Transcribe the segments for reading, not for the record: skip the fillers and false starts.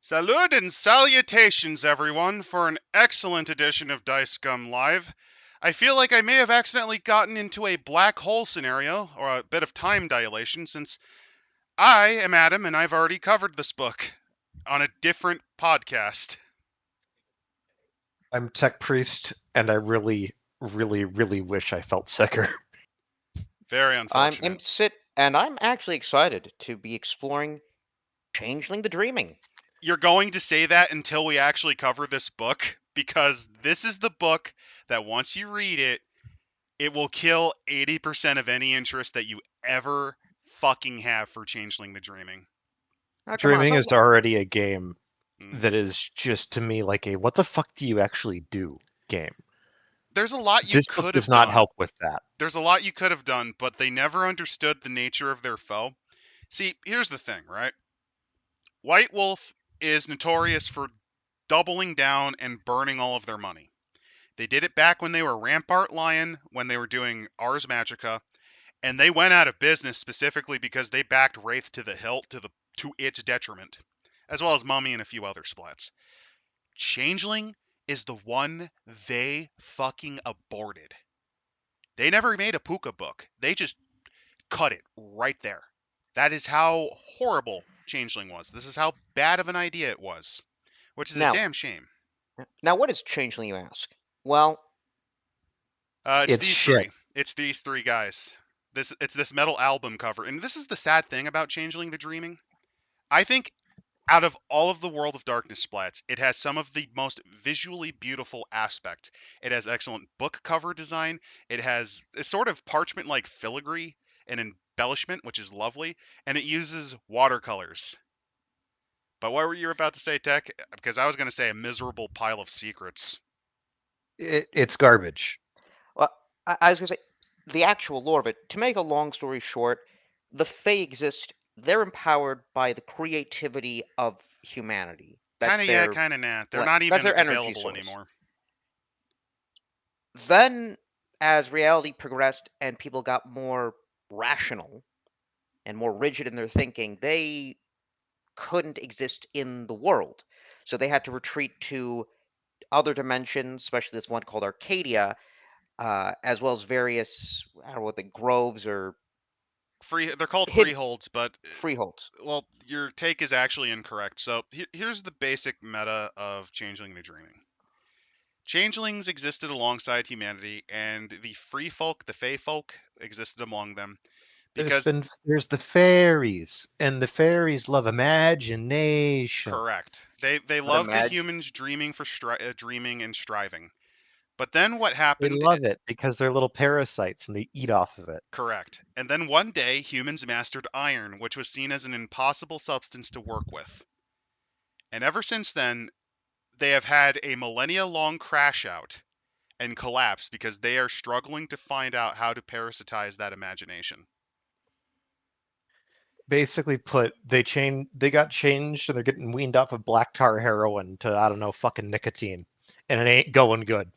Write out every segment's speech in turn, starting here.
Salute and salutations, everyone, for an excellent edition of Dice Scum Live. I feel like I may have accidentally gotten into a black hole scenario, or a bit of time dilation, since I am Adam and I've already covered this book on a different podcast. I'm Tech Priest, and I really, really, really wish I felt sicker. Very I'm unfortunate. Imsit, and I'm actually excited to be exploring Changeling the Dreaming. You're going to say that until we actually cover this book, because this is the book that once you read it, it will kill 80% of any interest that you ever fucking have for Changeling the Dreaming. Oh, come on, Dreaming it's is already a game Mm. that is just, to me, like a what the fuck do you actually do game. There's a lot you This book could does have not done. help with that. There's a lot you could have done, but they never understood the nature of their foe. See, here's the thing, right? White Wolf is notorious for doubling down and burning all of their money. They did it back when they were Rampart Lion, when they were doing Ars Magica, and they went out of business specifically because they backed Wraith to the hilt to its detriment, as well as Mummy and a few other splats. Changeling is the one they fucking aborted. They never made a Pooka book. They just cut it right there. That is how horrible Changeling was. This is how bad of an idea it was, which is a damn shame. Now, what is Changeling, you ask? Well, it's these shit. three. It's these three guys. It's this metal album cover, and this is the sad thing about Changeling the Dreaming. I think out of all of the World of Darkness splats, it has some of the most visually beautiful aspect. It has excellent book cover design. It has a sort of parchment-like filigree and embellishment, which is lovely, and it uses watercolors. But what were you about to say, Tech? Because I was going to say a miserable pile of secrets. It's garbage. well, I was going to say, the actual lore of it, to make a long story short, the Fae exist. They're empowered by the creativity of humanity. Kind of yeah, kind of nah. They're not even available anymore. Then, as reality progressed and people got more rational and more rigid in their thinking, they couldn't exist in the world. So they had to retreat to other dimensions, especially this one called Arcadia, as well as various, I don't know what the groves or They're called freeholds, but freeholds. Well, your take is actually incorrect. So here's the basic meta of Changeling the Dreaming. Changelings existed alongside humanity, and the free folk, the fae folk, existed among them. Because there's the fairies, and the fairies love imagination. Correct. They love the humans dreaming for dreaming and striving. But then what happened? They love it because they're little parasites and they eat off of it. Correct. And then one day, humans mastered iron, which was seen as an impossible substance to work with. And ever since then, they have had a millennia-long crash out and collapse because they are struggling to find out how to parasitize that imagination. Basically put, they got changed and they're getting weaned off of black tar heroin to, I don't know, fucking nicotine. And it ain't going good.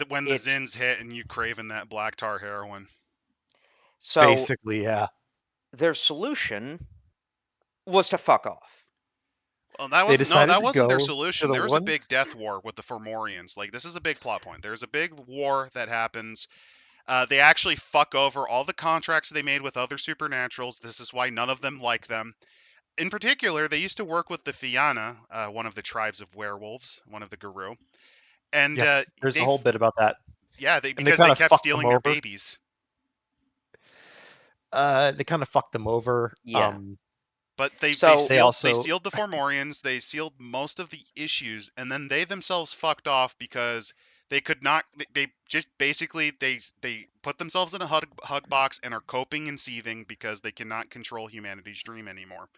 When the Zins hit and you craving that black tar heroin. So basically, yeah. Their solution was to fuck off. Well, that wasn't their solution. There was a big death war with the Fomorians. Like, this is a big plot point. There's a big war that happens. They actually fuck over all the contracts they made with other supernaturals. This is why none of them like them. In particular, they used to work with the Fianna, one of the tribes of werewolves, one of the Guru. And there's a whole bit about that. Yeah, because they kept stealing their babies. They kind of fucked them over. Yeah. But they sealed the Fomorians, they sealed most of the issues, and then they themselves fucked off because they could not. They just basically they put themselves in a hug box and are coping and seething because they cannot control humanity's dream anymore.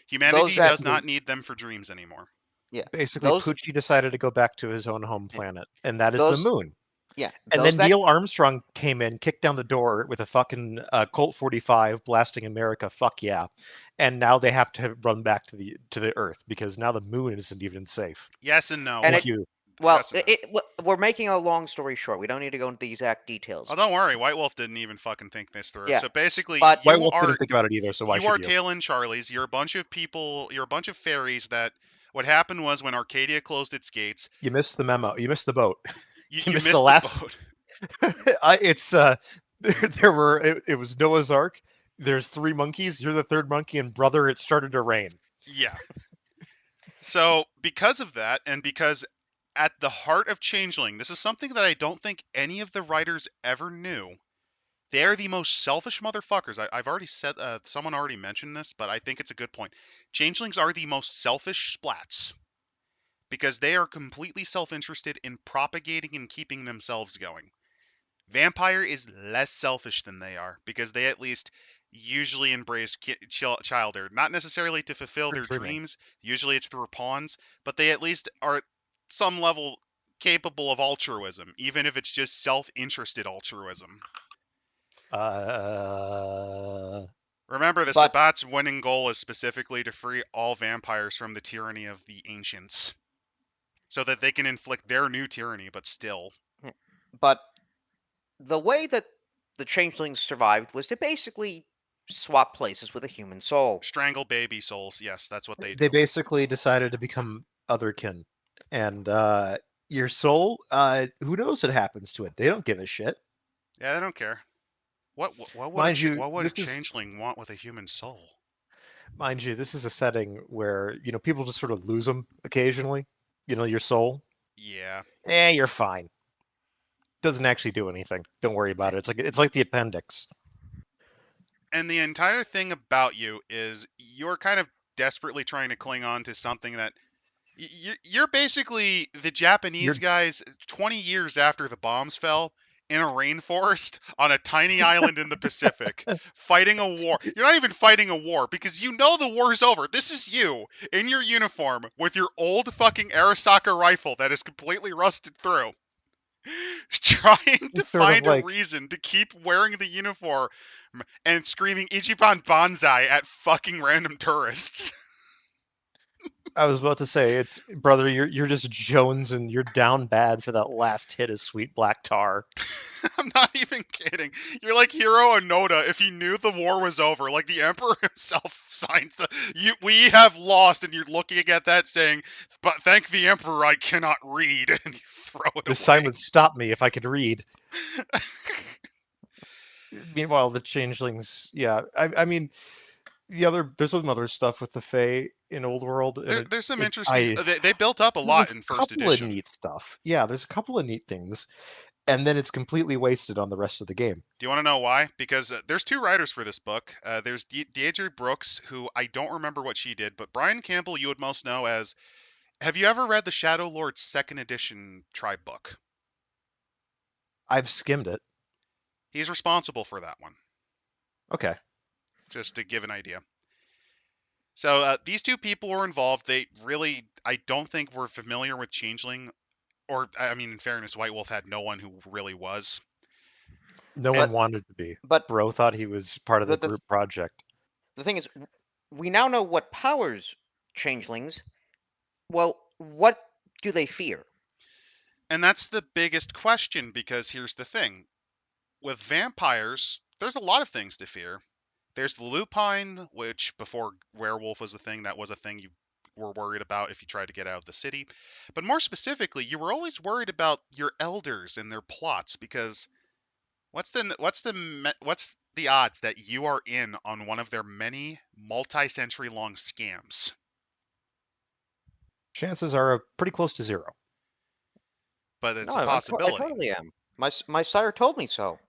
Humanity does not need them for dreams anymore. Yeah. Basically, Poochie decided to go back to his own home planet, and that is the moon. Yeah. And then Neil Armstrong came in, kicked down the door with a fucking Colt 45 blasting America, fuck yeah. And now they have to run back to the Earth because now the moon isn't even safe. Yes and no. And we're making a long story short. We don't need to go into the exact details. Oh, don't worry. White Wolf didn't even fucking think this through. Yeah. So basically, White Wolf didn't think about it either. So why should you? You are Tail and Charlie's. You're a bunch of people. You're a bunch of fairies that What happened was when Arcadia closed its gates, You missed the memo. You missed the boat. you You missed missed the the last. boat. It's there were it was Noah's Ark. There's 3 monkeys. You're the 3rd monkey, and brother, it started to rain. Yeah. So because of that, and because at the heart of Changeling, this is something that I don't think any of the writers ever knew. They are the most selfish motherfuckers. I've already said, someone already mentioned this, but I think it's a good point. Changelings are the most selfish splats because they are completely self-interested in propagating and keeping themselves going. Vampire is less selfish than they are because they at least usually embrace childhood, not necessarily to fulfill their Dreaming. dreams. Usually it's through pawns, but they at least are at some level capable of altruism, even if it's just self-interested altruism. Remember, the But- Sabbat's winning goal is specifically to free all vampires from the tyranny of the ancients, so that they can inflict their new tyranny, but still. But the way that the changelings survived was to basically swap places with a human soul. Strangle baby souls, yes, that's what they do. They basically decided to become otherkin, and your soul. Who knows what happens to it? They don't give a shit. Yeah, they don't care. What Mind you, what would a this is changeling want with a human soul? mind you, this is a setting where people just sort of lose them occasionally. Your soul. Yeah. You're fine. Doesn't actually do anything. Don't worry about it. It's like the appendix. And the entire thing about you is you're kind of desperately trying to cling on to something that you're basically the Japanese guys 20 years after the bombs fell in a rainforest on a tiny island in the Pacific fighting a war. You're not even fighting a war because you know the war's over. This is you in your uniform with your old fucking Arisaka rifle that is completely rusted through. Trying to find a reason to keep wearing the uniform and screaming Ichiban Banzai at fucking random tourists. I was about to say, it's brother, you're just Jones and you're down bad for that last hit of Sweet Black Tar. I'm not even kidding. You're like Hiro Onoda if he knew the war was over. Like the Emperor himself signs we have lost, and you're looking at that saying, but thank the Emperor I cannot read, and you throw it away. The sign would stop me if I could read. Meanwhile, the changelings, yeah. I mean, there's some other stuff with the Fae in Old World. And there's some interesting. They built up a lot in first edition. There's a couple of neat stuff. Yeah, there's a couple of neat things, and then it's completely wasted on the rest of the game. Do you want to know why? Because there's 2 writers for this book. There's Deirdre Brooks, who I don't remember what she did, but Brian Campbell you would most know as. Have you ever read the Shadow Lord's 2nd edition tribe book? I've skimmed it. He's responsible for that one. Okay. Just to give an idea. So these 2 people were involved. They really, I don't think were familiar with Changeling. Or, I mean, in fairness, White Wolf had no one who really was. No one wanted to be. But Bro thought he was part of the group project. The thing is, we now know what powers changelings. Well, what do they fear? And that's the biggest question, because here's the thing. With vampires, there's a lot of things to fear. There's the lupine, which before werewolf was a thing, that was a thing you were worried about if you tried to get out of the city. But more specifically, you were always worried about your elders and their plots, because what's the odds that you are in on one of their many multi-century long scams? Chances are pretty close to 0. But it's a possibility. I totally am. My sire told me so.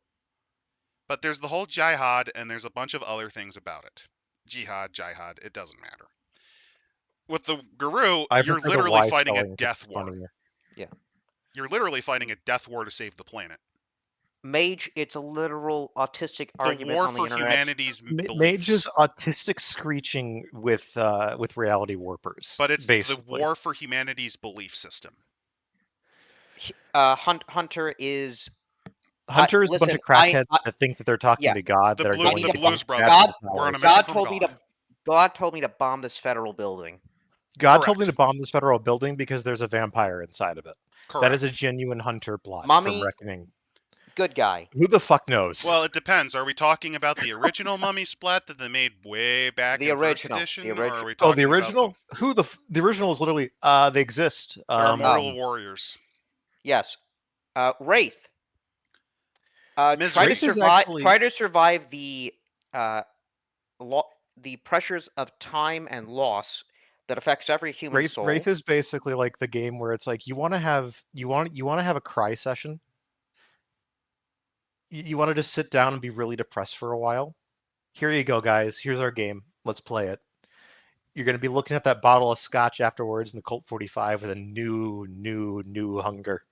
But there's the whole jihad, and there's a bunch of other things about it. Jihad, it doesn't matter. With the Guru, you're literally fighting a death war. Yeah. You're literally fighting a death war to save the planet. Mage, it's a literal autistic argument on the internet. The war for humanity's beliefs. Mage is autistic screeching with reality warpers. But it's basically the war for humanity's belief system. Hunter is... Hunter is a bunch of crackheads that think that they're talking to God. The Blues Brothers. God told me to bomb this federal building. God told me to bomb this federal building because there's a vampire inside of it. Correct. That is a genuine Hunter plot from Reckoning. Good guy. Who the fuck knows? Well, it depends. Are we talking about the original Mummy Splat that they made way back The in first original. edition, The or are we Oh, the talking about original? Who the original is literally they exist. our mortal warriors? Yes. Wraith. Misery. Wraith is actually Try to survive the uh, the pressures of time and loss that affects every human soul. Wraith is basically like the game where it's like you want to have a cry session. You want to just sit down and be really depressed for a while. Here you go, guys. Here's our game. Let's play it. You're going to be looking at that bottle of scotch afterwards in the Colt 45 with a new hunger.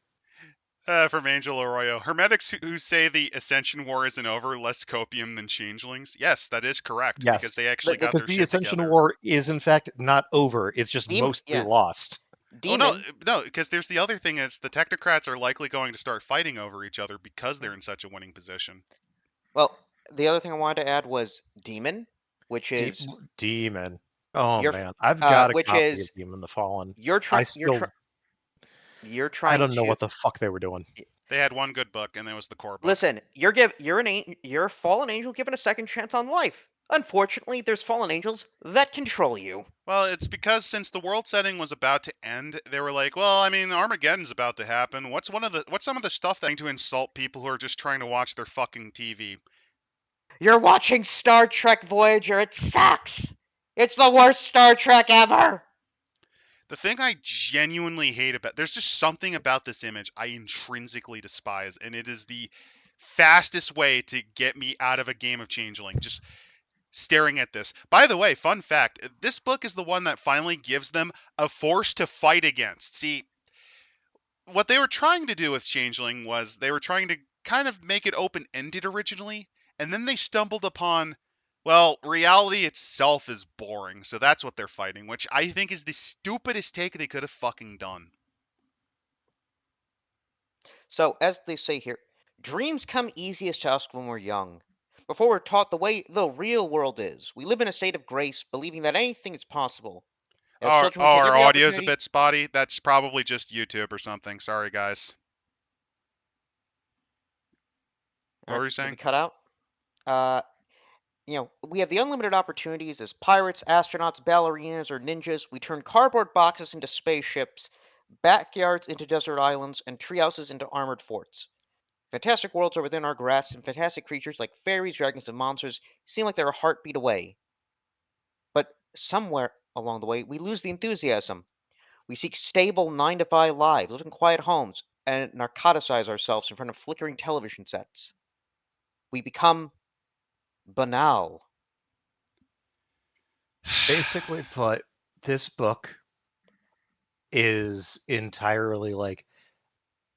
From Angel Arroyo. Hermetics who say the Ascension War isn't over, less copium than changelings. Yes, that is correct, Yes, because they actually got because their the shit Ascension together. War is in fact not over. It's just mostly lost. Demon. Oh, no, because there's the other thing is the technocrats are likely going to start fighting over each other because they're in such a winning position. Well, the other thing I wanted to add was Demon, which is Demon. Oh Your- man, I've got a which copy is of Demon the Fallen. you're trying. I don't know what the fuck they were doing. They had one good book, and it was the core book. Listen, you're a fallen angel given a second chance on life. Unfortunately, there's fallen angels that control you. Well, it's because since the world setting was about to end, they were like, well, I mean, Armageddon's about to happen. What's some of the stuff that to insult people who are just trying to watch their fucking TV? You're watching Star Trek Voyager. It sucks. It's the worst Star Trek ever. The thing I genuinely hate about there's just something about this image I intrinsically despise, and it is the fastest way to get me out of a game of Changeling. Just staring at this. By the way, fun fact, this book is the one that finally gives them a force to fight against. See, what they were trying to do with Changeling was they were trying to kind of make it open-ended originally, and then they stumbled upon, well, reality itself is boring, so that's what they're fighting, which I think is the stupidest take they could have fucking done. So, as they say here, dreams come easiest to us when we're young. Before we're taught the way the real world is, we live in a state of grace, believing that anything is possible. As children, we take Our every audio's a opportunity. bit spotty. That's probably just YouTube or something. Sorry, guys. What were you Did we saying? cut out? We have the unlimited opportunities as pirates, astronauts, ballerinas, or ninjas. We turn cardboard boxes into spaceships, backyards into desert islands, and treehouses into armored forts. Fantastic worlds are within our grasp, and fantastic creatures like fairies, dragons, and monsters seem like they're a heartbeat away. But somewhere along the way, we lose the enthusiasm. We seek stable 9 to 5 lives, live in quiet homes, and narcotize ourselves in front of flickering television sets. We become banal. Basically, but this book is entirely like,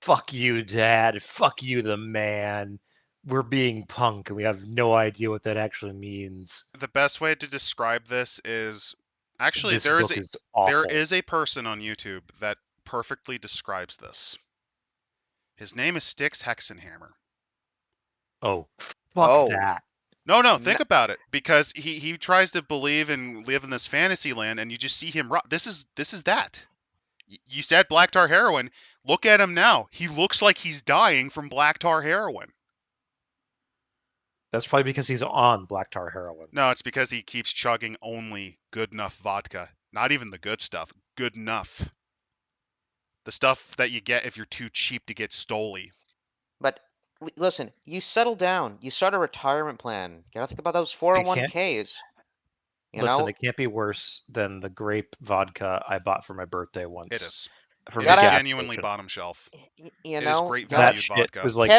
fuck you, Dad. Fuck you, the man. We're being punk, and we have no idea what that actually means. The best way to describe this is actually This there book is awful. is a person on YouTube that perfectly describes this. His name is Styx Hexenhammer. Oh, fuck that. No, think about it, because he tries to believe and live in this fantasy land, and you just see him. This is that. You said black tar heroin. Look at him now. He looks like he's dying from black tar heroin. That's probably because he's on black tar heroin. No, it's because he keeps chugging only good enough vodka. Not even the good stuff. Good enough. The stuff that you get if you're too cheap to get stoley. But listen, you settle down. You start a retirement plan. You gotta think about those 401ks. It can't be worse than the grape vodka I bought for my birthday once. It is. From It is genuinely bottom shelf. It is great value vodka. Was like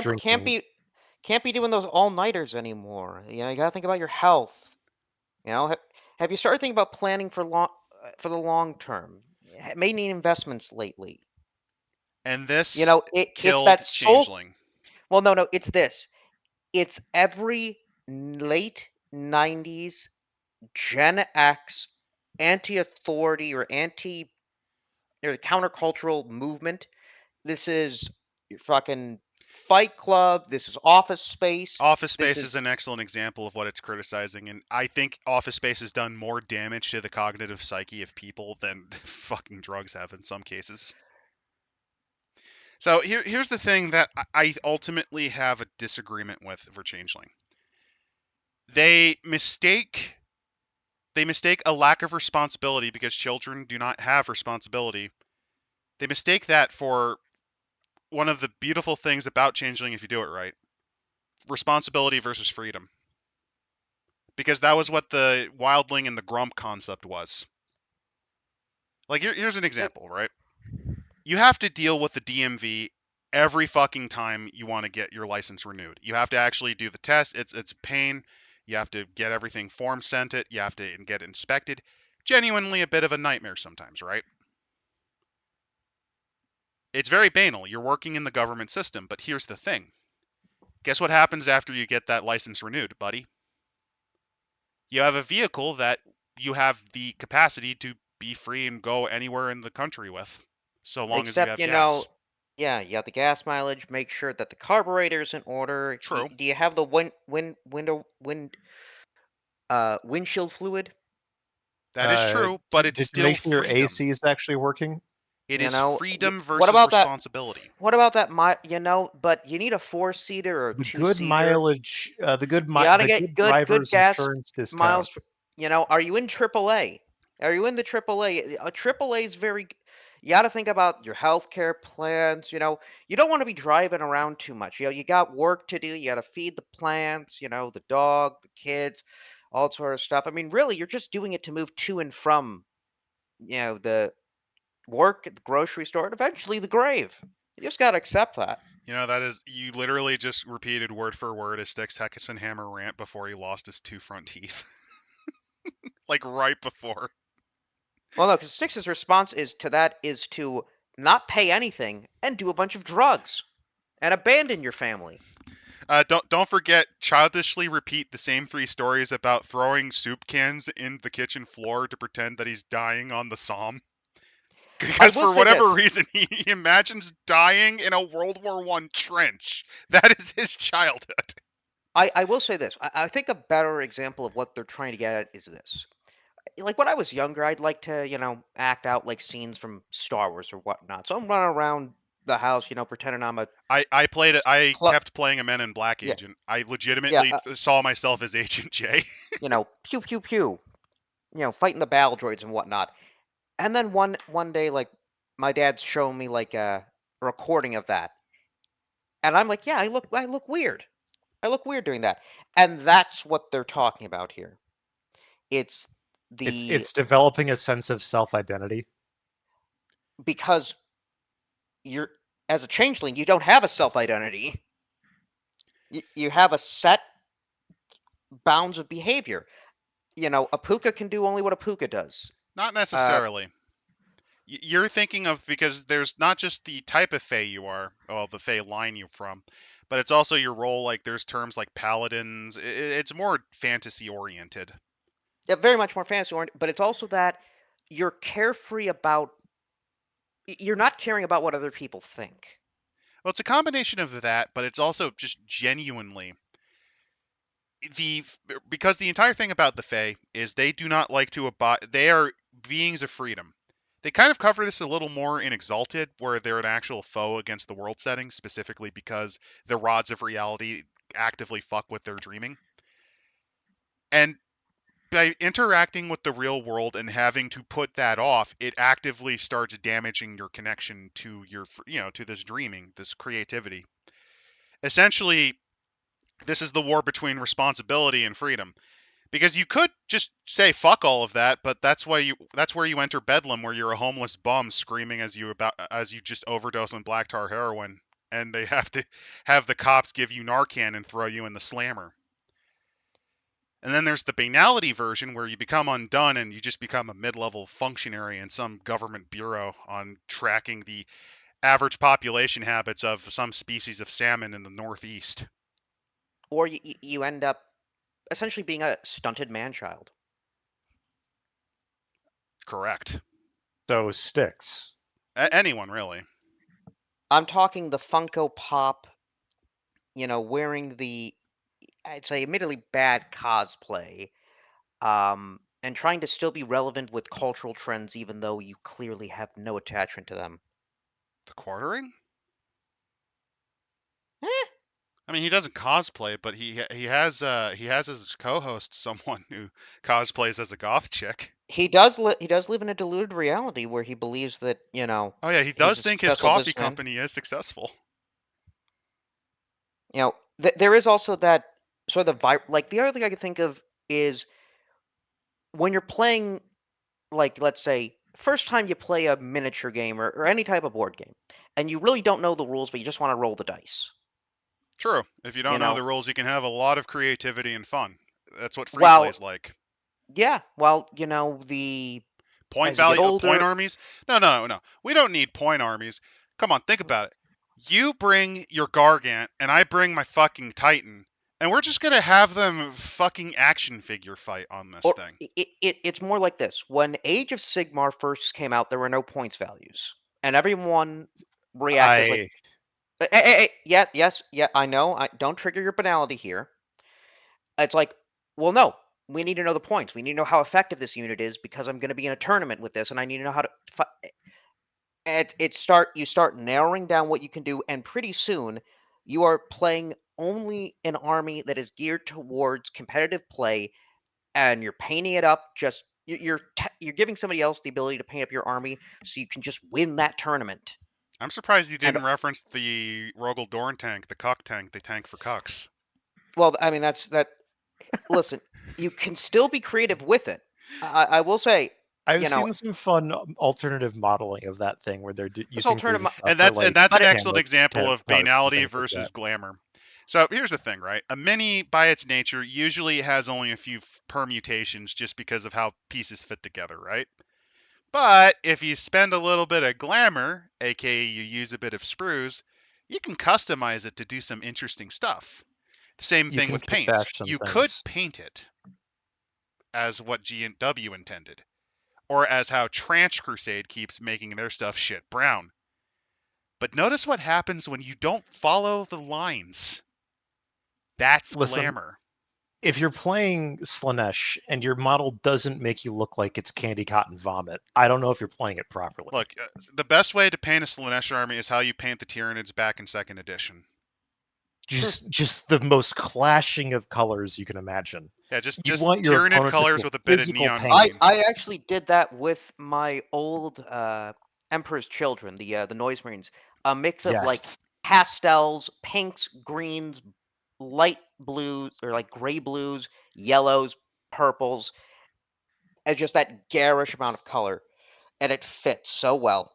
can't be doing those all-nighters anymore. You gotta think about your health. Have you started thinking about planning for the long term? Made any investments lately? And this killed it's that Changeling. Well, no, it's this. It's every late 90s Gen X anti-authority or countercultural movement. This is your fucking Fight Club. This is Office Space. Office Space is an excellent example of what it's criticizing, and I think Office Space has done more damage to the cognitive psyche of people than fucking drugs have in some cases. So here's the thing that I ultimately have a disagreement with for Changeling. They mistake a lack of responsibility because children do not have responsibility. They mistake that for one of the beautiful things about Changeling if you do it right. Responsibility versus freedom. Because that was what the wildling and the grump concept was. Like here's an example, right? You have to deal with the DMV every fucking time you want to get your license renewed. You have to actually do the test. It's a pain. You have to get everything form sent it. You have to get it inspected. Genuinely a bit of a nightmare sometimes, right? It's very banal. You're working in the government system, but here's the thing. Guess what happens after you get that license renewed, buddy? You have a vehicle that you have the capacity to be free and go anywhere in the country with, so long as you Except, have gas. yeah, you got the gas mileage. Make sure that the carburetor's in order. True. Do you have the windshield fluid? That is true, but it's Did you still make sure your freedom. AC is actually working? It You is know, freedom what versus about that? responsibility. What about that? But you need a 4-seater or a The good 2-seater. mileage, You got to the get good good driver's gas insurance discount. miles. Are you in AAA? Are you in the AAA? AAA is very. You got to think about your healthcare plans. You don't want to be driving around too much. You got work to do. You got to feed the plants. The dog, the kids, all sort of stuff. I mean, really, you're just doing it to move to and from, the work at the grocery store and eventually the grave. You just got to accept that. That is, you literally just repeated word for word a Styx Hexenhammer rant before he lost his 2 front teeth. Like right before. Well, no, because Styx's response is to not pay anything and do a bunch of drugs and abandon your family. Don't forget, childishly repeat the same 3 stories about throwing soup cans in the kitchen floor to pretend that he's dying on the Somme. I Because will for say whatever this. reason, he imagines dying in a World War I trench. That is his childhood. I will say this. I think a better example of what they're trying to get at is this. Like when I was younger, I'd like to, act out like scenes from Star Wars or whatnot. So I'm running around the house, pretending I'm a I club. kept playing a Men in Black Yeah, agent. I yeah. legitimately saw myself as Agent J. Pew pew pew. Fighting the battle droids and whatnot. And then one day, like my dad's showing me like a recording of that, and I'm like, yeah, I look weird. I look weird doing that, and that's what they're talking about here. It's the It's developing a sense of self-identity. because you're as a changeling, you don't have a self identity. You have a set bounds of behavior. A Pooka can do only what a Pooka does. Not Uh, necessarily. You're thinking of, because there's not just the type of Fae you are, well, the Fae line you're from, but it's also your role. Like there's terms like paladins. It's more fantasy oriented. yeah, very much more fantasy oriented, but it's also that you're carefree about. You're not caring about what other people think. Well, it's a combination of that, but it's also just genuinely the because the entire thing about the Fae is they do not like to abide. They are beings of freedom. They kind of cover this a little more in Exalted, where they're an actual foe against the world setting, specifically because the rods of reality actively fuck with their dreaming. And by interacting with the real world and having to put that off, it actively starts damaging your connection to to this dreaming, this creativity. Essentially, this is the war between responsibility and freedom. Because you could just say fuck all of that, but that's where you enter Bedlam, where you're a homeless bum screaming as you just overdose on black tar heroin, and they have to have the cops give you Narcan and throw you in the slammer. And then there's the banality version, where you become undone and you just become a mid-level functionary in some government bureau on tracking the average population habits of some species of salmon in the Northeast. Or you end up essentially being a stunted man-child. Correct. So Styx. Anyone really. I'm talking the Funko Pop, wearing the, I'd say, admittedly bad cosplay, and trying to still be relevant with cultural trends, even though you clearly have no attachment to them. The quartering? I mean, he doesn't cosplay, but he has as his co-host someone who cosplays as a goth chick. He does live in a deluded reality where he believes that Oh yeah, he he's does a think his successful coffee businessman. company is successful. There is also that sort of like the other thing I can think of is when you're playing, like, let's say first time you play a miniature game or any type of board game, and you really don't know the rules, but you just want to roll the dice. True. If you You don't know know, the rules, you can have a lot of creativity and fun. That's what free well, play's like. yeah, well, the Point as you get value, point older, armies? No. We don't need point armies. Come on, think about it. You bring your Gargant, and I bring my fucking Titan, and we're just gonna have them fucking action figure fight on this or thing. it's more like this. When Age of Sigmar first came out, there were no points values, and everyone reacted like, I hey, yes, yeah, I know. Don't trigger your banality here. It's like, well, no, we need to know the points. We need to know how effective this unit is because I'm going to be in a tournament with this, and I need to know how to. You start narrowing down what you can do, and pretty soon, you are playing only an army that is geared towards competitive play, and you're painting it up. You're giving somebody else the ability to paint up your army, so you can just win that tournament. I'm surprised you And didn't reference the Rogel Dorn tank, the cuck tank, the tank for cucks. well, I mean that's that. Listen, you can still be creative with it. I will say, I've you know, seen some fun alternative modeling of that thing where they're there's using green alternative. stuff And for that's like But an it, excellent camo example of pouch and banality things like that. versus glamour. So here's the thing, right? A mini, by its nature, usually has only a few permutations just because of how pieces fit together, right? But if you spend a little bit of glamour, aka you use a bit of sprues, you can customize it to do some interesting stuff. Same You thing can with paints. kitbash some You could things. paint it as what G&W intended, or as how Tranche Crusade keeps making their stuff shit brown. But notice what happens when you don't follow the lines. That's Listen, glamour. if you're playing Slanesh and your model doesn't make you look like it's candy cotton vomit, I don't know if you're playing it properly. Look, the best way to paint a Slanesh army is how you paint the Tyranids back in 2nd edition. Just the most clashing of colors you can imagine. Yeah, You just want your Tyranid opponent to colors feel with a bit of physical neon pain. green. I actually did that with my old Emperor's Children, the Noise Marines. A mix of like Yes. pastels, pinks, greens, light blues or like gray blues, yellows, purples, and just that garish amount of color, and it fits so well.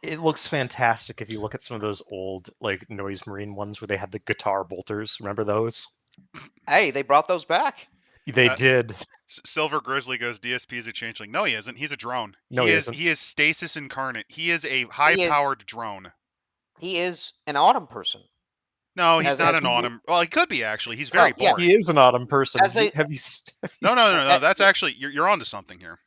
It looks fantastic if you look at some of those old like Noise Marine ones where they had the guitar bolters. Remember those? Hey, they brought those back. They did. Silver Grizzly goes, DSP is a changeling. No, he isn't. He's a drone. No, he isn't. He is stasis incarnate. He is a He is high-powered drone. he is an autumn person. No, he's not As an autumn. Well, he could be actually. He's well, very yeah, boring. He is an autumn person. as they Have you No. That's actually you're onto something here.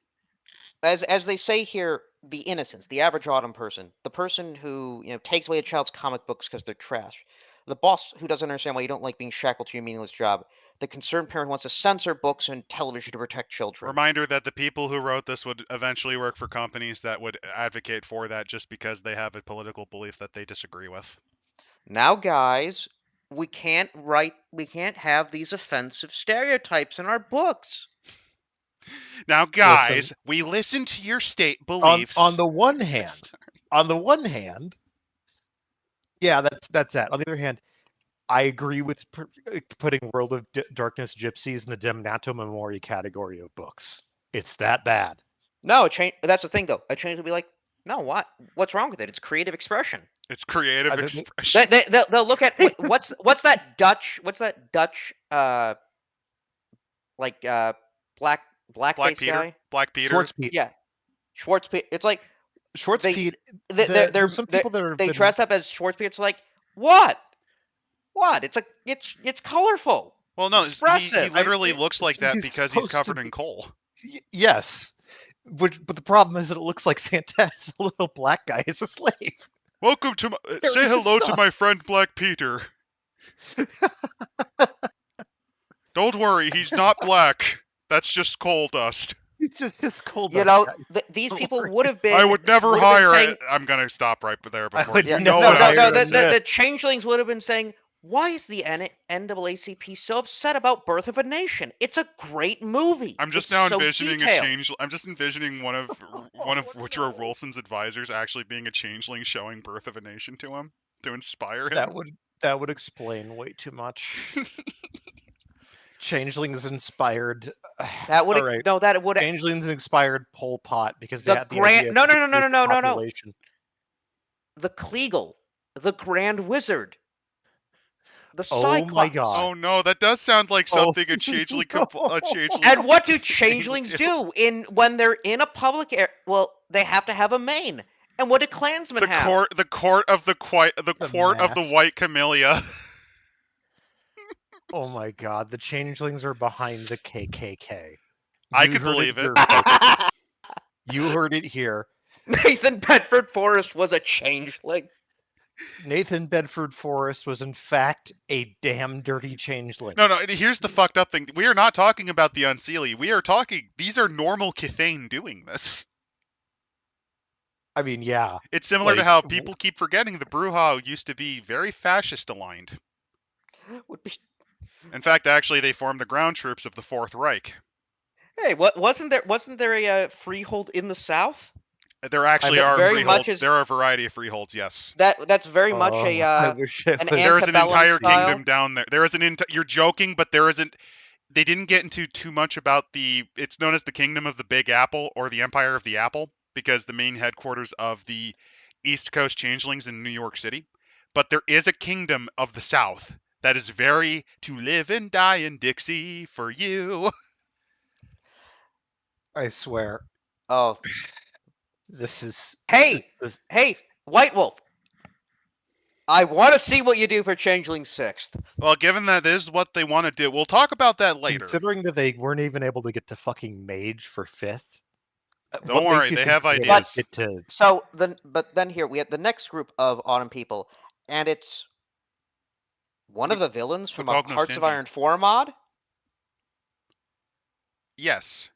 as they say here, the innocents, the average autumn person, the person who takes away a child's comic books because they're trash, the boss who doesn't understand why you don't like being shackled to your meaningless job, the concerned parent who wants to censor books and television to protect children. Reminder that the people who wrote this would eventually work for companies that would advocate for that just because they have a political belief that they disagree with. Now, guys, we can't have these offensive stereotypes in our books. Now, guys, Listen, we listen to your state on beliefs. the one hand, yeah, that's that. On the other hand, I agree with putting World of Darkness Gypsies in the Demnato Memori category of books. It's that bad. No, that's the thing, though. A change will be like, no, what? What's wrong with it? It's creative expression. It's creative expression. They'll look at what's that Dutch? What's that Dutch? Like blackface Peter. guy. Black Peter. Schwartz Pete. Yeah, Schwartz Pete. It's like Schwartz Pete. there's some people that are they dress up as Schwartz Pete. It's like what? What? It's colorful. Well, no, he Expressive. literally looks like that he's because he's supposed to covered be- in coal. Yes, but the problem is that it looks like Santa's little black guy is a slave. Welcome to say is his hello to stuff. my friend Black Peter. Don't worry, he's not black. That's just coal dust. just cold. You know, these people would have been. I would never would have been hire. saying, I'm gonna stop right there I before would you yeah, know never no, what I was no, gonna say. the changelings would have been saying, why is the NAACP so upset about Birth of a Nation? It's a great movie. I'm just It's now so envisioning detailed. I'm just envisioning one of Woodrow Wilson's advisors actually being a changeling, showing Birth of a Nation to him to inspire him. that would explain way too much. Changelings inspired. That would All right. no, that would Changelings inspired Pol Pot because they the had the idea grand. No, of no, no, no, decreased no, no, no, no. population. The Kleagle, the Grand Wizard, the Oh my Cyclops. god! Oh no, that does sound like Oh, something a changeling a changeling. And what do would changelings do? do when they're in a public area? Well, they have to have a mane. And what do clansmen The have? court of the court of the mask. white camellia. Oh my god! The changelings are behind the KKK. I could believe it. Here, folks. You heard it here. Nathan Bedford Forrest was a changeling. Nathan Bedford Forrest was in fact a damn dirty changeling. No, here's the fucked up thing. We are not talking about the Unseelie. We are talking, these are normal Kithain doing this. I mean, yeah. It's similar to how people keep forgetting the Bruja used to be very fascist aligned. In fact, actually, they formed the ground troops of the Fourth Reich. Hey, what wasn't there a freehold in the South? There actually are very freeholds. much There are a variety of freeholds, yes. That's very much a I wish it an was- There is an antebellum entire style. kingdom down there. There is an you're joking, but there isn't. They didn't get into too much about it's known as the Kingdom of the Big Apple or the Empire of the Apple because the main headquarters of the East Coast Changelings in New York City. But there is a kingdom of the South that is very to live and die in Dixie for you. I swear. Oh, This is hey, this, hey, White Wolf. I want to see what you do for Changeling 6th. Well, given that is what they want to do, we'll talk about that later. considering that they weren't even able to get to fucking mage for 5th. Don't worry, they have they're ideas. Get to So then here we have the next group of Autumn people, and it's one of the villains from a Hearts of Cognoscenti. Iron 4 mod. Yes.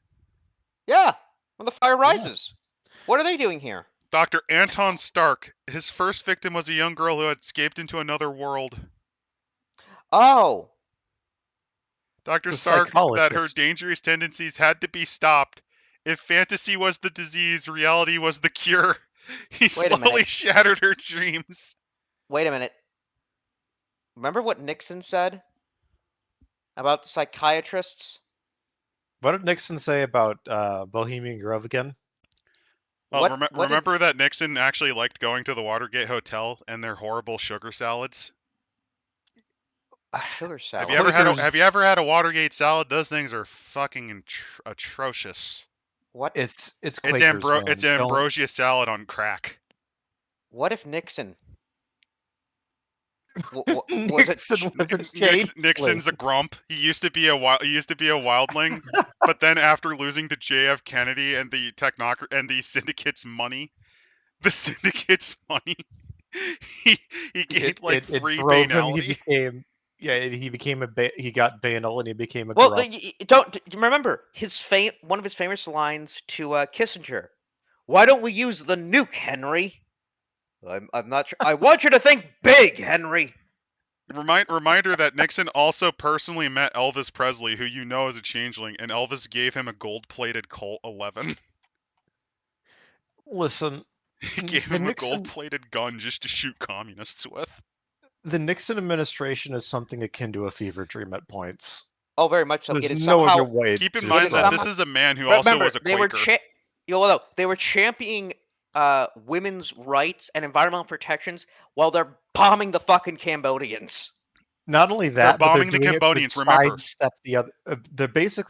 Yeah, when the fire rises. What are they doing here? Dr. Anton Stark. His first victim was a young girl who had escaped into another world. Oh, Dr. The Stark, that her psychologist. dangerous tendencies had to be stopped. If fantasy was the disease, reality was the cure. He Wait a slowly minute. shattered her dreams. wait a minute. Remember what Nixon said about psychiatrists? what did Nixon say about Bohemian Grove again? Well, What did- remember that Nixon actually liked going to the Watergate Hotel and their horrible sugar salads? Sugar salad. Have you ever had a Watergate salad? Those things are fucking atrocious. What? It's It's Quakers, man. it's ambrosia salad on crack. What if Nixon? Nixon was a Nixon's a grump. He used to be a wildling, but then after losing to J.F. Kennedy and the syndicate's money, he gained like free banality. He got banal and he became a Well, grump. don't remember one of his famous lines to Kissinger. Why don't we use the nuke, Henry? I'm not sure. I want you to think big, Henry. Reminder that Nixon also personally met Elvis Presley, who you know is a changeling, and Elvis gave him a gold-plated Colt 11. Listen, He gave him a gold-plated gun just to shoot communists with. The Nixon administration is something akin to a fever dream at points. Oh, very much so. There's It is no somehow, other way. Keep in to mind that describe this it. is a man who also was a Quaker. They were championing women's rights and environmental protections while they're bombing the fucking Cambodians. Not only that, They're bombing but the they're doing Cambodians, it to remember. sidestep the other.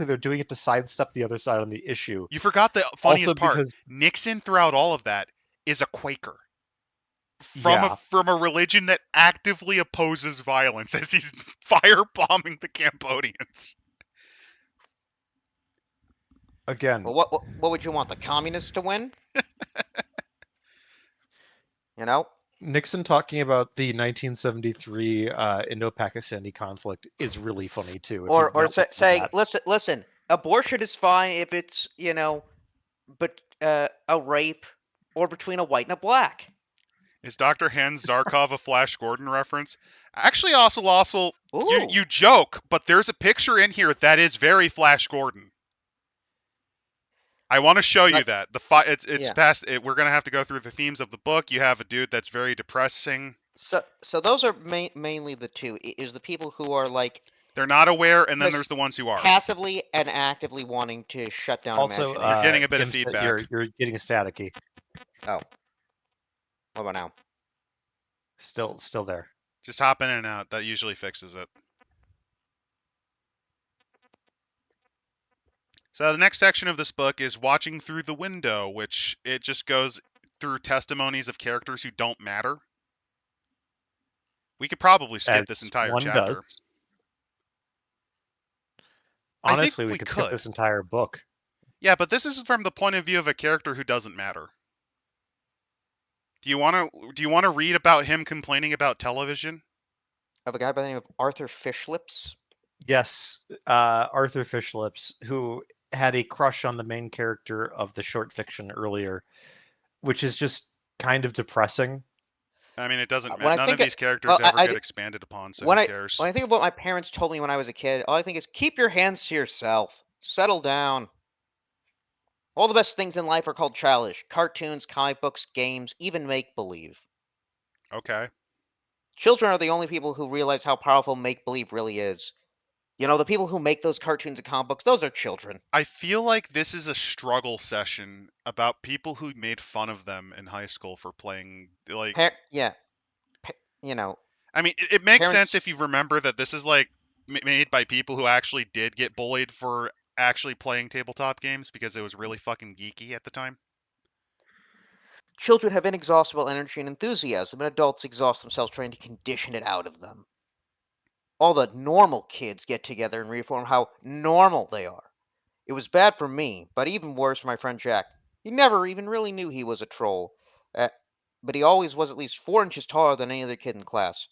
They're doing it to sidestep the other side on the issue. You forgot the funniest Also part. because- Nixon, throughout all of that, is a Quaker. Yeah. From a religion that actively opposes violence as he's firebombing the Cambodians. Again, Well, what would you want? The communists to win? You know? Nixon talking about the 1973 Indo-Pakistani conflict is really funny too. Or saying, listen, abortion is fine if it's, but a rape or between a white and a black. Is Dr. Hans Zarkov a Flash Gordon reference? Actually, also, Ooh. you joke, but there's a picture in here that is very Flash Gordon. I want to show you that. It's Yeah. past. We're gonna have to go through the themes of the book. You have a dude that's very depressing. So those are mainly the two. Is the people who are like They're not aware, and then just there's the ones who are. passively and actively wanting to shut down Also, imagination. You're getting a bit of Gimsta, feedback. You're getting staticky. Oh. What about now? Still there. Just hop in and out. That usually fixes it. So the next section of this book is Watching Through the Window, which it just goes through testimonies of characters who don't matter. We could probably skip this As entire one chapter. does. I think Honestly, we could skip this entire book. Yeah, but this is from the point of view of a character who doesn't matter. Do you want to read about him complaining about television? Of a guy by the name of Arthur Fishlips. Yes, Arthur Fishlips, who had a crush on the main character of the short fiction earlier, which is just kind of depressing. I mean, it doesn't When matter. I None think of these characters ever I get thi- expanded upon, so when who I cares? when I think of what my parents told me when I was a kid, all I think is keep your hands to yourself. Settle down. All the best things in life are called childish. Cartoons, comic books, games, even make-believe. Okay. Children are the only people who realize how powerful make-believe really is. The people who make those cartoons and comic books, those are children. I feel like this is a struggle session about people who made fun of them in high school for playing, like... Yeah. I mean, it makes Parents- sense if you remember that this is, like, made by people who actually did get bullied for actually playing tabletop games because it was really fucking geeky at the time. Children have inexhaustible energy and enthusiasm, and adults exhaust themselves trying to condition it out of them. All the normal kids get together and reform how normal they are. It was bad for me, but even worse for my friend Jack. He never even really knew he was a troll, but he always was at least 4 inches taller than any other kid in class.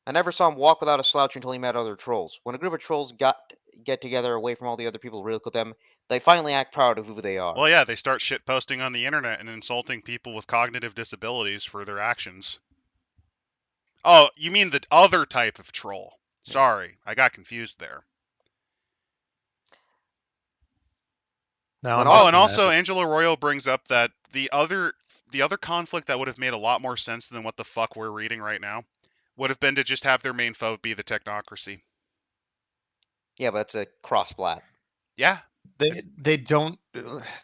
I never saw him walk without a slouch until he met other trolls. When a group of trolls get together away from all the other people who ridicule them, they finally act proud of who they are. Well, yeah, they start shit posting on the internet and insulting people with cognitive disabilities for their actions. Oh, you mean the other type of troll. Sorry, I got confused there. No, and also Angela Royal brings up that the other conflict that would have made a lot more sense than what the fuck we're reading right now would have been to just have their main foe be the technocracy. Yeah, but it's a cross-splat. Yeah. They don't...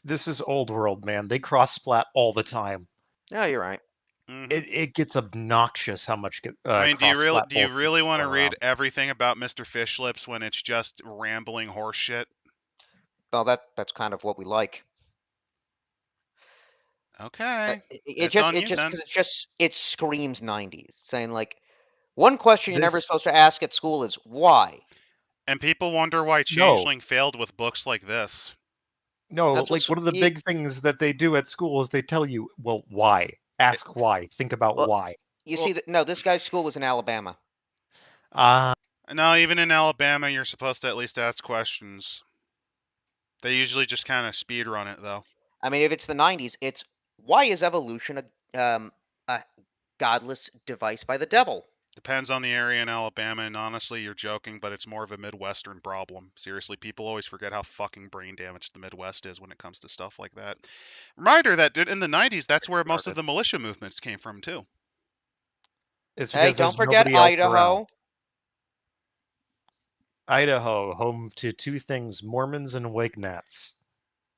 This is old world, man. They cross-splat all the time. No, you're right. Mm-hmm. It gets obnoxious how much I mean, do you really want to read around. everything about Mr. Fishlips when it's just rambling horseshit? Well, that's kind of what we like. Okay. It screams 90s, saying like one question you're never supposed to ask at school is why. And people wonder why Changeling failed with books like this. No, like one of the big things that they do at school is they tell you, well, why? Ask why. Think about why. You see that? No, this guy's school was in Alabama. No, even in Alabama, you're supposed to at least ask questions. They usually just kind of speed run it, though. I mean, if it's the 90s, it's why is evolution a godless device by the devil? Depends on the area in Alabama, and honestly, you're joking, but it's more of a Midwestern problem. Seriously, people always forget how fucking brain damaged the Midwest is when it comes to stuff like that. Reminder that in the 90s, that's where most of the militia movements came from, too. It's hey, don't forget Idaho. Idaho, home to two things, Mormons and Wagnats.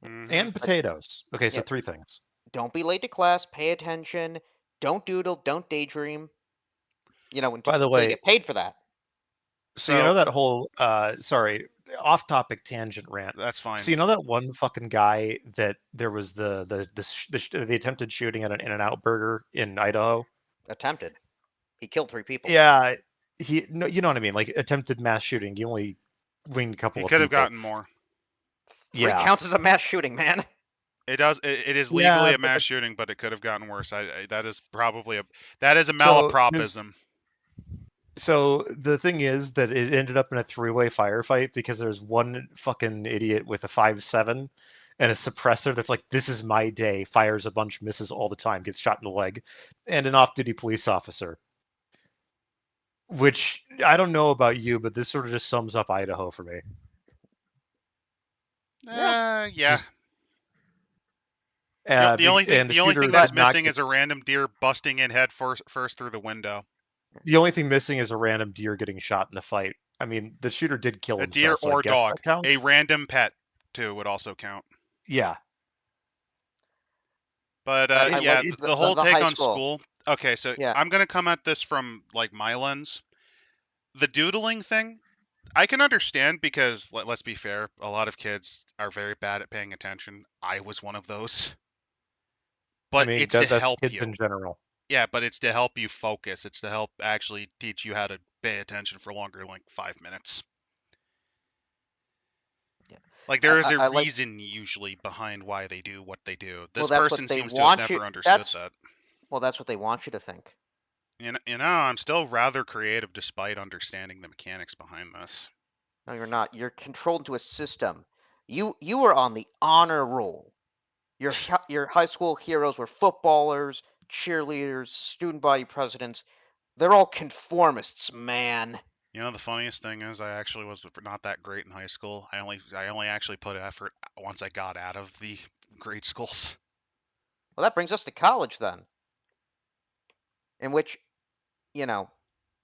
Mm-hmm. And potatoes. Okay, so 3 things. Don't be late to class, pay attention, don't doodle, don't daydream. By the way, they get paid for that. So you know that whole sorry, off-topic tangent rant. That's fine. So you know that one fucking guy that there was the attempted shooting at an In-N-Out burger in Idaho? Attempted. He killed 3 people. Yeah, you know what I mean? Like attempted mass shooting. He only winged a couple of people. He could have gotten more. 3 counts as a mass shooting, man. It does. It is legally a mass shooting, but it could have gotten worse. That is probably that is a malapropism. So the thing is that it ended up in a three-way firefight because there's one fucking idiot with a 5.7 and a suppressor that's like, this is my day, fires a bunch, misses all the time, gets shot in the leg, and an off-duty police officer. Which, I don't know about you, but this sort of just sums up Idaho for me. Yeah. Just, The only thing and the the only shooter thing that's did not missing get, is a random deer busting in head first through the window. the only thing missing is a random deer getting shot in the fight. I mean, the shooter did kill A deer himself, so I or guess that dog. A counts. random pet too would also count. Yeah. But I yeah, like the whole the take high on school. school. Okay, so Yeah. I'm gonna come at this from like my lens. The doodling thing, I can understand because let's be fair, a lot of kids are very bad at paying attention. I was one of those. I But mean, it's to that's help kids in you. general. Yeah, but it's to help you focus. It's to help actually teach you how to pay attention for longer than like 5 minutes. Yeah. Like there is a I like. reason usually behind why they do what they do. Well, This that's what person they seems to have want you. never understood that. That's what they want you to think. I'm still rather creative despite understanding the mechanics behind this. No, you're not. You're controlled into a system. You were on the honor roll. Your high school heroes were footballers, cheerleaders, student body presidents. They're all conformists, man. You know, the funniest thing is I actually was not that great in high school. I only actually put effort once I got out of the grade schools. Well, that brings us to college then, in which, you know,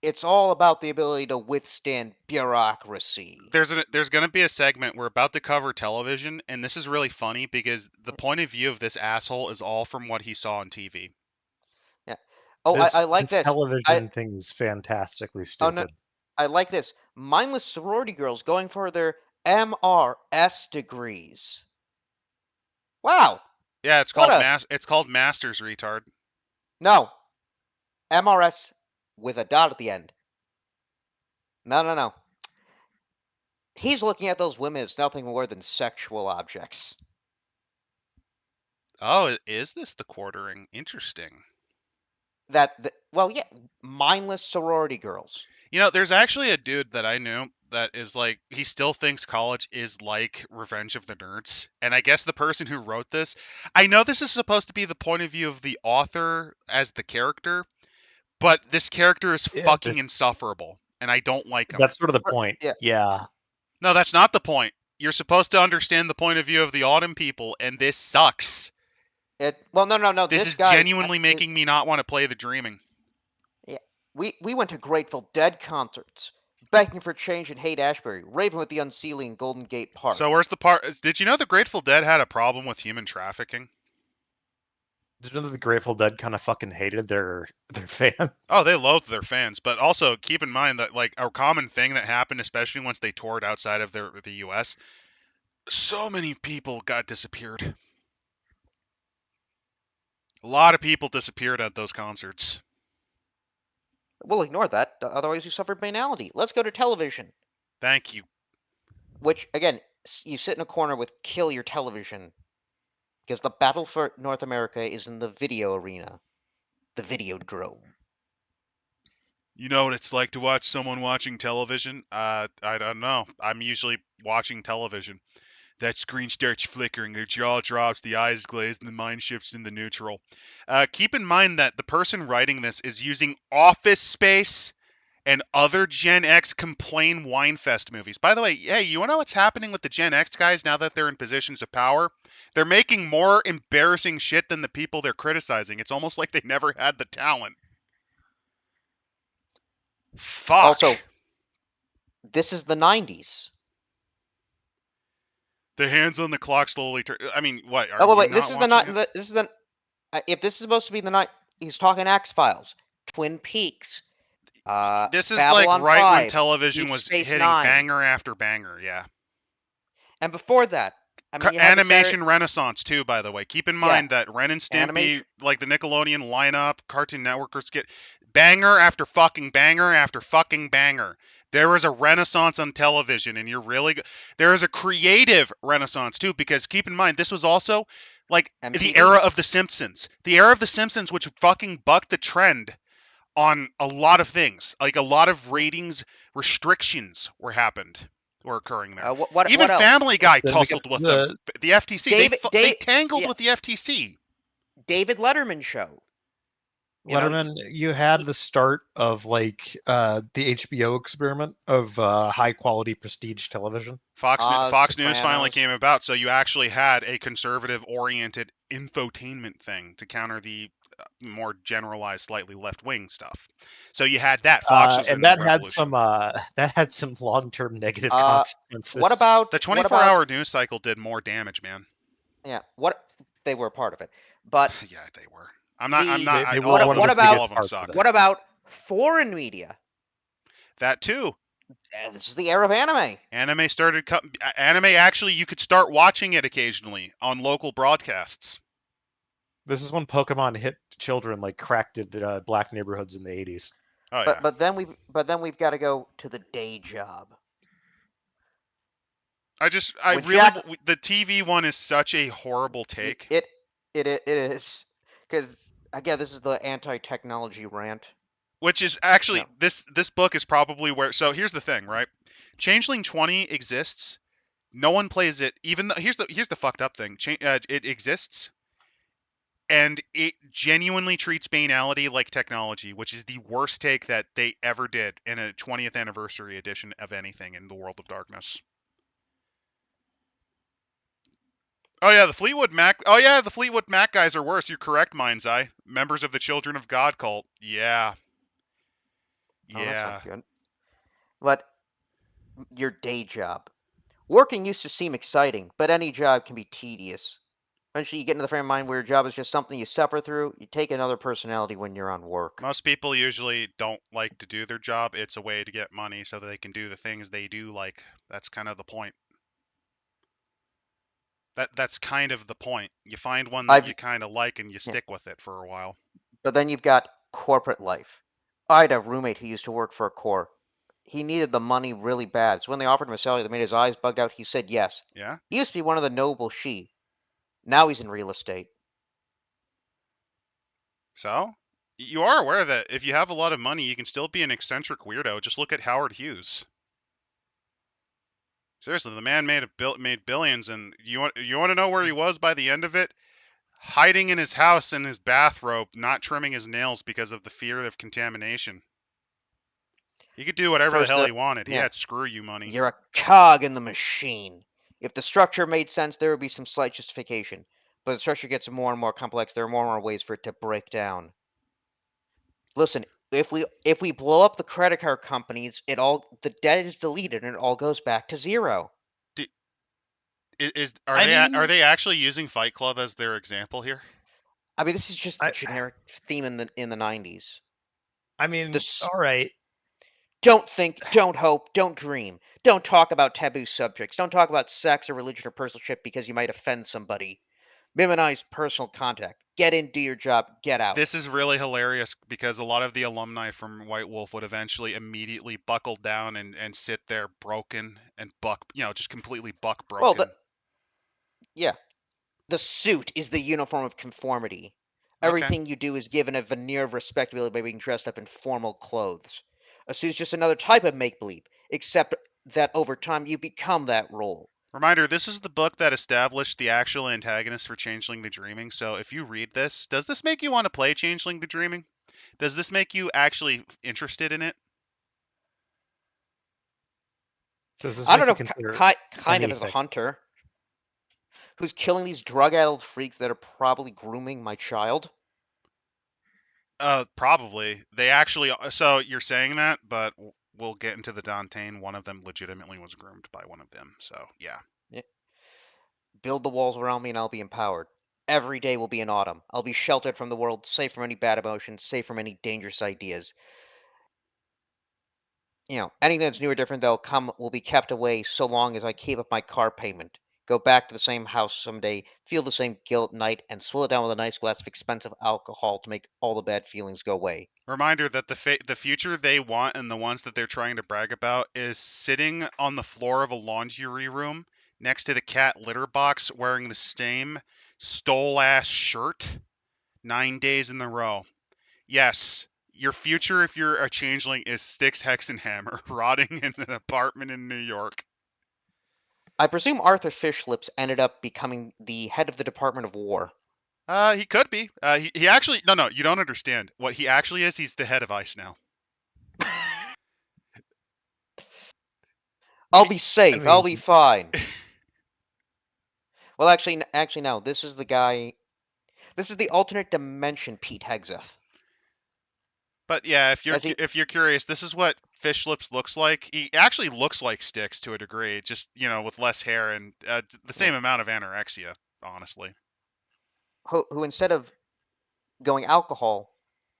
it's all about the ability to withstand bureaucracy. There's going to be a segment we're about to cover television, and this is really funny because the point of view of this asshole is all from what he saw on TV. Yeah. Oh, I like This this. I television thing is fantastically oh no, stupid. I like this. Mindless sorority girls going for their MRS degrees. Wow. Yeah, What a it's called Masters, retard. no. MRS with a dot at the end. No. He's looking at those women as nothing more than sexual objects. Oh, is this the quartering? Interesting. Well, yeah, mindless sorority girls. You know, there's actually a dude that I knew that is like, he still thinks college is like Revenge of the Nerds. And I guess the person who wrote this, I know this is supposed to be the point of view of the author as the character, but this character is Yeah, fucking insufferable, and I don't like him. that's sort of the point. Yeah. Yeah. No, that's not the point. You're supposed to understand the point of view of the autumn people, and this sucks. No. This is guy genuinely making me not want to play The Dreaming. Yeah, we went to Grateful Dead concerts, begging for change in Haight-Ashbury, raving with the Unseelie in Golden Gate Park. So where's the part? Did you know the Grateful Dead had a problem with human trafficking? Did you know that the Grateful Dead kind of fucking hated their fan? Oh, they loathed their fans, but also keep in mind that like a common thing that happened, especially once they toured outside of the U.S., so many people got disappeared. A lot of people disappeared at those concerts. We'll ignore that, otherwise you suffered banality. Let's go to television. Thank you. Which, again, you sit in a corner with kill your television. Because the battle for North America is in the video arena. The Videodrome. You know what it's like to watch someone watching television? I don't know. I'm usually watching television. That screen starts flickering, their jaw drops, the eyes glaze, and the mind shifts into neutral. Keep in mind that the person writing this is using Office Space and other Gen X complain Winefest movies. By the way, hey, you want to know what's happening with the Gen X guys now that they're in positions of power? They're making more embarrassing shit than the people they're criticizing. It's almost like they never had the talent. Fuck. Also, this is the 90s. The hands on the clock slowly turn. I mean, what? Are Oh, wait, you this not is the watching not. it? This is the. If this is supposed to be the night, he's talking X-Files, Twin Peaks, This is like Babylon right when 5, television Deep was Space hitting Nine, banger after banger. Yeah. and before that, I mean, you had Animation renaissance too, by the way. Keep in mind that Ren and Stimpy, Animation. like the Nickelodeon lineup, Cartoon Networkers get banger after fucking banger after fucking banger. There was a renaissance on television, and there is a creative renaissance too, because keep in mind this was also like the MTV. era of The Simpsons, which fucking bucked the trend on a lot of things. Like a lot of ratings restrictions were occurring there. What Even else? Family Guy Then we get tussled with them. The FTC. They tangled Yeah, with the FTC. David Letterman show. You know, Letterman, you had the start of like the HBO experiment of high quality prestige television. Fox News finally Sopranos. came about, so you actually had a conservative-oriented infotainment thing to counter the more generalized, slightly left-wing stuff. So you had that. Fox was in And the that revolution. had some long term negative What consequences. about The 24-hour news cycle did more damage, man. Yeah, they were a part of it, but Yeah, they were. I'm not. They were All of one them. of the about All biggest of them parts of suck. it. what about foreign media? That too. This is the era of anime. Anime actually, you could start watching it occasionally on local broadcasts. This is when Pokemon hit children like crack did the black neighborhoods in the 80s. Oh yeah. But then we've got to go to the day job. The TV one is such a horrible take. It is, because again, this is the anti-technology rant. Which is actually No. this book is probably where. So here's the thing, right? Changeling 20 exists. No one plays it. Even though here's the fucked up thing. It exists, and it genuinely treats banality like technology, which is the worst take that they ever did in a 20th anniversary edition of anything in the World of Darkness. Oh yeah, the Fleetwood Mac. Oh yeah, the Fleetwood Mac guys are worse. You're correct, Mind's Eye. Members of the Children of God cult. Yeah. Oh, that's Yeah. not good. But your day job. Working used to seem exciting, but any job can be tedious. Eventually, you get into the frame of mind where your job is just something you suffer through. You take another personality when you're on work. Most people usually don't like to do their job. It's a way to get money so that they can do the things they do like. That's kind of the point. That's kind of the point. You find one that you kind of like and you stick with it for a while. But then you've got corporate life. I had a roommate who used to work for a corp. He needed the money really bad. So when they offered him a salary that made his eyes bugged out, he said yes. Yeah? He used to be one of the noble she. Now he's in real estate. So, you are aware that if you have a lot of money, you can still be an eccentric weirdo. Just look at Howard Hughes. Seriously, the man made billions, and you want to know where he was by the end of it? Hiding in his house in his bathrobe, not trimming his nails because of the fear of contamination. He could do whatever the hell he wanted. He had screw you money. You're a cog in the machine. If the structure made sense, there would be some slight justification. But the structure gets more and more complex. There are more and more ways for it to break down. Listen, if we blow up the credit card companies, the debt is deleted and it all goes back to zero. Are they actually using Fight Club as their example here? I mean, this is just the generic theme in the 90s. I mean, all right. Don't think, don't hope, don't dream. Don't talk about taboo subjects. Don't talk about sex or religion or personal because you might offend somebody. Minimize personal contact. Get in, do your job, get out. This is really hilarious because a lot of the alumni from White Wolf would eventually immediately buckle down and sit there broken and just completely buck broken. Well, the suit is the uniform of conformity. Everything you do is given a veneer of respectability by being dressed up in formal clothes. A suit is just another type of make-believe, except that over time you become that role. Reminder, this is the book that established the actual antagonist for Changeling the Dreaming, so if you read this, does this make you want to play Changeling the Dreaming? Does this make you actually interested in it? Does this I don't know, kind of as a hunter who's killing these drug-addled freaks that are probably grooming my child. Probably. They actually. So you're saying that, but we'll get into the Dantean. One of them legitimately was groomed by one of them. So yeah. Build the walls around me, and I'll be empowered. Every day will be an autumn. I'll be sheltered from the world, safe from any bad emotions, safe from any dangerous ideas. Anything that's new or different will be kept away so long as I keep up my car payment. Go back to the same house someday, feel the same guilt at night, and swill it down with a nice glass of expensive alcohol to make all the bad feelings go away. Reminder that the future they want and the ones that they're trying to brag about is sitting on the floor of a laundry room next to the cat litter box wearing the same stole-ass shirt 9 days in a row. Yes, Your future, if you're a changeling, is Styx, Hex, and Hammer rotting in an apartment in New York. I presume Arthur Fishlips ended up becoming the head of the Department of War. He could be. He actually no, you don't understand. What he actually is, he's the head of ICE now. I'll be safe. I I'll mean- be fine. Well, actually, no. This is the guy. This is the alternate dimension Pete Hegseth. But yeah, As he- if you're curious, this is what Fishlips looks like. He actually looks like Styx to a degree, just with less hair and the same amount of anorexia, honestly. Who instead of going alcohol,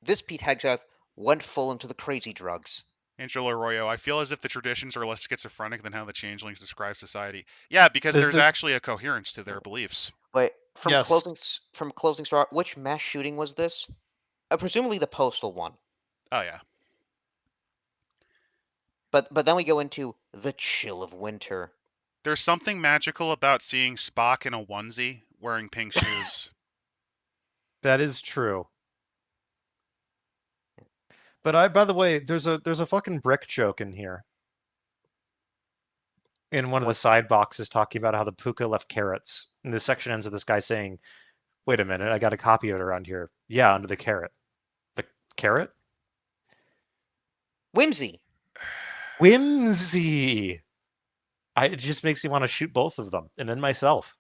this Pete Hegseth went full into the crazy drugs. Angelo Arroyo, I feel as if the traditions are less schizophrenic than how the changelings describe society. Yeah, because The- there's the- actually a coherence to their beliefs. Wait, from Yes. closing star, which mass shooting was this? Presumably the postal one. Oh yeah. But then we go into the chill of winter. There's something magical about seeing Spock in a onesie wearing pink shoes. That is true. But by the way, there's a fucking brick joke in here. In one of the side boxes talking about how the Pooka left carrots. And this section ends with this guy saying, "Wait a minute, I got a copy of it around here." Yeah, under the carrot. The carrot? Whimsy. Whimsy. It just makes me want to shoot both of them, and then myself.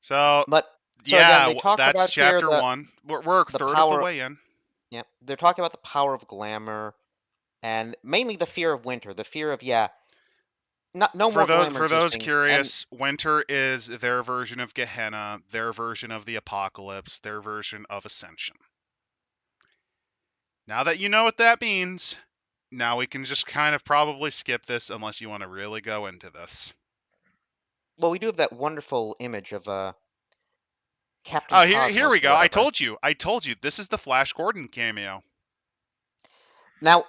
So But yeah, again, they talk that's about here chapter 1. We're a the third of the power- way in. Yeah, they're talking about the power of glamour, and mainly the fear of winter. The fear of no more glamour For those existing, curious, winter is their version of Gehenna, their version of the apocalypse, their version of ascension. Now that you know what that means, now we can just kind of probably skip this unless you want to really go into this. well, we do have that wonderful image of Captain. Oh, here Cosmos we or go. I whatever. told you. This is the Flash Gordon cameo. Now,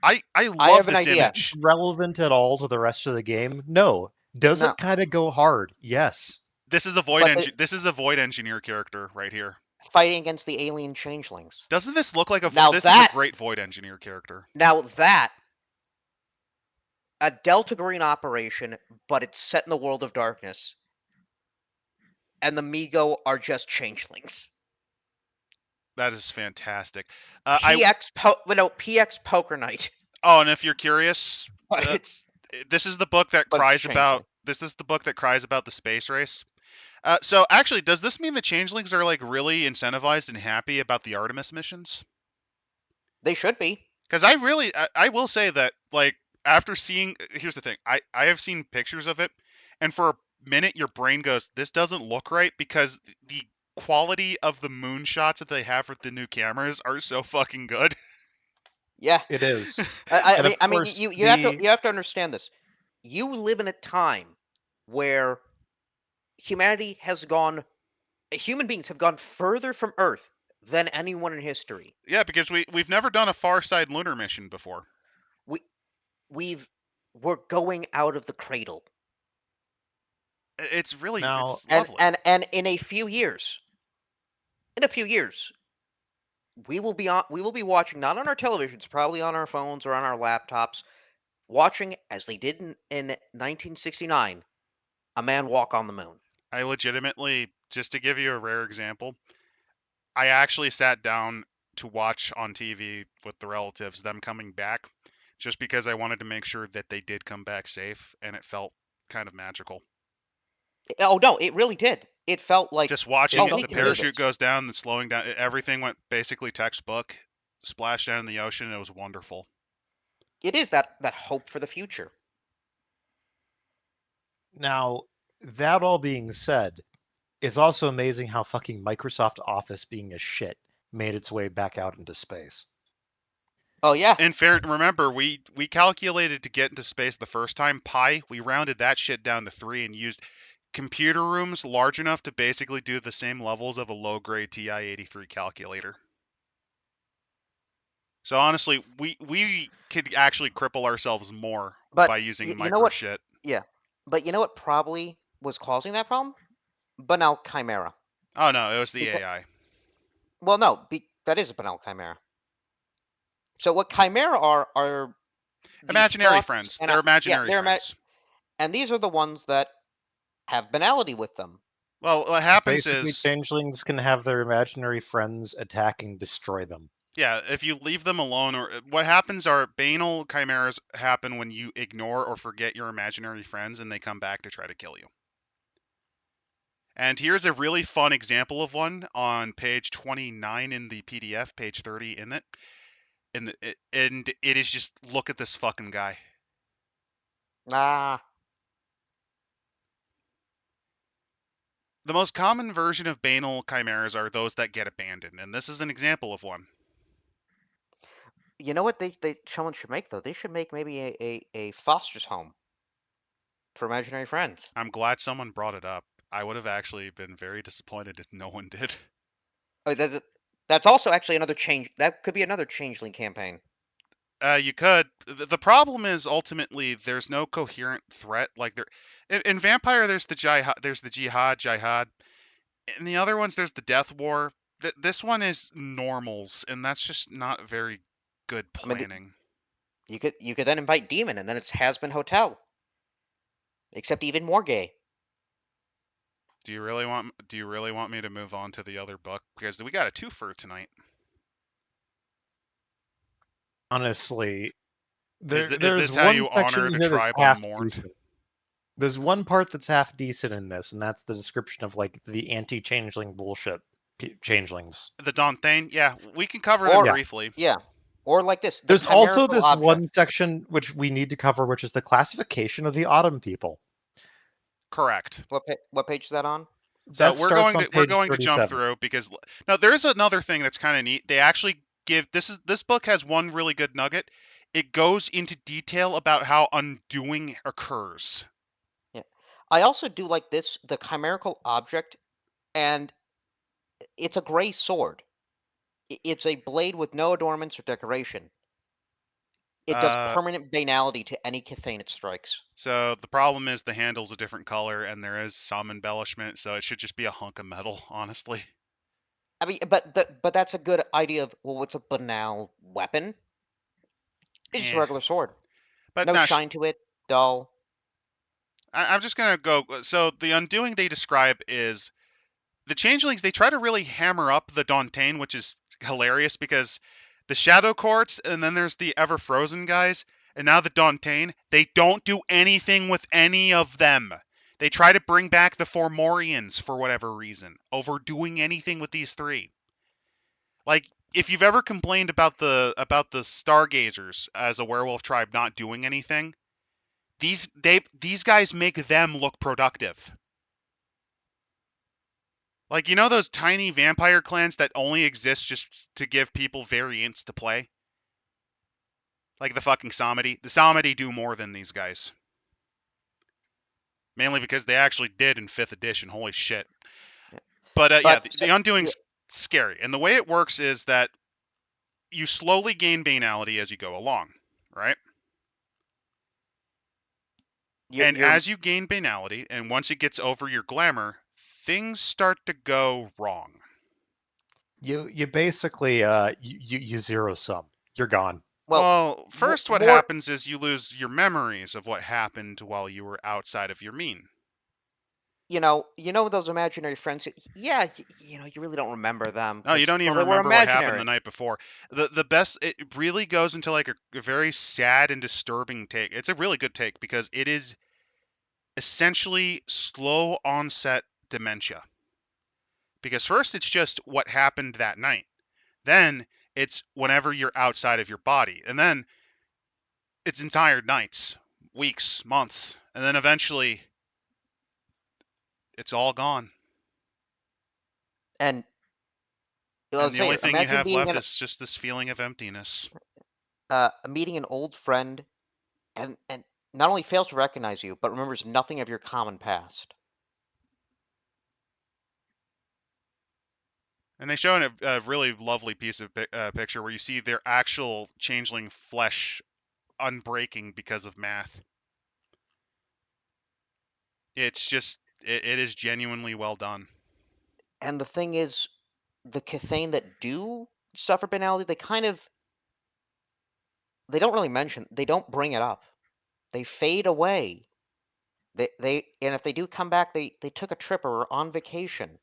I I love have an this idea. image. Is this relevant at all to the rest of the game? No. Does No. it kind of go hard? Yes. This is a void engineer character right here. Fighting against the alien changelings. Doesn't this look like this is a great void engineer character? Now that a Delta Green operation, but it's set in the world of darkness, and the Migo are just changelings. That is fantastic. PX Poker Night. Oh, and if you're curious, this is the book that cries about the space race. So actually, does this mean the changelings are like really incentivized and happy about the Artemis missions? They should be. Because I will say that, like, after seeing, here's the thing, I have seen pictures of it, and for a minute your brain goes, this doesn't look right, because the quality of the moon shots that they have with the new cameras are so fucking good. Yeah, it is. I mean, you have to understand this. You live in a time where human beings have gone further from Earth than anyone in history. Yeah, because we've never done a far side lunar mission before. We're going out of the cradle. It's really it's lovely. And in a few years, we will be watching, not on our televisions, probably on our phones or on our laptops, watching as they did in 1969, a man walk on the moon. I legitimately, just to give you a rare example, I actually sat down to watch on TV with the relatives them coming back, just because I wanted to make sure that they did come back safe, and it felt kind of magical. Oh no, it really did. It felt like just watching the parachute goes down and slowing down. Everything went basically textbook, splashed down in the ocean. It was wonderful. It is that hope for the future. Now, that all being said, it's also amazing how fucking Microsoft Office being a shit made its way back out into space. Oh yeah. In fair, remember we calculated to get into space the first time. Pi, we rounded that shit down to 3 and used computer rooms large enough to basically do the same levels of a low-grade TI-83 calculator. So honestly, we could actually cripple ourselves more by using micro shit. Yeah, but you know what probably was causing that problem? Banal Chimera. Oh no, it was the AI. Well, no, That is a banal chimera. So what chimera are the Imaginary thoughts friends. and They're yeah, imaginary friends. and these are the ones that have banality with them. Well, what happens Basically, is, changelings can have their imaginary friends attack and destroy them. yeah, if you leave them alone, or what happens are banal chimeras happen when you ignore or forget your imaginary friends and they come back to try to kill you. And here's a really fun example of one on page 29 in the PDF, page 30 in it. And it is just, look at this fucking guy. Ah, The most common version of banal chimeras are those that get abandoned, and this is an example of one. you know what someone should make though? They should make maybe a foster's home for imaginary friends. I'm glad someone brought it up. I would have actually been very disappointed if no one did. Oh, that's also actually another change. That could be another changeling campaign. You could. The problem is ultimately there's no coherent threat. Like there, in Vampire, there's the jihad. In the other ones, there's the death war. This one is normals, and that's just not very good I mean, planning. you could then invite demon, and then it's has been hotel, except even more gay. Do you really want me to move on to the other book, because we got a twofer tonight? Honestly, Is there's this how one you honor section the here that's tribe half unmourned? decent. There's one part that's half decent in this, and that's the description of like the anti-changeling bullshit changelings. The Dantean, yeah, we can cover them Or briefly. yeah, or like this, the There's also chimerical this object. one section which we need to cover, which is the classification of the autumn people. Correct. What page is that on? So That starts on we're page going to jump 37. through, because now there is another thing that's kind of neat. They actually give this book has one really good nugget. It goes into detail about how undoing occurs. Yeah, I also do like this, the chimerical object, and it's a gray sword. It's a blade with no adornments or decoration. It does Uh, permanent banality to any Kithain it strikes. so the problem is the handle's a different color, and there is some embellishment, so it should just be a hunk of metal, honestly. I mean, but that's a good idea of, well, what's a banal weapon? It's just a Eh. regular sword. But No no, shine to it, dull. I'm just gonna go. So the undoing they describe is the changelings. They try to really hammer up the Dantean, which is hilarious because the Shadow Courts, and then there's the Ever Frozen guys, and now the Dantean. They don't do anything with any of them. They try to bring back the Formorians for whatever reason, over doing anything with these three. Like, if you've ever complained about the Stargazers as a werewolf tribe not doing anything, these guys make them look productive. Like, you know those tiny vampire clans that only exist just to give people variants to play? Like the fucking Samedi. The Samedi do more than these guys. Mainly because they actually did in 5th edition. Holy shit. Yeah. But yeah, But the Undoing's scary. And the way it works is that you slowly gain banality as you go along, right? And you're as you gain banality, and once it gets over your glamour, things start to go wrong. You basically you zero sum. You're gone. well Well, first what more. happens is you lose your memories of what happened while you were outside of your mean. You know those imaginary friends. Yeah, you really don't remember them No, you because, don't well, even they were remember what happened the imaginary. night before. The best, it really goes into like a very sad and disturbing take. It's a really good take because it is essentially slow onset dementia. Because first it's just what happened that night. Then it's whenever you're outside of your body. And then it's entire nights, weeks, months, and then eventually it's all gone. And And let's the say, only thing you imagine have being left is just this feeling of emptiness. meeting an old friend, and not only fails to recognize you, but remembers nothing of your common past. And they show a really lovely piece of picture where you see their actual changeling flesh unbreaking because of math. It's just, it is genuinely well done. And the thing is, the Kithain that do suffer banality, they don't really mention, they don't bring it up. They fade away. And if they do come back, they took a trip or are on vacation.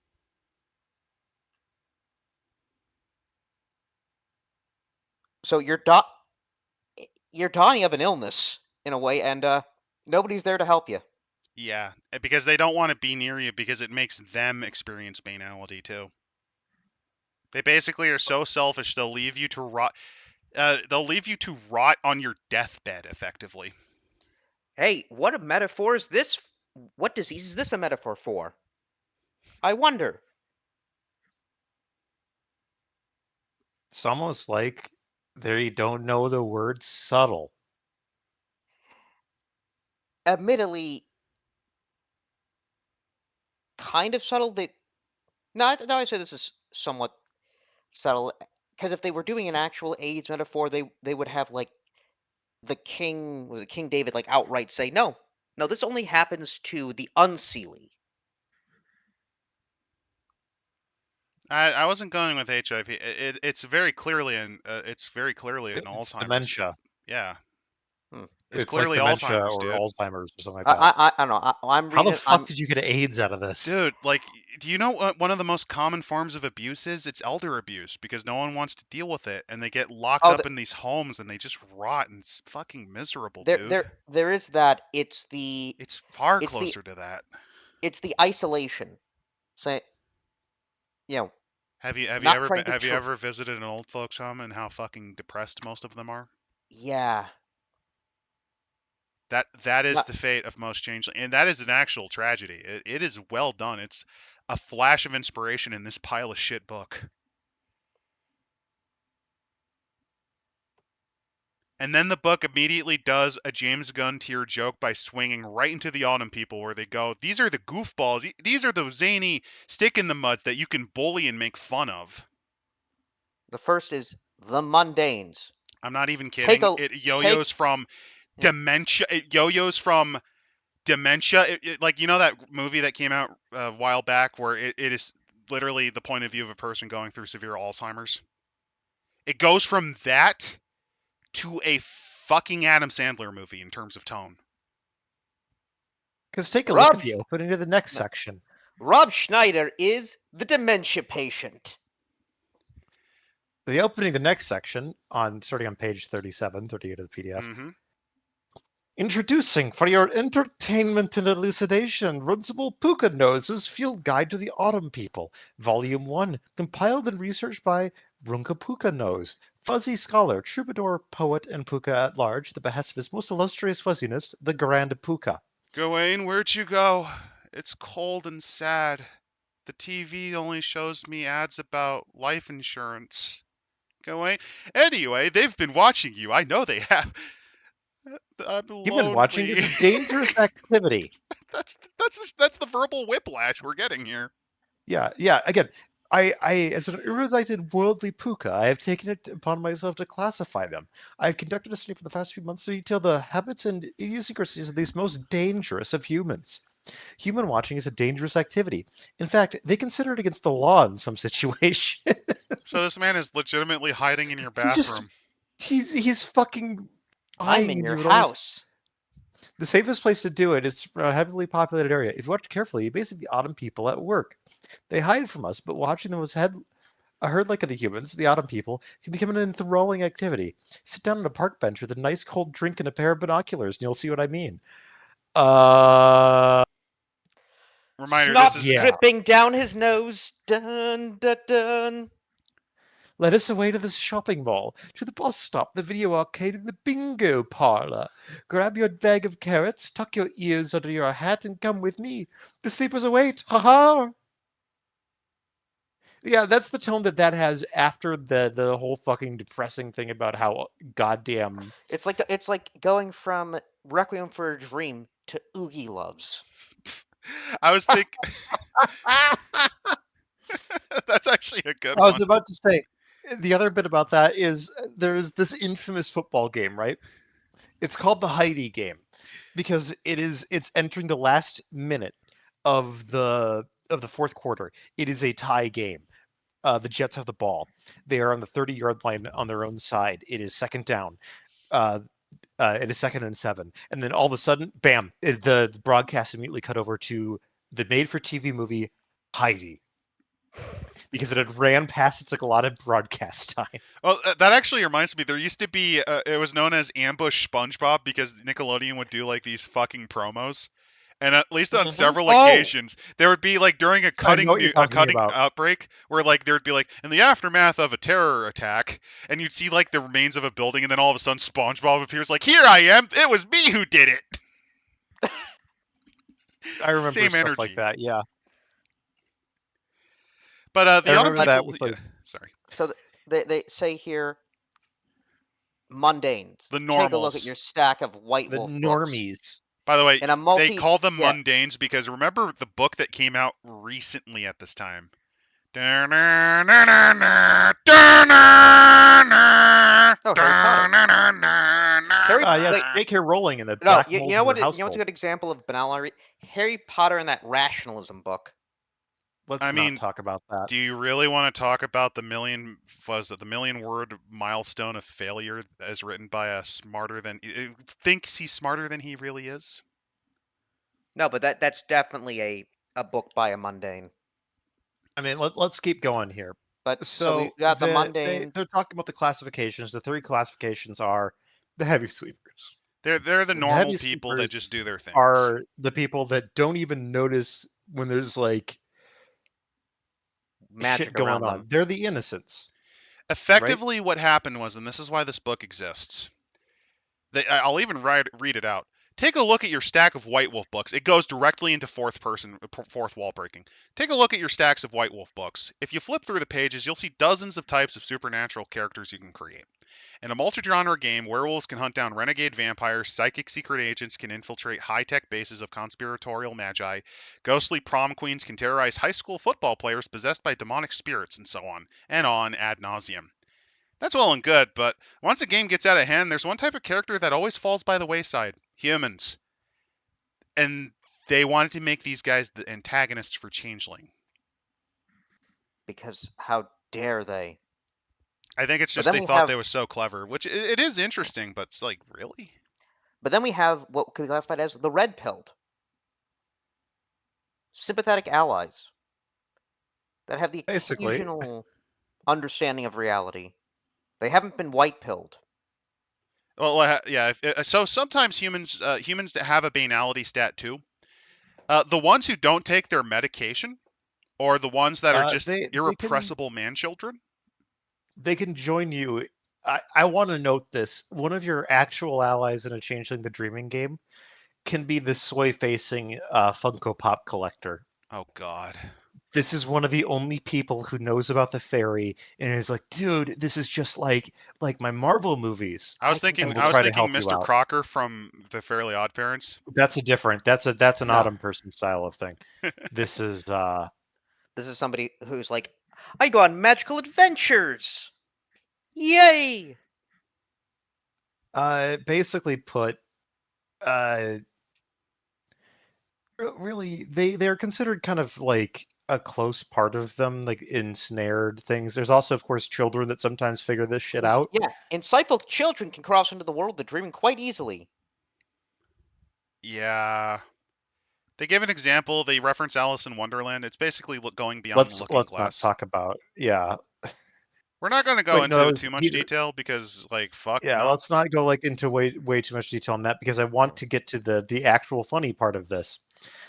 So you're dying of an illness in a way, and nobody's there to help you. Yeah, because they don't want to be near you because it makes them experience banality too. They basically are so selfish they'll leave you to rot. They'll leave you to rot on your deathbed, effectively. Hey, what a metaphor is this? What disease is this a metaphor for? I wonder. It's almost like they don't know the word subtle. Admittedly, kind of subtle. No, I say this is somewhat subtle, because if they were doing an actual AIDS metaphor, they would have like King David, like outright say, no, this only happens to the unseelie. I wasn't going with HIV. It's very clearly It's Alzheimer's. dementia. Yeah, Hmm. it's It's like clearly dementia Alzheimer's, or dude. Alzheimer's or something like that. I don't know. I'm How the reading. fuck did you get AIDS out of this? Dude, like, do you know what one of the most common forms of abuse is? It's elder abuse because no one wants to deal with it, and they get locked Oh, up in these homes and they just rot, and it's fucking miserable, there dude. there is that. It's the It's far it's the closer to that. it's the isolation. So, you know, Have you not trying to ever visited an old folks home and how fucking depressed most of them are? yeah. That is Not the fate of most changeling, and that is an actual tragedy. It is well done. It's a flash of inspiration in this pile of shit book. And then the book immediately does a James Gunn tier joke by swinging right into the Autumn People, where they go, "These are the goofballs. These are the zany stick in the muds that you can bully and make fun of." the first is the mundanes. I'm not even Take kidding. a It take. yo-yos from Yeah. dementia. It yo-yos from dementia. Like, you know that movie that came out a while back where it is literally the point of view of a person going through severe Alzheimer's. It goes from that to a fucking Adam Sandler movie in terms of tone. Because take a look Rob, at the opening of the next section. Rob Schneider is the dementia patient. The opening of the next section, starting on page 37, 38 of the PDF. Mm-hmm. Introducing, for your entertainment and elucidation, Runcible Pooka Nose's Field Guide to the Autumn People, Volume 1, compiled and researched by Runka Pooka Nose, fuzzy scholar, troubadour, poet, and Pooka at large, at the behest of his most illustrious fuzziness, the Grand Pooka. Gawain, where'd you go? It's cold and sad. The TV only shows me ads about life insurance. Gawain. Anyway, they've been watching you. I know they have. I'm Human watching lonely. is a dangerous activity. That's the verbal whiplash we're getting here. Yeah. Again, I, as an erudite worldly Pooka, I have taken it upon myself to classify them. I have conducted a study for the past few months to detail the habits and idiosyncrasies of these most dangerous of humans. Human watching is a dangerous activity. In fact, they consider it against the law in some situations. So this man is legitimately hiding in your bathroom. He's fucking I'm eyeing in your you at almost- house. The safest place to do it is a heavily populated area. If you watch carefully, you basically the Autumn People at work. They hide from us, but watching them as a herd like the humans, the Autumn People, can become an enthralling activity. Sit down on a park bench with a nice cold drink and a pair of binoculars, and you'll see what I mean. Reminder, Snot this is dripping down his nose. Dun dun dun. Let us away to the shopping mall, to the bus stop, the video arcade, and the bingo parlor. Grab your bag of carrots, tuck your ears under your hat, and come with me. The sleepers await. Ha ha! Yeah, that's the tone that has after the whole fucking depressing thing about how goddamn. It's like going from Requiem for a Dream to Oogie Loves. I was thinking that's actually a good I was one. about to say the other bit about that is there's this infamous football game, right? It's called the Heidi game because it's entering the last minute of the fourth quarter. It is a tie game. The Jets have the ball. They are on the 30-yard line on their own side. It is second down. It is 2nd and 7. And then all of a sudden, bam, the broadcast immediately cut over to the made-for-TV movie Heidi. Because it had ran past its allotted broadcast time. Well, that actually reminds me. There used to be, it was known as Ambush SpongeBob because Nickelodeon would do like these fucking promos, and at least on several occasions, there would be like during a cutting about. outbreak where like there would be like in the aftermath of a terror attack, and you'd see like the remains of a building, and then all of a sudden SpongeBob appears like, "Here I am! It was me who did it." I remember Same stuff energy. like that. Yeah. But the I other remember that people, with, like, sorry, So they say here, mundanes. the Take a look normals. at your stack of White the Wolf books. normies. By the way, In a they call them yeah. mundanes because remember the book that came out recently at this time. Oh, Harry Potter. Yes, J.K. Rowling in the No, Black you Mold know in what? Your You know what's a Household. good example of banality? Harry Potter and that rationalism book. Let's I mean, not talk about that. Do you really want to talk about the million word milestone of failure as written by a thinks he's smarter than he really is? No, but that's definitely a book by a mundane. I mean, let's keep going here. But so we got the mundane. They're talking about the classifications. The 3 classifications are the heavy sleepers. They're the normal heavy people that sleepers just do their things. Are the people that don't even notice when there's like magic shit going around on. them. They're the innocents. Effectively, what happened was, and this is why this book exists. I'll even read it out. Take a look at your stack of White Wolf books. It goes directly into fourth wall breaking. Take a look at your stacks of White Wolf books. If you flip through the pages, you'll see dozens of types of supernatural characters you can create. In a multi-genre game, werewolves can hunt down renegade vampires, psychic secret agents can infiltrate high-tech bases of conspiratorial magi, ghostly prom queens can terrorize high school football players possessed by demonic spirits, and so on ad nauseum. That's well and good, but once a game gets out of hand, there's one type of character that always falls by the wayside: humans. And they wanted to make these guys the antagonists for Changeling. Because how dare they? I think it's just they thought they were so clever, which it is interesting, but it's like, really? But then we have what could be classified as the red-pilled. Sympathetic allies that have the occasional understanding of reality. They haven't been white-pilled. Well, yeah. So sometimes humans have a banality stat too. The ones who don't take their medication, or the ones that are just irrepressible man-children. They can join you. I want to note this. One of your actual allies in a Changeling the Dreaming game can be the soy-facing Funko Pop collector. Oh, God. This is one of the only people who knows about the fairy and is like, dude, this is just like my Marvel movies. I was thinking Mr. Crocker from the Fairly Odd Parents. That's an Autumn person style of thing. This is somebody who's like, I go on magical adventures. Yay! Basically put, really, they're considered kind of like a close part of them, like ensnared things. There's also, of course, children that sometimes figure this shit out. Yeah, insightful children can cross into the world of the dreaming quite easily. Yeah. They give an example. They reference Alice in Wonderland. It's basically going beyond the looking glass. Let's not talk about, yeah. We're not going to go into too much detail because, like, fuck. Yeah, no. let's not go into way too much detail on that because I want to get to the actual funny part of this,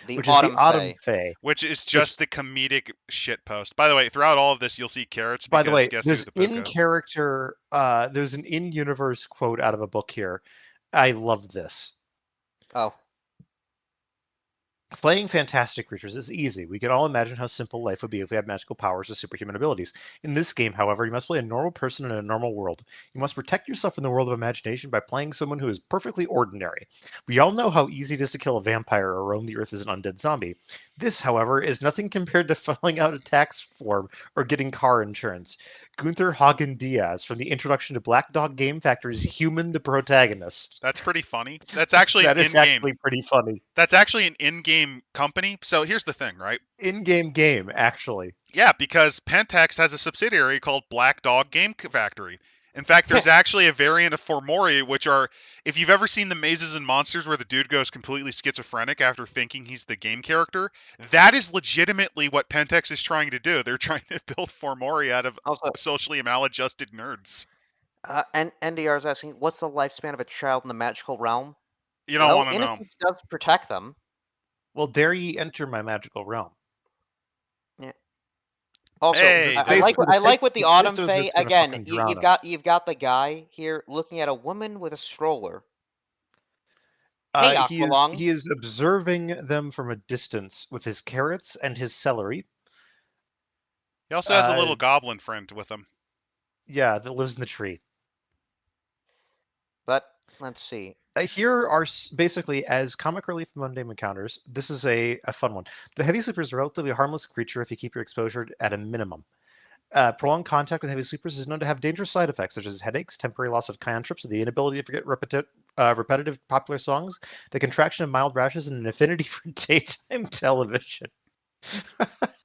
which is the Autumn Fae, which is just the comedic shitpost. By the way, throughout all of this, you'll see carrots. By the way, there's there's an in-universe quote out of a book here. I love this. Oh. Playing fantastic creatures is easy. We can all imagine how simple life would be if we had magical powers or superhuman abilities. In this game, however, you must play a normal person in a normal world. You must protect yourself in the world of imagination by playing someone who is perfectly ordinary. We all know how easy it is to kill a vampire or roam the earth as an undead zombie. This, however, is nothing compared to filling out a tax form or getting car insurance. Gunther Hagen Diaz from the introduction to Black Dog Game Factory's Human the Protagonist. That's pretty funny. That's actually That an is in-game. actually pretty funny. That's actually an in-game company. So here's the thing, right? In-game game, actually. Yeah, because Pentex has a subsidiary called Black Dog Game Factory. In fact, there's actually a variant of Formori, which are, if you've ever seen the Mazes and Monsters where the dude goes completely schizophrenic after thinking he's the game character, that is legitimately what Pentex is trying to do. They're trying to build Formori out of Also, socially maladjusted nerds. and NDR is asking, what's the lifespan of a child in the magical realm? You don't Well, want to know. innocence does protect them. Well, dare ye enter my magical realm. Also, Hey, I there's- like the I like face- with the the autumn face fae is gonna again. fucking You, drown you've him. got the guy here looking at a woman with a stroller. Hey, Aqualung. He is observing them from a distance with his carrots and his celery. He also has a little goblin friend with him. Yeah, that lives in the tree. But let's see. Here are basically, as comic relief from mundane encounters, this is a fun one. The heavy sleeper is a relatively harmless creature if you keep your exposure at a minimum. Prolonged contact with heavy sleepers is known to have dangerous side effects such as headaches, temporary loss of cantrips, and the inability to forget repetitive popular songs, the contraction of mild rashes, and an affinity for daytime television.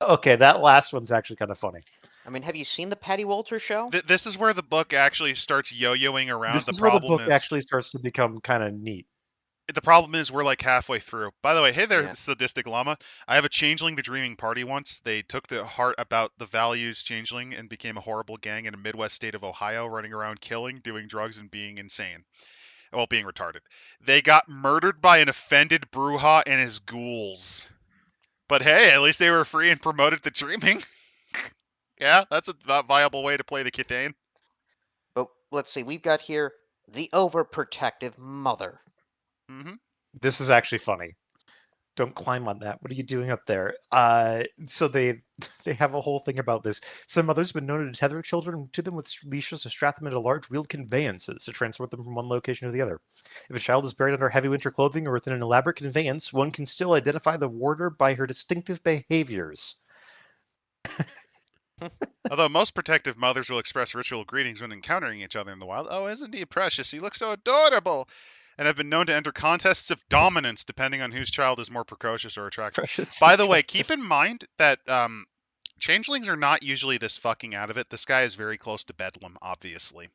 Okay, that last one's actually kind of funny. I mean, have you seen the Patty Walter show? This is where the book actually starts yo-yoing around. This is where the book actually starts to become kind of neat. The problem is we're like halfway through. By the way, hey there, Yeah. sadistic llama. I have a Changeling the Dreaming party once. They took to heart about the values Changeling and became a horrible gang in a Midwest state of Ohio, running around killing, doing drugs, and being insane. Well, being retarded. They got murdered by an offended Bruja and his ghouls. But hey, at least they were free and promoted the Dreaming. Yeah, that's a viable way to play the Kithain. But let's see. We've got here the overprotective mother. Mm-hmm. This is actually funny. Don't climb on that. What are you doing up there? So they have a whole thing about this. Some mothers have been known to tether children to them with leashes or strap them into large wheeled conveyances to transport them from one location to the other. If a child is buried under heavy winter clothing or within an elaborate conveyance, one can still identify the warder by her distinctive behaviors. Although most protective mothers will express ritual greetings when encountering each other in the wild. Oh, isn't he precious? He looks so adorable. And have been known to enter contests of dominance depending on whose child is more precocious or attractive. Precious. By the way, keep in mind that changelings are not usually this fucking out of it. This guy is very close to Bedlam, obviously.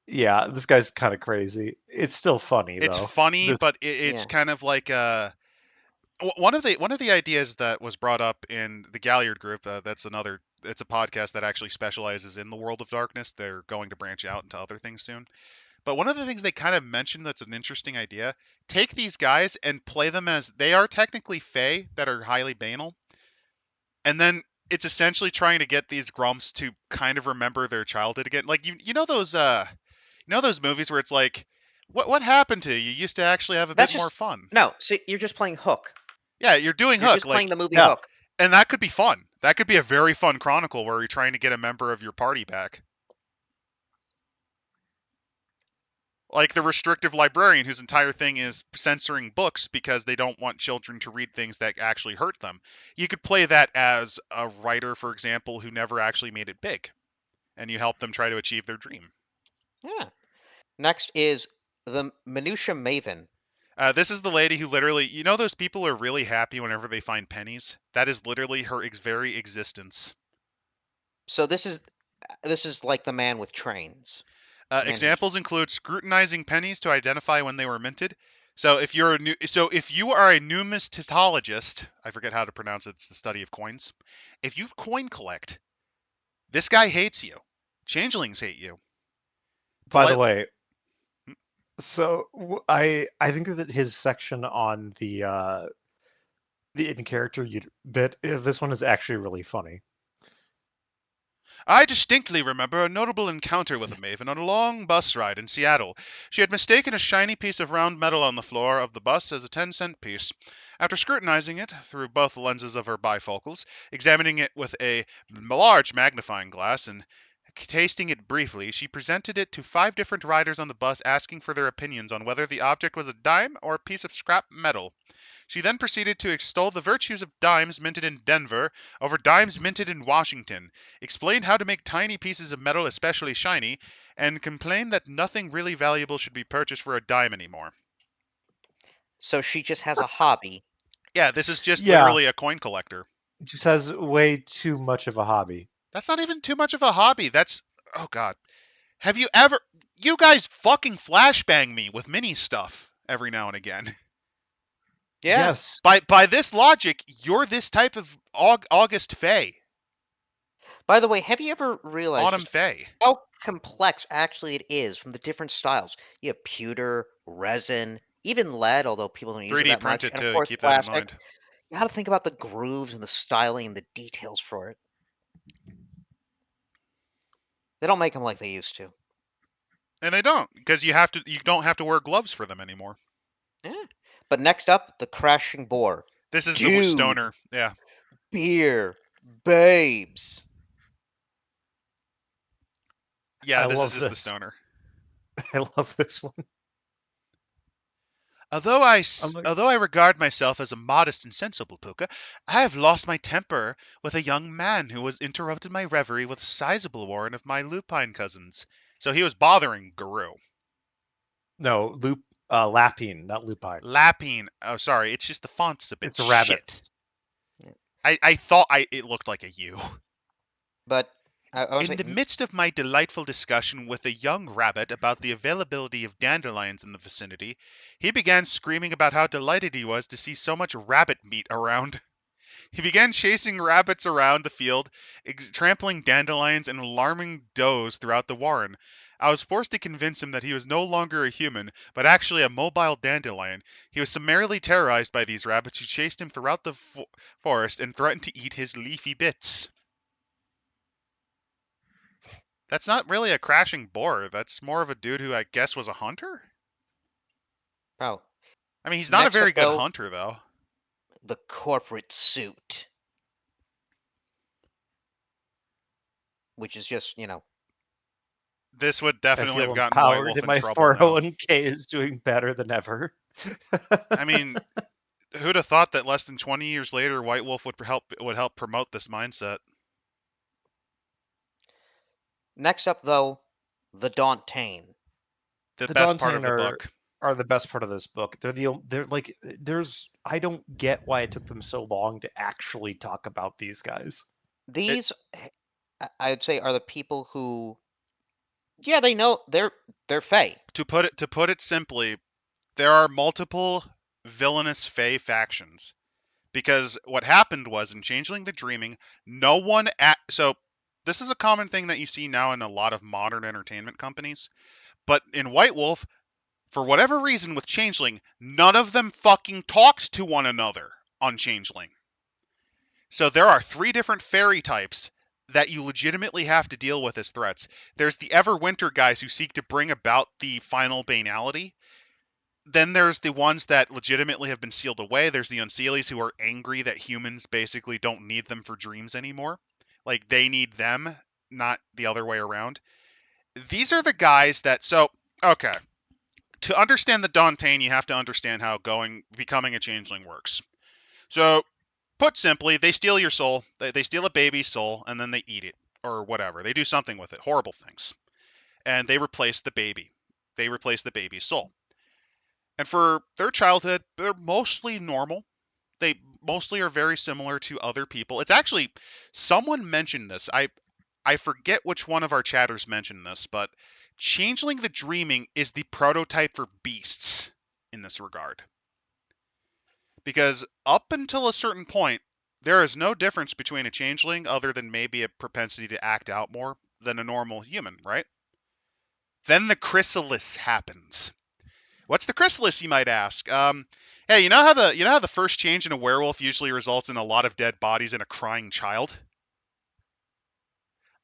Yeah, this guy's kind of crazy. It's still funny, though. It's funny, This- but it's kind of like one of the ideas that was brought up in the Galliard group. It's a podcast that actually specializes in the world of darkness. They're going to branch out into other things soon. But one of the things they kind of mentioned that's an interesting idea, take these guys and play them as they are technically fae that are highly banal. And then it's essentially trying to get these grumps to kind of remember their childhood again. Like you know those movies where it's like, what happened to you? You used to actually have a bit more fun. No, see, you're just playing Hook. Yeah, you're doing You're Hook. just playing the movie Yeah. Hook. And that could be fun. That could be a very fun chronicle where you're trying to get a member of your party back. Like the restrictive librarian whose entire thing is censoring books because they don't want children to read things that actually hurt them. You could play that as a writer, for example, who never actually made it big. And you help them try to achieve their dream. Yeah. Next is the Minutia Maven. This is the lady who literally, you know those people who are really happy whenever they find pennies? That is literally her very existence. So this is like the man with trains. Examples include scrutinizing pennies to identify when they were minted. So if you are a numismatologist, I forget how to pronounce it, it's the study of coins. If you coin collect, this guy hates you. Changelings hate you. By the way, so I think that his section on the in character bit, this one is actually really funny. I distinctly remember a notable encounter with a maven on a long bus ride in Seattle. She had mistaken a shiny piece of round metal on the floor of the bus as a 10-cent piece. After scrutinizing it through both the lenses of her bifocals, examining it with a large magnifying glass, and tasting it briefly, she presented it to 5 different riders on the bus asking for their opinions on whether the object was a dime or a piece of scrap metal. She then proceeded to extol the virtues of dimes minted in Denver over dimes minted in Washington, explained how to make tiny pieces of metal especially shiny, and complained that nothing really valuable should be purchased for a dime anymore. So she just has a hobby. Yeah, this is just Yeah. literally a coin collector. Just has way too much of a hobby. That's not even too much of a hobby. That's, oh god. Have you ever, you guys fucking flashbang me with mini stuff every now and again. Yeah. Yes. By this logic, you're this type of August Faye. By the way, have you ever realized Autumn just Faye. how complex actually it is from the different styles? You have pewter, resin, even lead, although people don't use it 3D that much, printed and of too, course keep that in plastic. mind. You got to think about the grooves and the styling and the details for it. They don't make them like they used to. And they don't, because you don't have to wear gloves for them anymore. Yeah. But next up, the crashing boar. This is the Dude, stoner. Yeah. beer, babes. Yeah, I this is love just the this. stoner. I love this one. Although like- I regard myself as a modest and sensible Pooka, I have lost my temper with a young man who was interrupted my reverie with a sizable warren of my lupine cousins. So he was bothering Guru. No, lapine, not lupine. Lapping. Oh, sorry. It's just the font's a bit It's a shit. rabbit. I thought it looked like a U. But I was In the saying, midst of my delightful discussion with a young rabbit about the availability of dandelions in the vicinity, he began screaming about how delighted he was to see so much rabbit meat around. He began chasing rabbits around the field, trampling dandelions and alarming does throughout the warren. I was forced to convince him that he was no longer a human, but actually a mobile dandelion. He was summarily terrorized by these rabbits who chased him throughout the forest and threatened to eat his leafy bits. That's not really a crashing boar. That's more of a dude who I guess was a hunter? oh, I mean, he's not a next very up good though, hunter, though. the corporate suit, which is just, This would I definitely feel have gotten White empowered Wolf and in my trouble now. 401k is doing better than ever. I mean, who'd have thought that less than 20 years later, White Wolf would help promote this mindset? next up though, the Dauntain. The The best part of the Dauntain book. are the best part of this book. They're like there's I don't get why it took them so long to actually talk about these guys. These, I would say, are the people who, yeah, they know they're Fae. To put it simply, there are multiple villainous Fae factions. Because what happened was in Changeling the Dreaming, no one so this is a common thing that you see now in a lot of modern entertainment companies. But in White Wolf, for whatever reason with Changeling, none of them fucking talked to one another on Changeling. So there are 3 different fairy types that you legitimately have to deal with as threats. There's the Everwinter guys who seek to bring about the final banality. Then there's the ones that legitimately have been sealed away. There's the Unseelies who are angry that humans basically don't need them for dreams anymore. Like, they need them, not the other way around. These are the guys that... So, okay. To understand the Dauntain, you have to understand how becoming a changeling works. So, put simply, they steal your soul. They steal a baby's soul, and then they eat it. Or whatever. They do something with it. Horrible things. And they replace the baby. They replace the baby's soul. And for their childhood, they're mostly normal. They mostly are very similar to other people. It's actually, someone mentioned this. I forget which one of our chatters mentioned this, but Changeling the Dreaming is the prototype for beasts in this regard. Because up until a certain point, there is no difference between a changeling other than maybe a propensity to act out more than a normal human, right? Then the chrysalis happens. What's the chrysalis, you might ask? Hey, you know how the first change in a werewolf usually results in a lot of dead bodies and a crying child?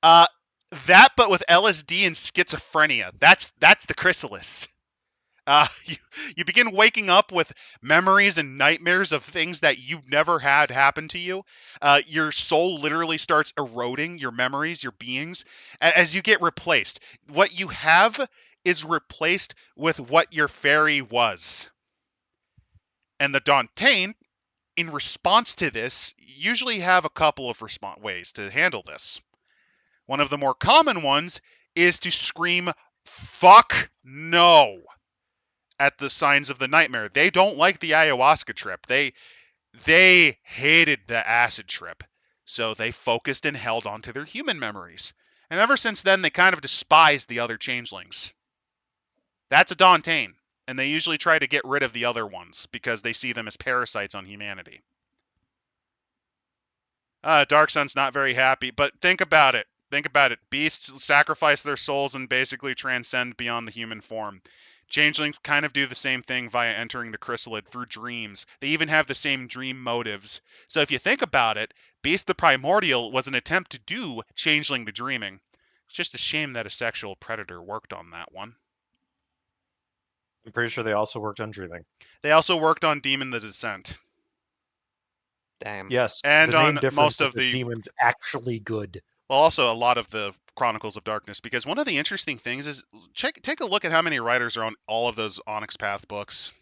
That, but with LSD and schizophrenia. That's the chrysalis. You begin waking up with memories and nightmares of things that you never had happen to you. Your soul literally starts eroding your memories, your beings, as you get replaced. What you have is replaced with what your fairy was. And the Dantean, in response to this, usually have a couple of ways to handle this. One of the more common ones is to scream, "Fuck no," at the signs of the nightmare. They don't like the ayahuasca trip. They hated the acid trip. So they focused and held on to their human memories. And ever since then, they kind of despised the other changelings. That's a Dantean. And they usually try to get rid of the other ones because they see them as parasites on humanity. Dark Sun's not very happy, but think about it. Think about it. Beasts sacrifice their souls and basically transcend beyond the human form. Changelings kind of do the same thing via entering the chrysalid through dreams. They even have the same dream motives. So if you think about it, Beast the Primordial was an attempt to do Changeling the Dreaming. It's just a shame that a sexual predator worked on that one. I'm pretty sure they also worked on Dreaming. They also worked on Demon the Descent. Damn. Yes, And the main on difference most is of the the demon's actually good. Well, also a lot of the Chronicles of Darkness, because one of the interesting things is take a look at how many writers are on all of those Onyx Path books.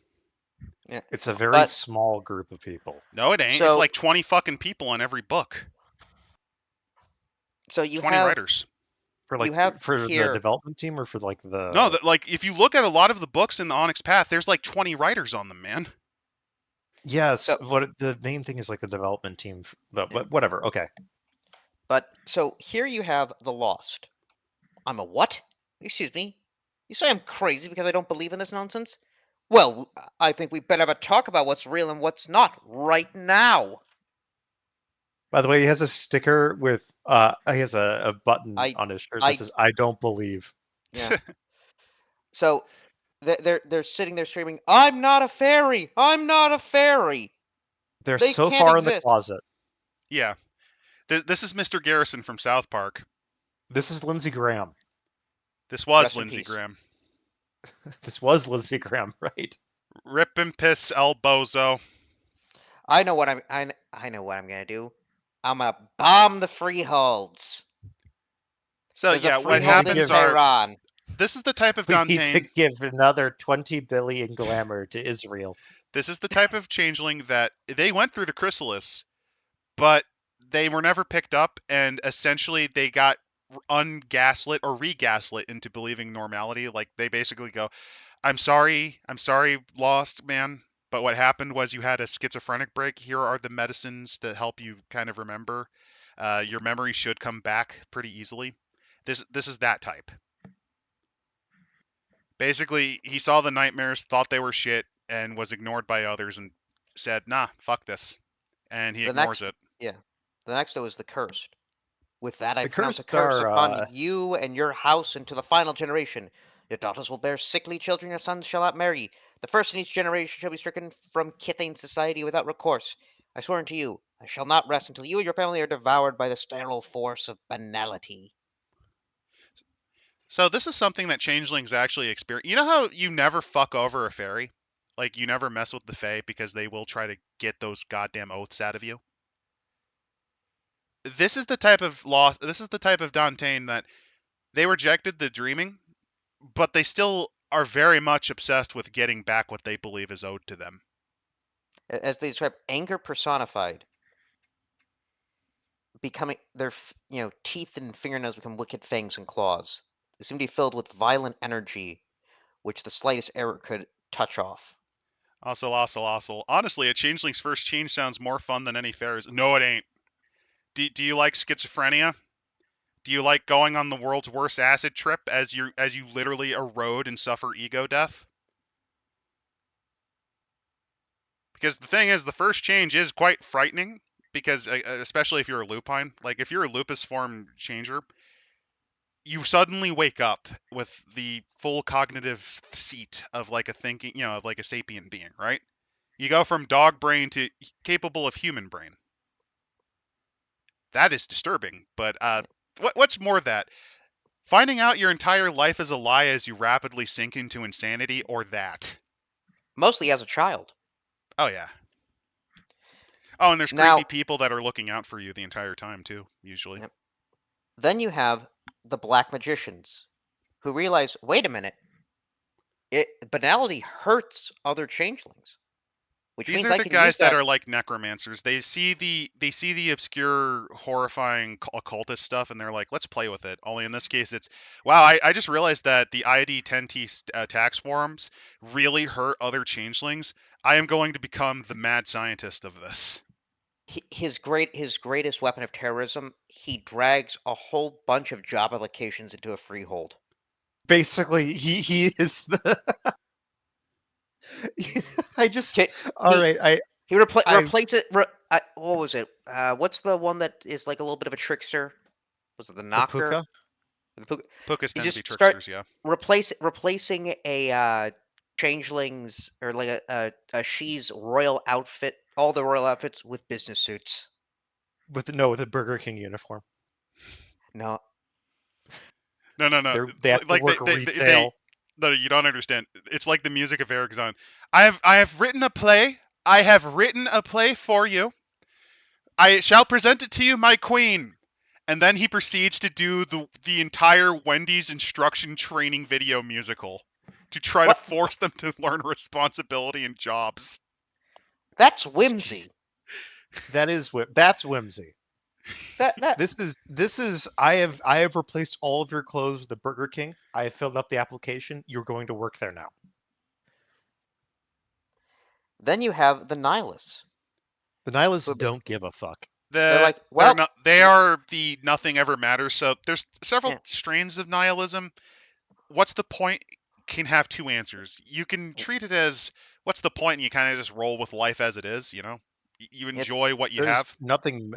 Yeah. It's a very But small group of people. No, it ain't. So- It's like 20 fucking people on every book. so you 20 have writers. For You like have for the here- development team or for like the No, like if you look at a lot of the books in the Onyx Path, there's like 20 writers on them, man. Yes, So- what the main thing is like the development team. Yeah. But whatever. Okay. But so here you have the Lost. I'm a what? Excuse me. You say I'm crazy because I don't believe in this nonsense? Well, I think we better have a talk about what's real and what's not right now. By the way, he has a sticker with he has a button I- on his shirt I- that says "I don't believe." Yeah. So they're sitting there screaming, "I'm not a fairy! I'm not a fairy!" They're They so can't far in the exist. closet. Yeah. This is Mr. Garrison from South Park. This is Lindsey Graham. This was Rest in Lindsey peace. Graham. This was Lindsey Graham, right? Rip and piss El Bozo. I know what I know what I'm gonna do. I'm gonna bomb the freeholds. So There's yeah, a what freehold in happens are Tehran. this is the type of We need to Dantean. give another 20 billion glamour to Israel. This is the type of changeling that they went through the chrysalis, but they were never picked up, and essentially they got ungaslit or regaslit into believing normality. Like they basically go, I'm sorry, lost man, but what happened was you had a schizophrenic break. Here are the medicines that help you kind of remember. Your memory should come back pretty easily. This is that type. Basically, he saw the nightmares, thought they were shit, and was ignored by others, and said, "Nah, fuck this," and he The ignores next- it. Yeah. The next though is the cursed. With that I The pronounce a cursed curse are, upon you and your house into the final generation. Your daughters will bear sickly children, your sons shall not marry. The first in each generation shall be stricken from Kithain society without recourse. I swear unto you, I shall not rest until you and your family are devoured by the sterile force of banality. So this is something that changelings actually experience. You know how you never fuck over a fairy? Like you never mess with the fae because they will try to get those goddamn oaths out of you. This is the type of loss. This is the type of Dantean that they rejected the dreaming, but they still are very much obsessed with getting back what they believe is owed to them. As they describe anger personified, becoming their teeth and fingernails become wicked fangs and claws. They seem to be filled with violent energy, which the slightest error could touch off. Also. Honestly, a changeling's first change sounds more fun than any fairies. No, it ain't. Do you like schizophrenia? Do you like going on the world's worst acid trip as you literally erode and suffer ego death? Because the thing is, the first change is quite frightening. Because especially if you're a lupine, like if you're a lupus form changer, you suddenly wake up with the full cognitive seat of like a thinking, of like a sapient being, right? You go from dog brain to capable of human brain. That is disturbing. But what's more that Finding out your entire life is a lie as you rapidly sink into insanity, or that. Mostly as a child. Oh, yeah. Oh, and there's creepy Now, people that are looking out for you the entire time, too, usually. Yep. Then you have the black magicians, who realize, wait a minute, banality hurts other changelings, which These means are I the can use guys that that. are like necromancers. They see the obscure, horrifying occultist stuff, and they're like, let's play with it. Only in this case, it's wow. I just realized that the ID 10T tax forums really hurt other changelings. I am going to become the mad scientist of this. His greatest weapon of terrorism, he drags a whole bunch of job applications into a freehold. Basically, he is the. I just Ki- all He right. he I replaces it. What was it? What's the one that is like a little bit of a trickster? Was it the the Knocker? Pooka The Pooka? Pookas You tend to be just start tricksters, yeah. replacing a changelings or like a she's royal outfit, all the royal outfits with business suits. with the Burger King uniform. No, No. They have to Like work they retail. no, you don't understand. It's like the music of Eric Zahn. I have written a play. I have written a play for you. I shall present it to you, my queen. And then he proceeds to do the entire Wendy's instruction training video musical to try to what? force them to learn responsibility and jobs. That's Jeez, whimsy. that's whimsy. That This is I have replaced all of your clothes with the Burger King. I have filled up the application. You're going to work there now. Then you have the nihilists. The nihilists Who- don't give a fuck. They're like, They're well, not they are the nothing ever matters. So there's several yeah, strains of nihilism. What's the point can have two answers. You can treat it as what's the point, and you kind of just roll with life as it is, you know? You it's enjoy what you There's have. nothing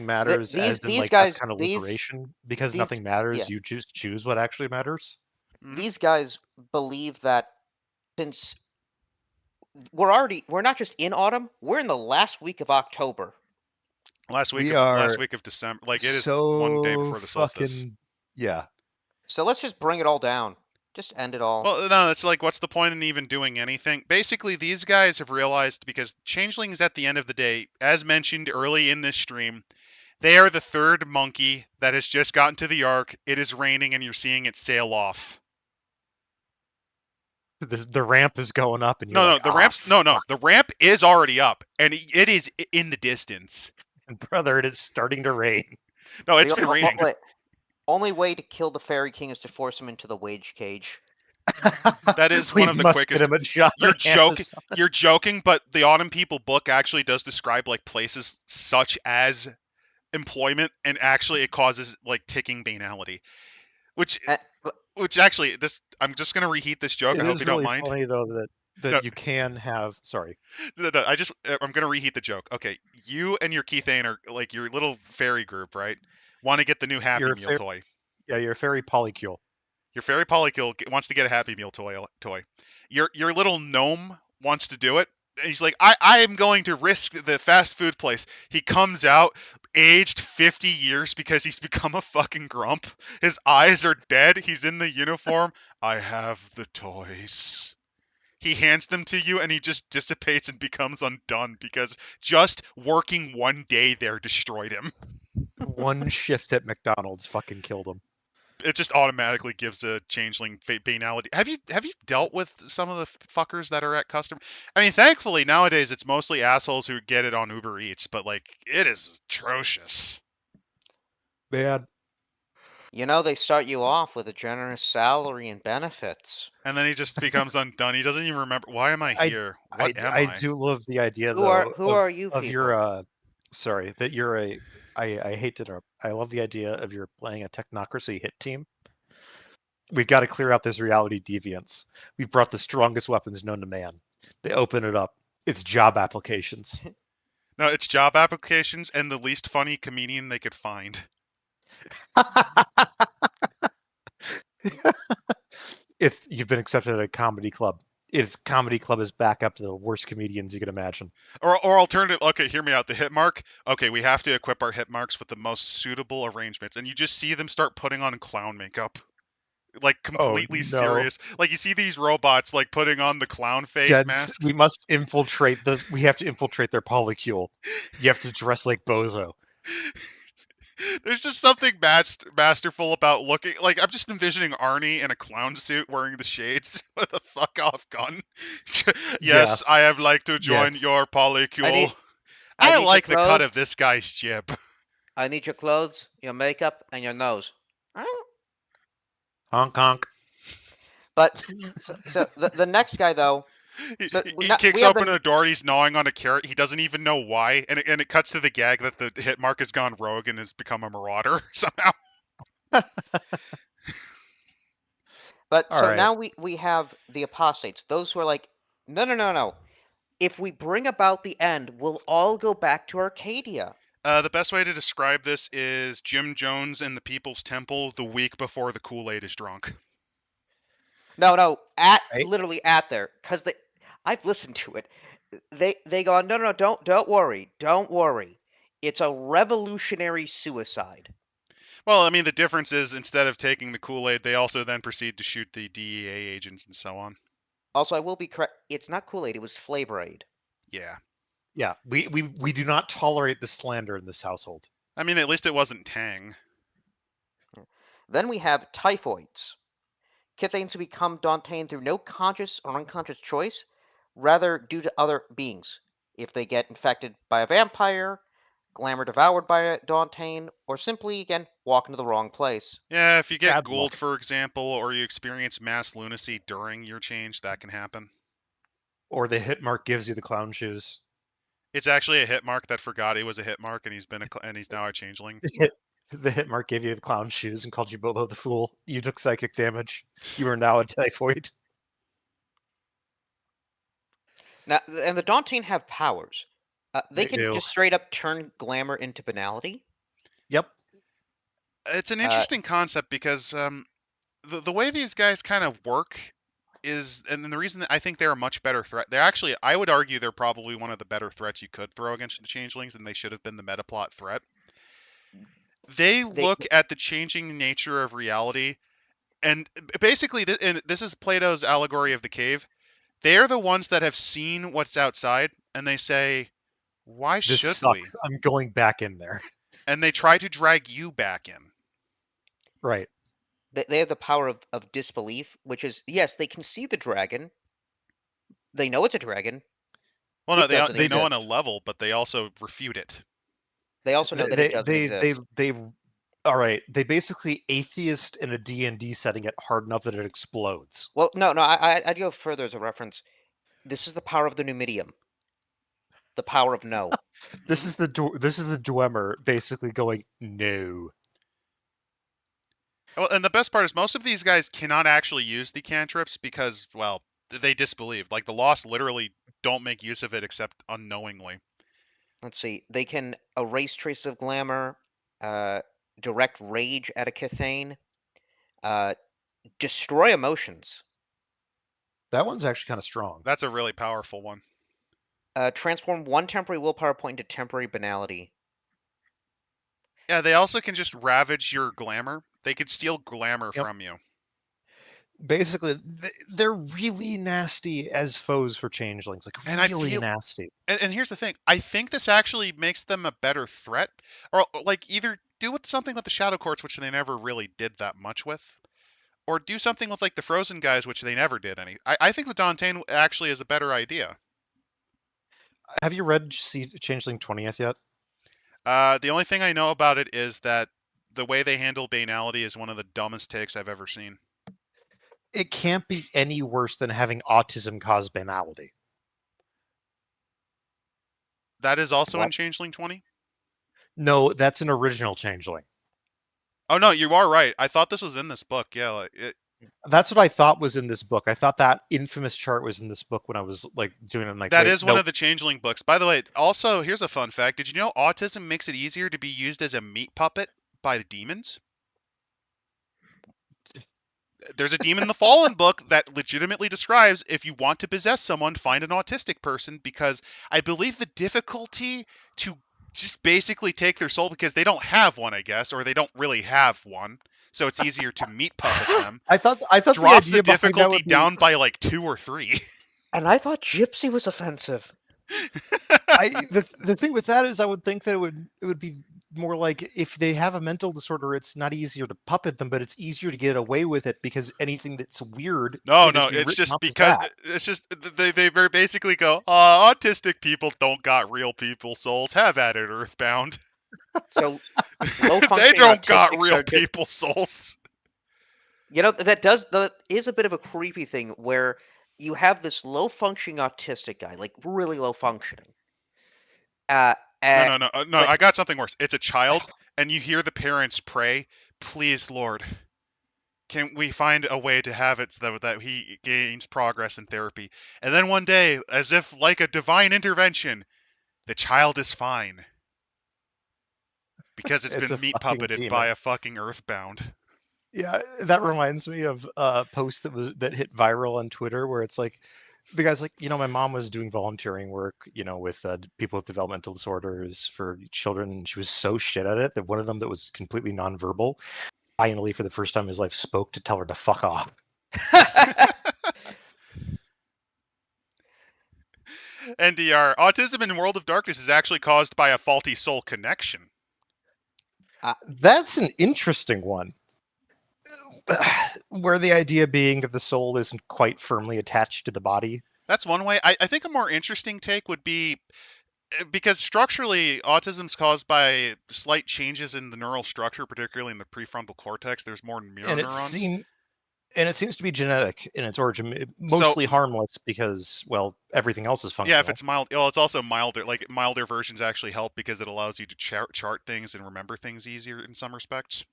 matters, as in these like that's guys kind of liberation because these nothing matters. yeah You choose what actually matters. Hmm. these guys believe that since we're not just in autumn, we're in the last week of October. We Last are week of December, like it is one day so before the solstice. fucking yeah. So let's just bring it all down. Just end it all. Well, no, it's like, what's the point in even doing anything? Basically, these guys have realized because changelings, at the end of the day, as mentioned early in this stream, they are the third monkey that has just gotten to the Ark. It is raining, and you're seeing it sail off. The ramp is going up, and you're No, like, the ramp's no, fuck. the ramp is already up, and it is in the distance. Brother, it is starting to rain. No, it's The been raining. wait, only way to kill the Fairy King is to force him into the wage cage. That is We one of the must quickest. get him a job You're at joking. Amazon. You're joking, but the Autumn People book actually does describe like places such as employment, and actually it causes like ticking banality, which But actually this I'm just gonna reheat this joke. It I hope is you don't really mind. funny though that No, you can have. Sorry, I'm gonna reheat the joke. Okay, you and your Kithain are like your little fairy group, right? Want to get the new Happy you're Meal toy. you're a fairy polycule. Your fairy polycule wants to get a Happy Meal toy. Your little gnome wants to do it. And he's like, I am going to risk the fast food place. He comes out aged 50 years because he's become a fucking grump. His eyes are dead. He's in the uniform. I have the toys. He hands them to you, and he just dissipates and becomes undone because just working one day there destroyed him. One shift at McDonald's fucking killed him. It just automatically gives a changeling banality. Have you dealt with some of the fuckers that are at customer? I mean, thankfully nowadays it's mostly assholes who get it on Uber Eats, but like it is atrocious. Man, they start you off with a generous salary and benefits. And then he just becomes undone. He doesn't even remember, why am I I here? What am I I? do love the idea Who are though who are you of people? your sorry that you're a I hate to interrupt. I love the idea of you're playing a technocracy hit team. We've got to clear out this reality deviance. We've brought the strongest weapons known to man. They open it up. It's job applications. No, it's job applications and the least funny comedian they could find. You've been accepted at a comedy club. Its comedy club is back up to the worst comedians you can imagine. Or alternative, okay, hear me out. The hit mark, okay, we have to equip our hit marks with the most suitable arrangements. And you just see them start putting on clown makeup. like Oh, completely no. serious. Like you see these robots like putting on the clown face Gents, masks. we must infiltrate we have to infiltrate their polycule. You have to dress like Bozo. There's just something masterful about looking like I'm just envisioning Arnie in a clown suit wearing the shades with a fuck off gun. Yes, I have like to join Yes. your polycule. I I need your like the cut clothes. of this guy's jib. I need your clothes, your makeup, and your nose. Honk honk. But so the next guy though. So He we kicks have open the a door and he's gnawing on a carrot. He doesn't even know why, and it cuts to the gag that the hit mark has gone rogue and has become a marauder somehow. but All so right. now we have the apostates. Those who are like, no, no, no, no. If we bring about the end, we'll all go back to Arcadia. The best way to describe this is Jim Jones in the People's Temple the week before the Kool-Aid is drunk. No, no, Right? literally at there, because I've listened to it. They go, no, no, no, don't worry, don't worry. It's a revolutionary suicide. Well, I mean, the difference is instead of taking the Kool-Aid, they also then proceed to shoot the DEA agents and so on. Also, I will be correct. It's not Kool-Aid. It was Flavor Aid. Yeah. Yeah. We do not tolerate the slander in this household. I mean, at least it wasn't Tang. Then we have typhoids. Kithains who become Dantean through no conscious or unconscious choice, rather due to other beings. If they get infected by a vampire, glamour devoured by a Dantean, or simply, again, walk into the wrong place. Yeah, if you get Bad Gould, luck. for example, or you experience mass lunacy during your change, that can happen. Or the hit mark gives you the clown shoes. It's actually a hit mark that forgot he was a hit mark, and he's now a changeling. The hit mark gave you the clown shoes and called you Bobo the Fool. You took psychic damage. You are now a typhoid. Now, and the Dantean have powers. They They can do. just straight up turn glamour into banality. Yep. It's an interesting concept because the way these guys kind of work is, and the reason that I think they're a much better threat. They're actually, I would argue, they're probably one of the better threats you could throw against the changelings, and they should have been the meta plot threat. They look at the changing nature of reality, and basically, and this is Plato's allegory of the cave. They're the ones that have seen what's outside, and they say, "Why This should we?" sucks. I'm going back in there. And they try to drag you back in. Right. They have the power of disbelief, which is, yes, they can see the dragon. They know it's a dragon. Well, no, It doesn't they know exist. on a level, but they also refute it. They also know that it doesn't exist. All right. They basically atheist in a D&D setting it hard enough that it explodes. Well, no, I'd go further as a reference. This is the power of the Numidium. The power of no. This is the Dwemer basically going no. Well, and the best part is most of these guys cannot actually use the cantrips because, well, they disbelieve. Like the Lost literally don't make use of it except unknowingly. Let's see. They can erase traces of glamour, direct rage at a Kithain, destroy emotions, That one's actually kind of strong. That's a really powerful one. transform one temporary willpower point into temporary banality. Yeah, they also can just ravage your glamour. They could steal glamour Yep. from you. Basically, they're really nasty as foes for changelings. Like, And I really feel- nasty. And here's the thing. I think this actually makes them a better threat. Or, like, either do with something with the Shadow Courts, which they never really did that much with. Or do something with, like, the Frozen guys, which they never did any. I think the Dantean actually is a better idea. Have you read Changeling 20th yet? The only thing I know about it is that the way they handle banality is one of the dumbest takes I've ever seen. It can't be any worse than having autism cause banality. That is also in What? Changeling 20? No, that's an original Changeling. Oh, no, you are right. I thought this was in this book. Yeah, like, That's what I thought was in this book. I thought that infamous chart was in this book when I was like doing it. I'm like, that wait, is one of the Changeling books. By the way, also, here's a fun fact. Did you know autism makes it easier to be used as a meat puppet by the demons? There's a Demon in the Fallen book that legitimately describes if you want to possess someone, find an autistic person, because I believe the difficulty to just basically take their soul, because they don't have one, I guess, or they don't really have one. so it's easier to meat puppet them. I thought Drops the the idea behind that difficulty would be, down by like 2 or 3. And I thought Gypsy was offensive. the thing with that is I would think that it would be more like if they have a mental disorder, it's not easier to puppet them, but it's easier to get away with it because anything that's weird No, can just no, be it's written just off as because that. it's just they very basically go, autistic people don't got real people souls. Have at it, Earthbound. So low They functioning don't got autistics real are just, people souls. you know, that is a bit of a creepy thing where you have this low functioning autistic guy, like really low functioning. No, Uh, no. but I got something worse. It's a child, and you hear the parents pray, "Please, Lord, can we find a way to have it so that he gains progress in therapy?" And then one day, as if like a divine intervention, the child is fine because it's It's a been meat fucking puppeted by demon. a fucking Earthbound. Yeah, that reminds me of a post that hit viral on Twitter where it's like the guy's like, my mom was doing volunteering work, with people with developmental disorders for children, and she was so shit at it that one of them that was completely nonverbal finally, for the first time in his life, spoke to tell her to fuck off. NDR, autism in World of Darkness is actually caused by a faulty soul connection. That's an interesting one. Where the idea being that the soul isn't quite firmly attached to the body. That's one way. I think a more interesting take would be because structurally, autism's caused by slight changes in the neural structure, particularly in the prefrontal cortex. There's more mirror And neurons. it seems to be genetic in its origin, So- mostly harmless because, well, everything else is functional. Yeah, if it's mild, well, it's also milder. Like milder versions actually help because it allows you to chart things and remember things easier in some respects.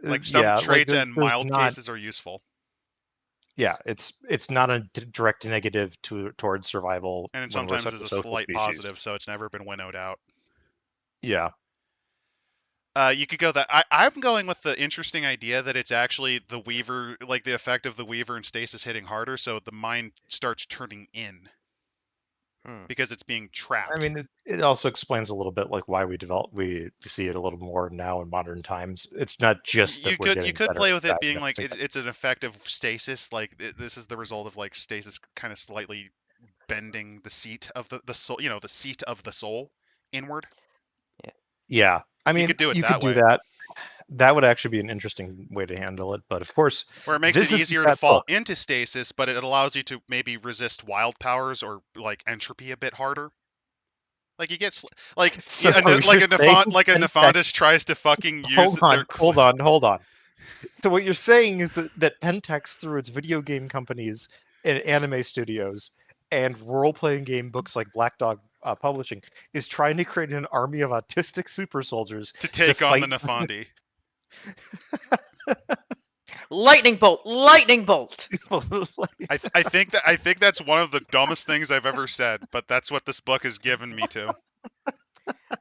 Like some Yeah, traits there's and mild not, cases are useful. yeah, it's not a direct negative towards survival, And when we're sometimes such is a a social slight species. positive, so it's never been winnowed out. Yeah. You could go that. I'm going with the interesting idea that it's actually the Weaver, like the effect of the Weaver and stasis hitting harder, so the mind starts turning in because it's being trapped. I mean, it also explains a little bit like why we see it a little more now in modern times. It's not just that you we're could getting better play with it at being like diagnosing it's an effect of stasis. Like this is the result of like stasis kind of slightly bending the seat of the soul, the seat of the soul inward. Yeah, I mean, you could do it you that could do way. that. That would actually be an interesting way to handle it. But of course, Where it makes this it is easier to fall into stasis, but it allows you to maybe resist wild powers or like entropy a bit harder. Like you get like So a Nefandis tries to fucking use hold on. So what you're saying is that Pentex, through its video game companies and anime studios and role-playing game books like Black Dog Publishing, is trying to create an army of autistic super soldiers to take on the fight Nefandi. Lightning bolt! Lightning bolt! I think that's one of the dumbest things I've ever said, but that's what this book has given me to.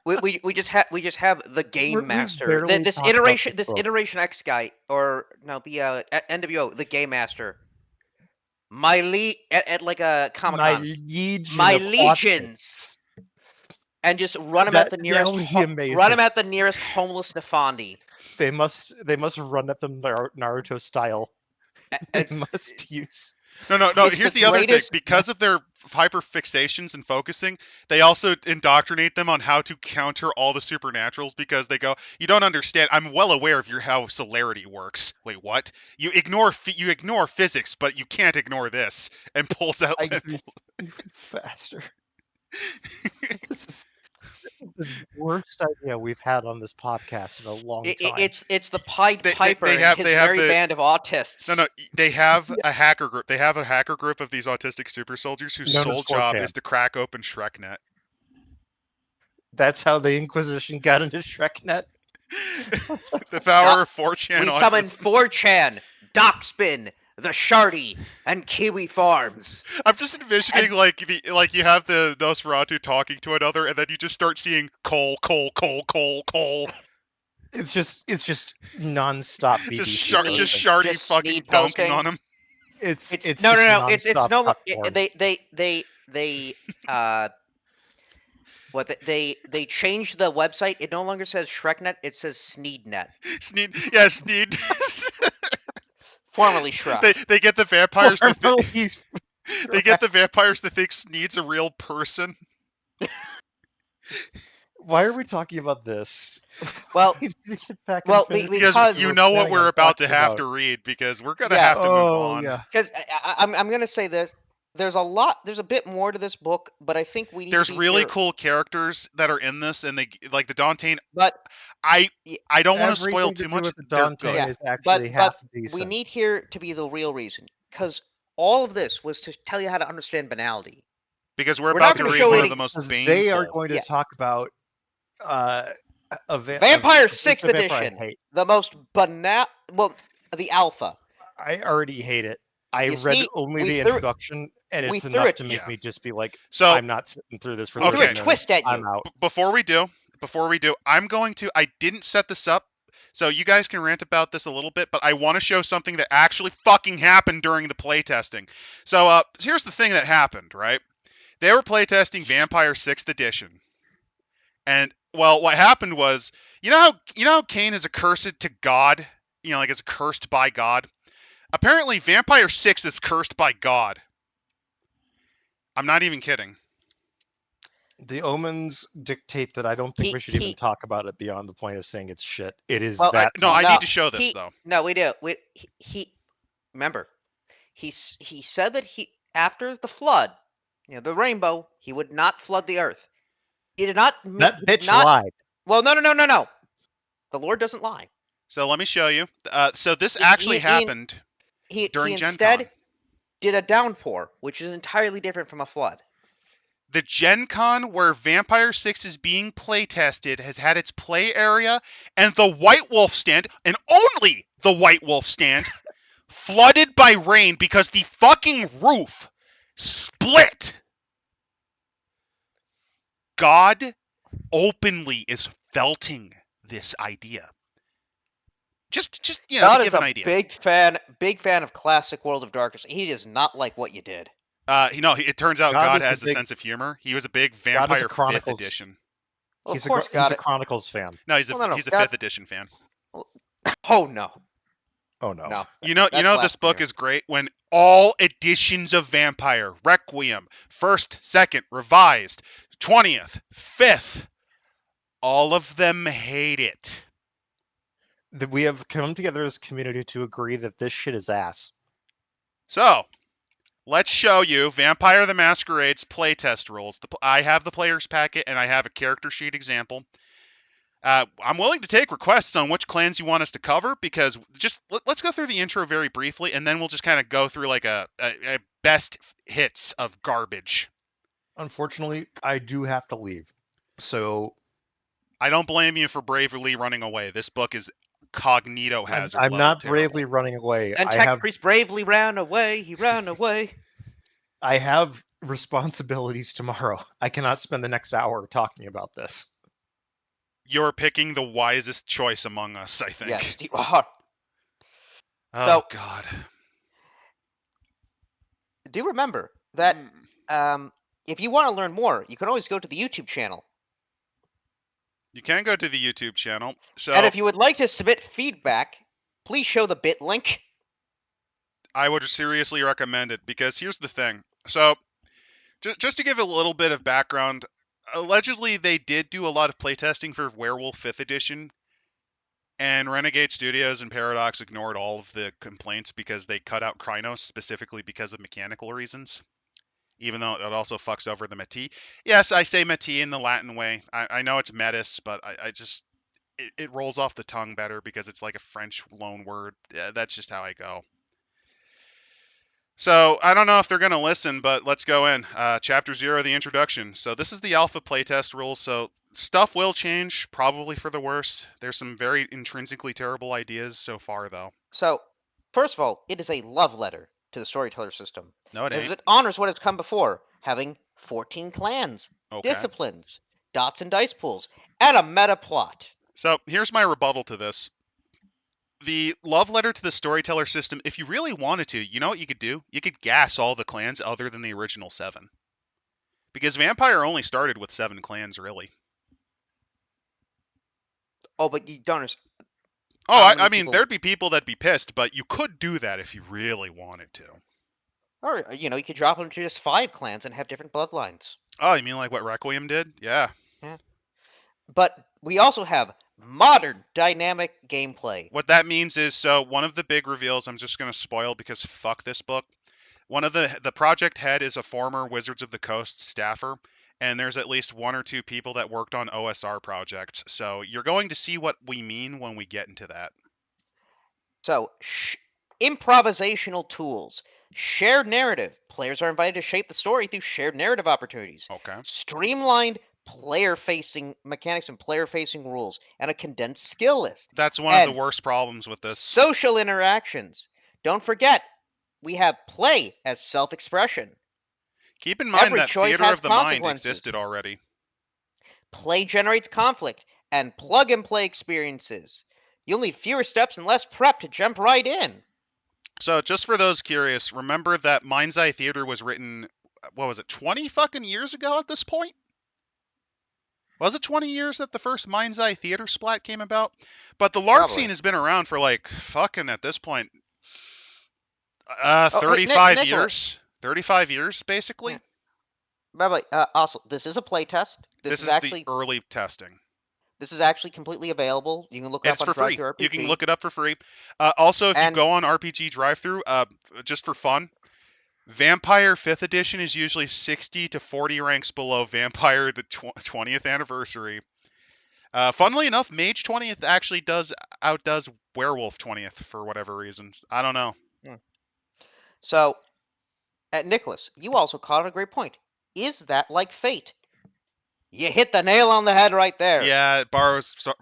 We just have the game master. This iteration X guy, or no, be NWO, the game master. At like a Comic-Con. My legions. And just run him at the nearest homeless Nefandi. They must run at them Naruto style. They must use. No. Here's the other thing. Because of their hyperfixations and focusing, they also indoctrinate them on how to counter all the supernaturals because they go, "You don't understand. I'm well aware of how celerity works." Wait, what? You ignore physics, but you can't ignore this. And pulls out faster. This is the worst idea we've had on this podcast in a long time. It's the Pied Piper and his band of autists. No, they have a hacker group. They have a hacker group of these autistic super soldiers whose sole job is to crack open ShrekNet. That's how the Inquisition got into ShrekNet. The power of 4chan. We summon 4chan, Docspin, the Shardy, and Kiwi Farms. I'm just envisioning like you have the Nosferatu talking to another, and then you just start seeing coal. It's just nonstop. just Shardy fucking dunking on him. It's no. It's no. They changed the website. It no longer says ShrekNet. It says SneedNet, Sneed, yeah, Sneed. formerly Shrek. they get the vampires to Formerly they get the vampires to think Sneed's a real person. Why are we talking about this? Well, We need to get back and well, finish Because because you what know what planning we're on about to talking have about. to read, because we're gonna Yeah. have to move Oh on. yeah. because I'm gonna say this. There's a bit more to this book, but I think we need There's to be really here. cool characters that are in this, and they like the Dantean. But I y- I don't want to spoil Everything to too do much. with the They're Dante good yeah, is actually but half we decent. need here to be the real reason, because all of this was to tell you how to understand banality. because we're We're not about to gonna read show one any- of the most Because they are baneful. going to Yeah. talk about Vampire what's 6th the vampire I edition, hate. the most banal. Well, the alpha. I already hate it. I You read see, only we the threw- introduction, and we it's threw enough it- to make Yeah. me just be like, So I'm not sitting through this for We 30 threw a Okay. minutes. twist at I'm you. out. Before we do, I'm going to. I didn't set this up, so you guys can rant about this a little bit, but I want to show something that actually fucking happened during the playtesting. So here's the thing that happened, right? They were playtesting Vampire 6th edition. And well, what happened was, you know how Cain is accursed to God, like is cursed by God. Apparently, Vampire 6 is cursed by God. I'm not even kidding. The omens dictate that I don't think He- we should even he- talk about it beyond the point of saying it's shit. It is Well, that. No, I No, need to show this though. No, we do. He remember, he said that after the flood, the rainbow, he would not flood the earth. He did not. That he did bitch not. lied. Well, no. The Lord doesn't lie. So let me show you. So this He- actually he- happened He during Gen instead Con. did a downpour, which is entirely different from a flood. The Gen Con where Vampire 6 is being playtested has had its play area, and the White Wolf stand, and only the White Wolf stand, flooded by rain because the fucking roof split. God openly is felting this idea. Just to God give is an a idea. big fan of classic World of Darkness. He does not like what you did. It turns out God God is a has a big- sense of humor. He was a big God is a Vampire 5th Chronicles- edition. Well, He's of course, he's a Chronicles fan. No, he's Well, no, he's a God- 5th edition fan. Oh no, Oh no. no. You know this book blasphemy. is great when all editions of Vampire, Requiem, 1st, 2nd, Revised, 20th, 5th, all of them hate it. We have come together as a community to agree that this shit is ass. So, let's show you Vampire the Masquerade's playtest rules. I have the player's packet and I have a character sheet example. I'm willing to take requests on which clans you want us to cover, because just let's go through the intro very briefly, and then we'll just kind of go through like a best hits of garbage. Unfortunately, I do have to leave. So I don't blame you for bravely running away. This book is cognito hazard. I'm level not terrible. bravely running away. And I Tech have Priest bravely ran away. He ran away. I have responsibilities tomorrow. I cannot spend the next hour talking about this. You're picking the wisest choice among us, I think. Yes, you are. Oh So- God. Do remember that if you want to learn more, you can always go to the YouTube channel. You can go to the YouTube channel. So And if you would like to submit feedback, please show the bit link. I would seriously recommend it, because here's the thing. So, just to give a little bit of background, allegedly they did do a lot of playtesting for Werewolf 5th edition, and Renegade Studios and Paradox ignored all of the complaints because they cut out Krynos specifically because of mechanical reasons, even though it also fucks over the Métis. Yes, I say Métis in the Latin way. I know it's Metis, but I just... It rolls off the tongue better because it's like a French loan word. That's just how I go. So, I don't know if they're going to listen, but let's go in. Chapter 0, the introduction. So this is the alpha playtest rules, so stuff will change, probably for the worse. There's some very intrinsically terrible ideas so far, though. So, first of all, it is a love letter to the storyteller system, No, it as ain't. it honors what has come before, having 14 clans, Okay. disciplines, dots and dice pools, and a meta plot. So here's my rebuttal to this. The love letter to the storyteller system, if you really wanted to, you know what you could do? You could gas all the clans other than the original 7. Because Vampire only started with 7 clans, really. Oh, but you don't understand. Oh, How I many mean, people? there'd be people that'd be pissed, but you could do that if you really wanted to. Or you could drop them to just 5 clans and have different bloodlines. Oh, you mean like what Requiem did? Yeah. Yeah. But we also have modern dynamic gameplay. What that means is, so one of the big reveals, I'm just going to spoil because fuck this book. One of the project head is a former Wizards of the Coast staffer, and there's at least 1 or 2 people that worked on OSR projects. So you're going to see what we mean when we get into that. So, improvisational tools. Shared narrative. Players are invited to shape the story through shared narrative opportunities. Okay. Streamlined player-facing mechanics and player-facing rules, and a condensed skill list. That's one of the And worst problems with this. social interactions. Don't forget, we have play as self-expression. Keep in mind Every that choice theater has of the mind consequences. existed already. Play generates conflict and plug-and-play experiences. You'll need fewer steps and less prep to jump right in. So just for those curious, remember that Mind's Eye Theater was written, what was it, 20 fucking years ago at this point? Was it 20 years that the first Mind's Eye Theater splat came about? But the LARP Probably. scene has been around for like fucking at this point, Hey, 35 Nicholas. years. 35 years, basically. Yeah. By the way, also, this is a playtest. This is actually the early testing. This is actually completely available. You can look it It's up on for free. DriveThru RPG. You can look it up for free. Also, if you And go on RPG Drive-Thru, just for fun, Vampire 5th edition is usually 60 to 40 ranks below Vampire the 20th anniversary. Funnily enough, Mage 20th actually outdoes Werewolf 20th for whatever reasons. I don't know. So, Nicholas, you also caught a great point. Is that like Fate? You hit the nail on the head right there. Yeah,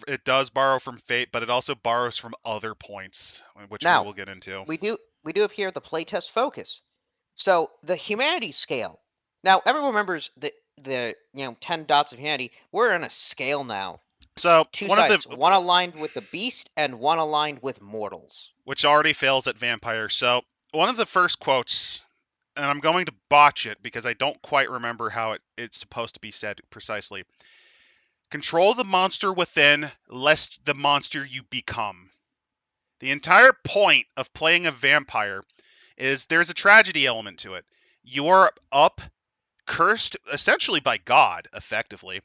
it does borrow from Fate, but it also borrows from other points, which we Now, will get into. we do have here the playtest focus. So the humanity scale. Now everyone remembers the 10 dots of humanity. We're on a scale now. So Two one sides, of the one aligned with the beast and one aligned with mortals. which already fails at Vampire. So one of the first quotes, and I'm going to botch it because I don't quite remember how it's supposed to be said precisely. Control the monster within, lest the monster you become. The entire point of playing a vampire is there's a tragedy element to it. You are up, cursed essentially by God, effectively,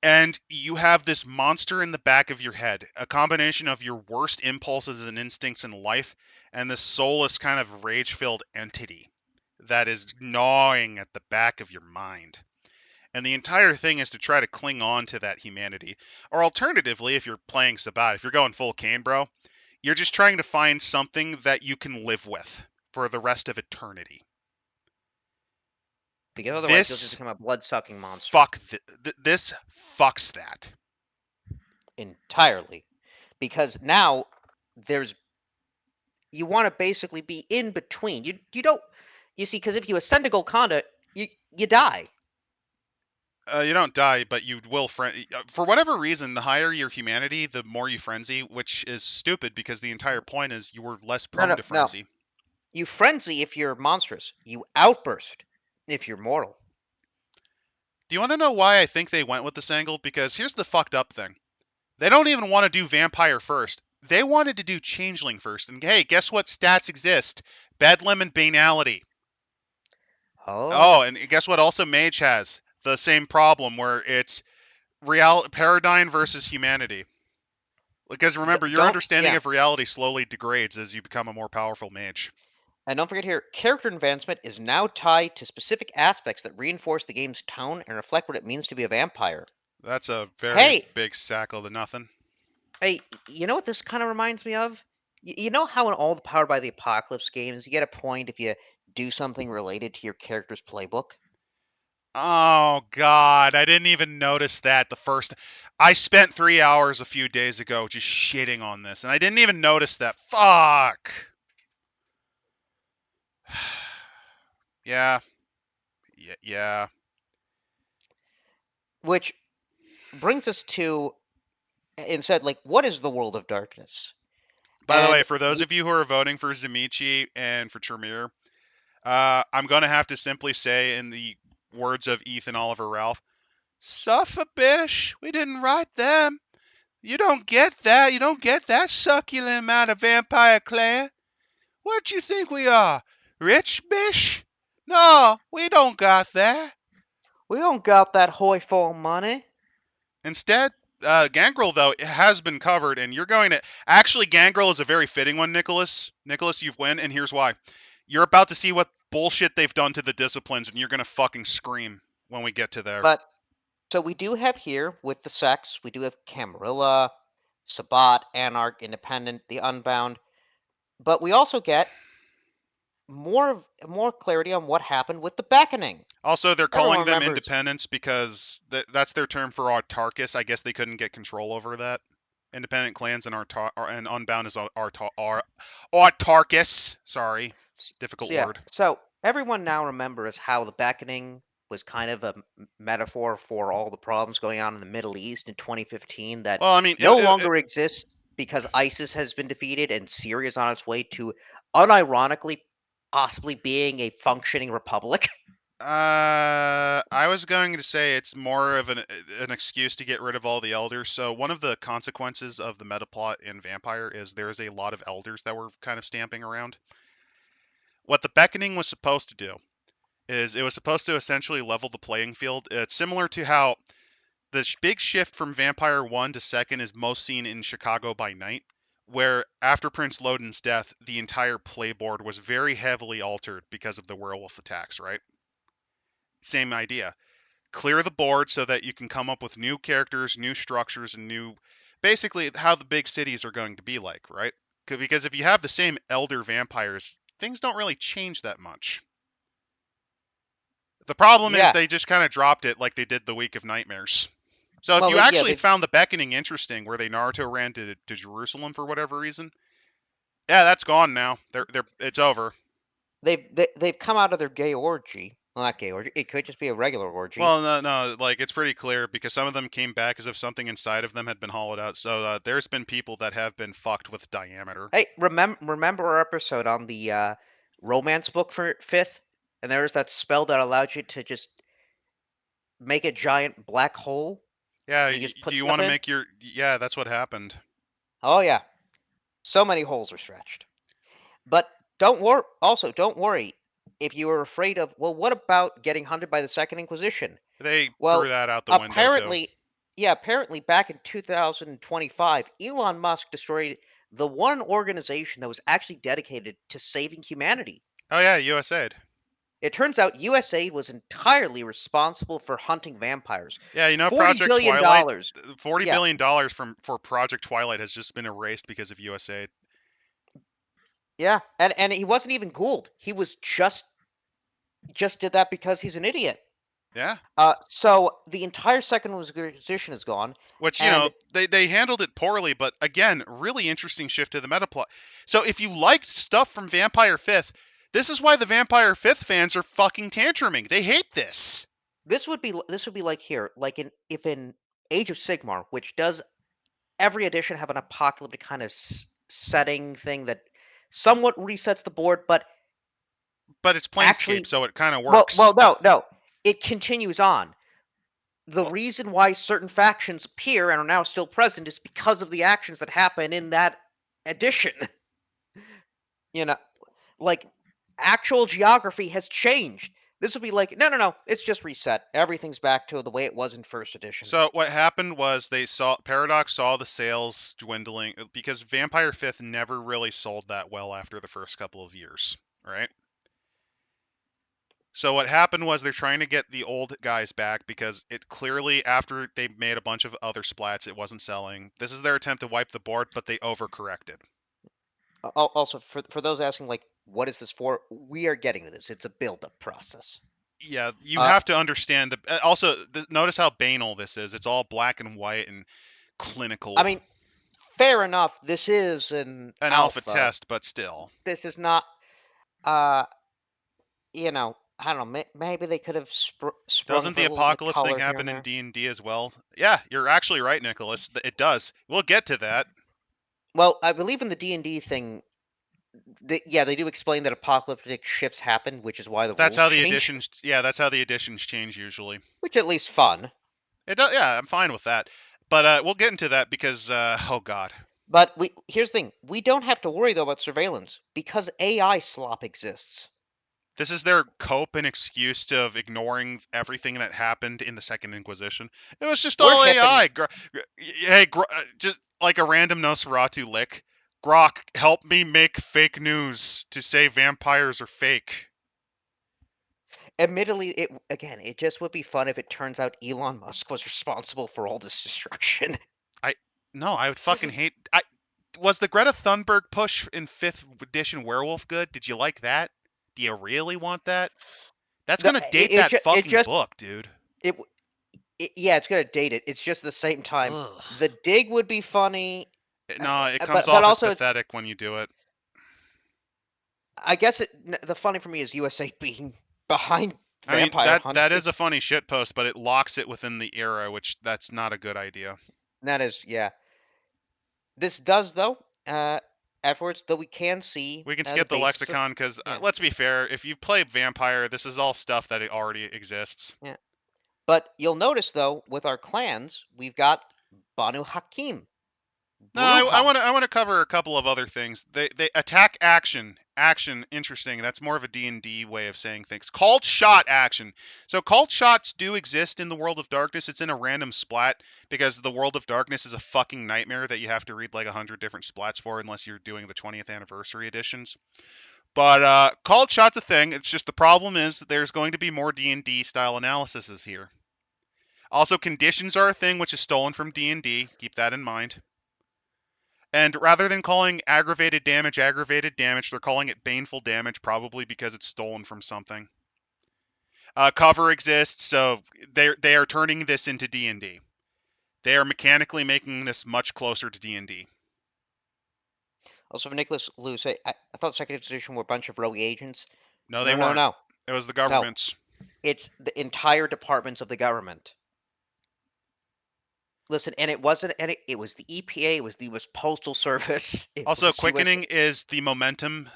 and you have this monster in the back of your head, a combination of your worst impulses and instincts in life and this soulless kind of rage-filled entity that is gnawing at the back of your mind. And the entire thing is to try to cling on to that humanity. Or alternatively, if you're playing Sabat, if you're going full Kane, bro, you're just trying to find something that you can live with for the rest of eternity. Because otherwise you'll just become a blood-sucking monster. This fucks that. Entirely. Because now you want to basically be in between. You don't, you see, because if you ascend to Golconda, you die. You don't die, but you will for whatever reason, the higher your humanity, the more you frenzy, which is stupid because the entire point is you were less prone to frenzy. No. You frenzy if you're monstrous. You outburst if you're mortal. Do you want to know why I think they went with this angle? Because here's the fucked up thing. They don't even want to do Vampire first. They wanted to do Changeling first. And hey, guess what stats exist? Bedlam and Banality. Oh, and guess what also Mage has? The same problem where it's paradigm versus humanity. Because remember, your understanding of reality slowly degrades as you become a more powerful mage. And don't forget here, character advancement is now tied to specific aspects that reinforce the game's tone and reflect what it means to be a vampire. That's a very big sackle to nothing. Hey, you know what this kind of reminds me of? You know how in all the Powered by the Apocalypse games, you get a point if you do something related to your character's playbook? Oh, God, I didn't even notice that I spent 3 hours a few days ago just shitting on this, and I didn't even notice that. Fuck! Yeah. Which brings us to, instead, like, what is the world of darkness? By the way, for those of you who are voting for Zamichi and for Tremere, I'm going to have to simply say in the words of Ethan Oliver Ralph. Suffer bish, we didn't write them. You don't get that. You don't get that succulent amount of vampire clan. What you think we are? Rich bish? No, we don't got that. We don't got that hoi for money. Instead, Gangrel, though, it has been covered, and you're going to... Actually, Gangrel is a very fitting one, Nicholas. Nicholas, you've won, and here's why. You're about to see what bullshit they've done to the disciplines, and you're going to fucking scream when we get to there. But so we do have here with the sects, we do have Camarilla, Sabbat, Anarch, Independent, the Unbound, but we also get more clarity on what happened with the Beckoning. Also, they're calling Everyone them remembers. independents because that's their term for autarchus. I guess they couldn't get control over that. Independent clans and Unbound is autarchus. Sorry, difficult Yeah, word. so everyone now remembers how the Beckoning was kind of a metaphor for all the problems going on in the Middle East in 2015 that Well, I mean, no longer exists because ISIS has been defeated and Syria is on its way to, unironically, possibly being a functioning republic. I was going to say it's more of an excuse to get rid of all the elders. So one of the consequences of the meta plot in Vampire is there's a lot of elders that were kind of stamping around. What the Beckoning was supposed to do is it was supposed to essentially level the playing field. It's similar to how the big shift from Vampire 1 to 2nd is most seen in Chicago by Night, where after Prince Loden's death, the entire playboard was very heavily altered because of the werewolf attacks, right? Same idea. Clear the board so that you can come up with new characters, new structures, and new... Basically, how the big cities are going to be like, right? Because if you have the same elder vampires, things don't really change that much. The problem is they just kind of dropped it like they did the Week of Nightmares. So if you actually found the Beckoning interesting, where they Naruto ran to Jerusalem for whatever reason, yeah, that's gone now. It's over. They've come out of their gay orgy. Well, not gay orgy. It could just be a regular orgy. Well, no, like it's pretty clear because some of them came back as if something inside of them had been hollowed out. So there's been people that have been fucked with diameter. Hey, remember our episode on the romance book for 5th? And there was that spell that allowed you to just make a giant black hole? Yeah, you want to make your... Yeah, that's what happened. Oh, yeah. So many holes are stretched. But don't worry. If you were afraid of, well, what about getting hunted by the Second Inquisition? They threw that out the window, too. Yeah, apparently back in 2025, Elon Musk destroyed the one organization that was actually dedicated to saving humanity. Oh, yeah, USAID. It turns out USAID was entirely responsible for hunting vampires. Yeah, you know, $40 billion. $40 billion for Project Twilight has just been erased because of USAID. Yeah, and he wasn't even Gould. He was just did that because he's an idiot. Yeah. So the entire Second Inquisition is gone. Which, you know, they handled it poorly, but again, really interesting shift to the meta plot. So if you liked stuff from Vampire 5th, this is why the Vampire 5th fans are fucking tantruming. They hate this. This would be like here, like if in Age of Sigmar, which does every edition have an apocalyptic kind of setting thing that somewhat resets the board, but it's Planescape, so it kind of works. Well, no, it continues on. The reason why certain factions appear and are now still present is because of the actions that happen in that edition. You know, like actual geography has changed. This would be like, no, it's just reset. Everything's back to the way it was in first edition. So what happened was Paradox saw the sales dwindling because Vampire 5th never really sold that well after the first couple of years, right? So what happened was they're trying to get the old guys back because it clearly, after they made a bunch of other splats, it wasn't selling. This is their attempt to wipe the board, but they overcorrected. Also, for those asking, like, what is this for? We are getting to this. It's a build-up process. Yeah, you have to understand. Also, notice how banal this is. It's all black and white and clinical. I mean, fair enough. This is an alpha test, but still. This is not, you know, I don't know. Maybe they could have sprung. Doesn't the apocalypse thing happen in D&D as well? Yeah, you're actually right, Nicholas. It does. We'll get to that. Well, I believe in the D&D thing, they do explain that apocalyptic shifts happen, which is why the That's rules how the change, additions. Yeah, that's how the additions change usually. which at least fun. It does. Yeah, I'm fine with that. But we'll get into that because oh god, But here's the thing: we don't have to worry though about surveillance because AI slop exists. this is their cope and excuse to of ignoring everything that happened in the Second Inquisition. It was just We're all hipping. AI. Hey, just like a random Nosferatu lick. Grok, help me make fake news to say vampires are fake. Admittedly, it just would be fun if it turns out Elon Musk was responsible for all this destruction. No, I would fucking hate. Was the Greta Thunberg push in 5th edition Werewolf good? Did you like that? Do you really want that? That's No, gonna date that it fucking just book, dude. it, yeah, it's gonna date it. It's just at the same time, Ugh. the dig would be funny, No, it comes but off as also pathetic when you do it. I guess the funny for me is USA being behind I mean, vampire that hunting. is a funny shit post, but it locks it within the era, which that's not a good idea. That is, yeah. This does though. Afterwards, though, we can see We can the skip the basis of lexicon because yeah, let's be fair. If you play Vampire, this is all stuff that it already exists. yeah. But you'll notice though, with our clans, we've got Banu Hakim, No, I Bruja. want to cover a couple of other things. They attack action. Interesting. That's more of a D&D way of saying things. Called shot action. So called shots do exist in the World of Darkness. It's in a random splat because the World of Darkness is a fucking nightmare that you have to read like 100 different splats for unless you're doing the 20th anniversary editions. But called shot's a thing. It's just the problem is that there's going to be more D&D style analyses here. Also, conditions are a thing which is stolen from D&D. Keep that in mind. And rather than calling aggravated damage, they're calling it baneful damage, probably because it's stolen from something. Cover exists, so they are turning this into D&D. They are mechanically making this much closer to D&D. Also, Nicholas Liu say, I thought second edition were a bunch of rogue agents. No, they No, no, weren't. no, It was the no. government's. It's the entire departments of the government. Listen, and it wasn't any. It was the EPA. It was the U.S. Postal Service. It Also, was U.S. quickening is the momentum.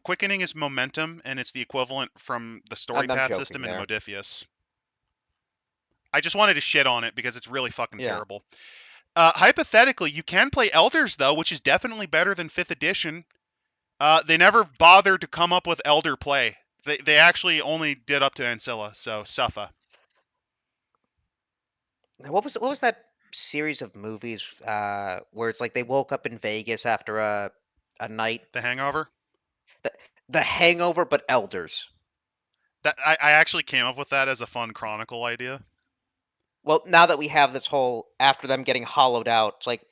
Quickening is momentum, and it's the equivalent from the story I'm path joking system in there. Modiphius. I just wanted to shit on it because it's really fucking Yeah. terrible. Hypothetically, you can play Elders though, which is definitely better than 5th edition. They never bothered to come up with Elder play. They actually only did up to Ancilla, so Suffa. What was that series of movies where it's like they woke up in Vegas after a night? The Hangover. The, the Hangover, but elders. That I actually came up with that as a fun chronicle idea. Well, now that we have this whole after them getting hollowed out, it's like,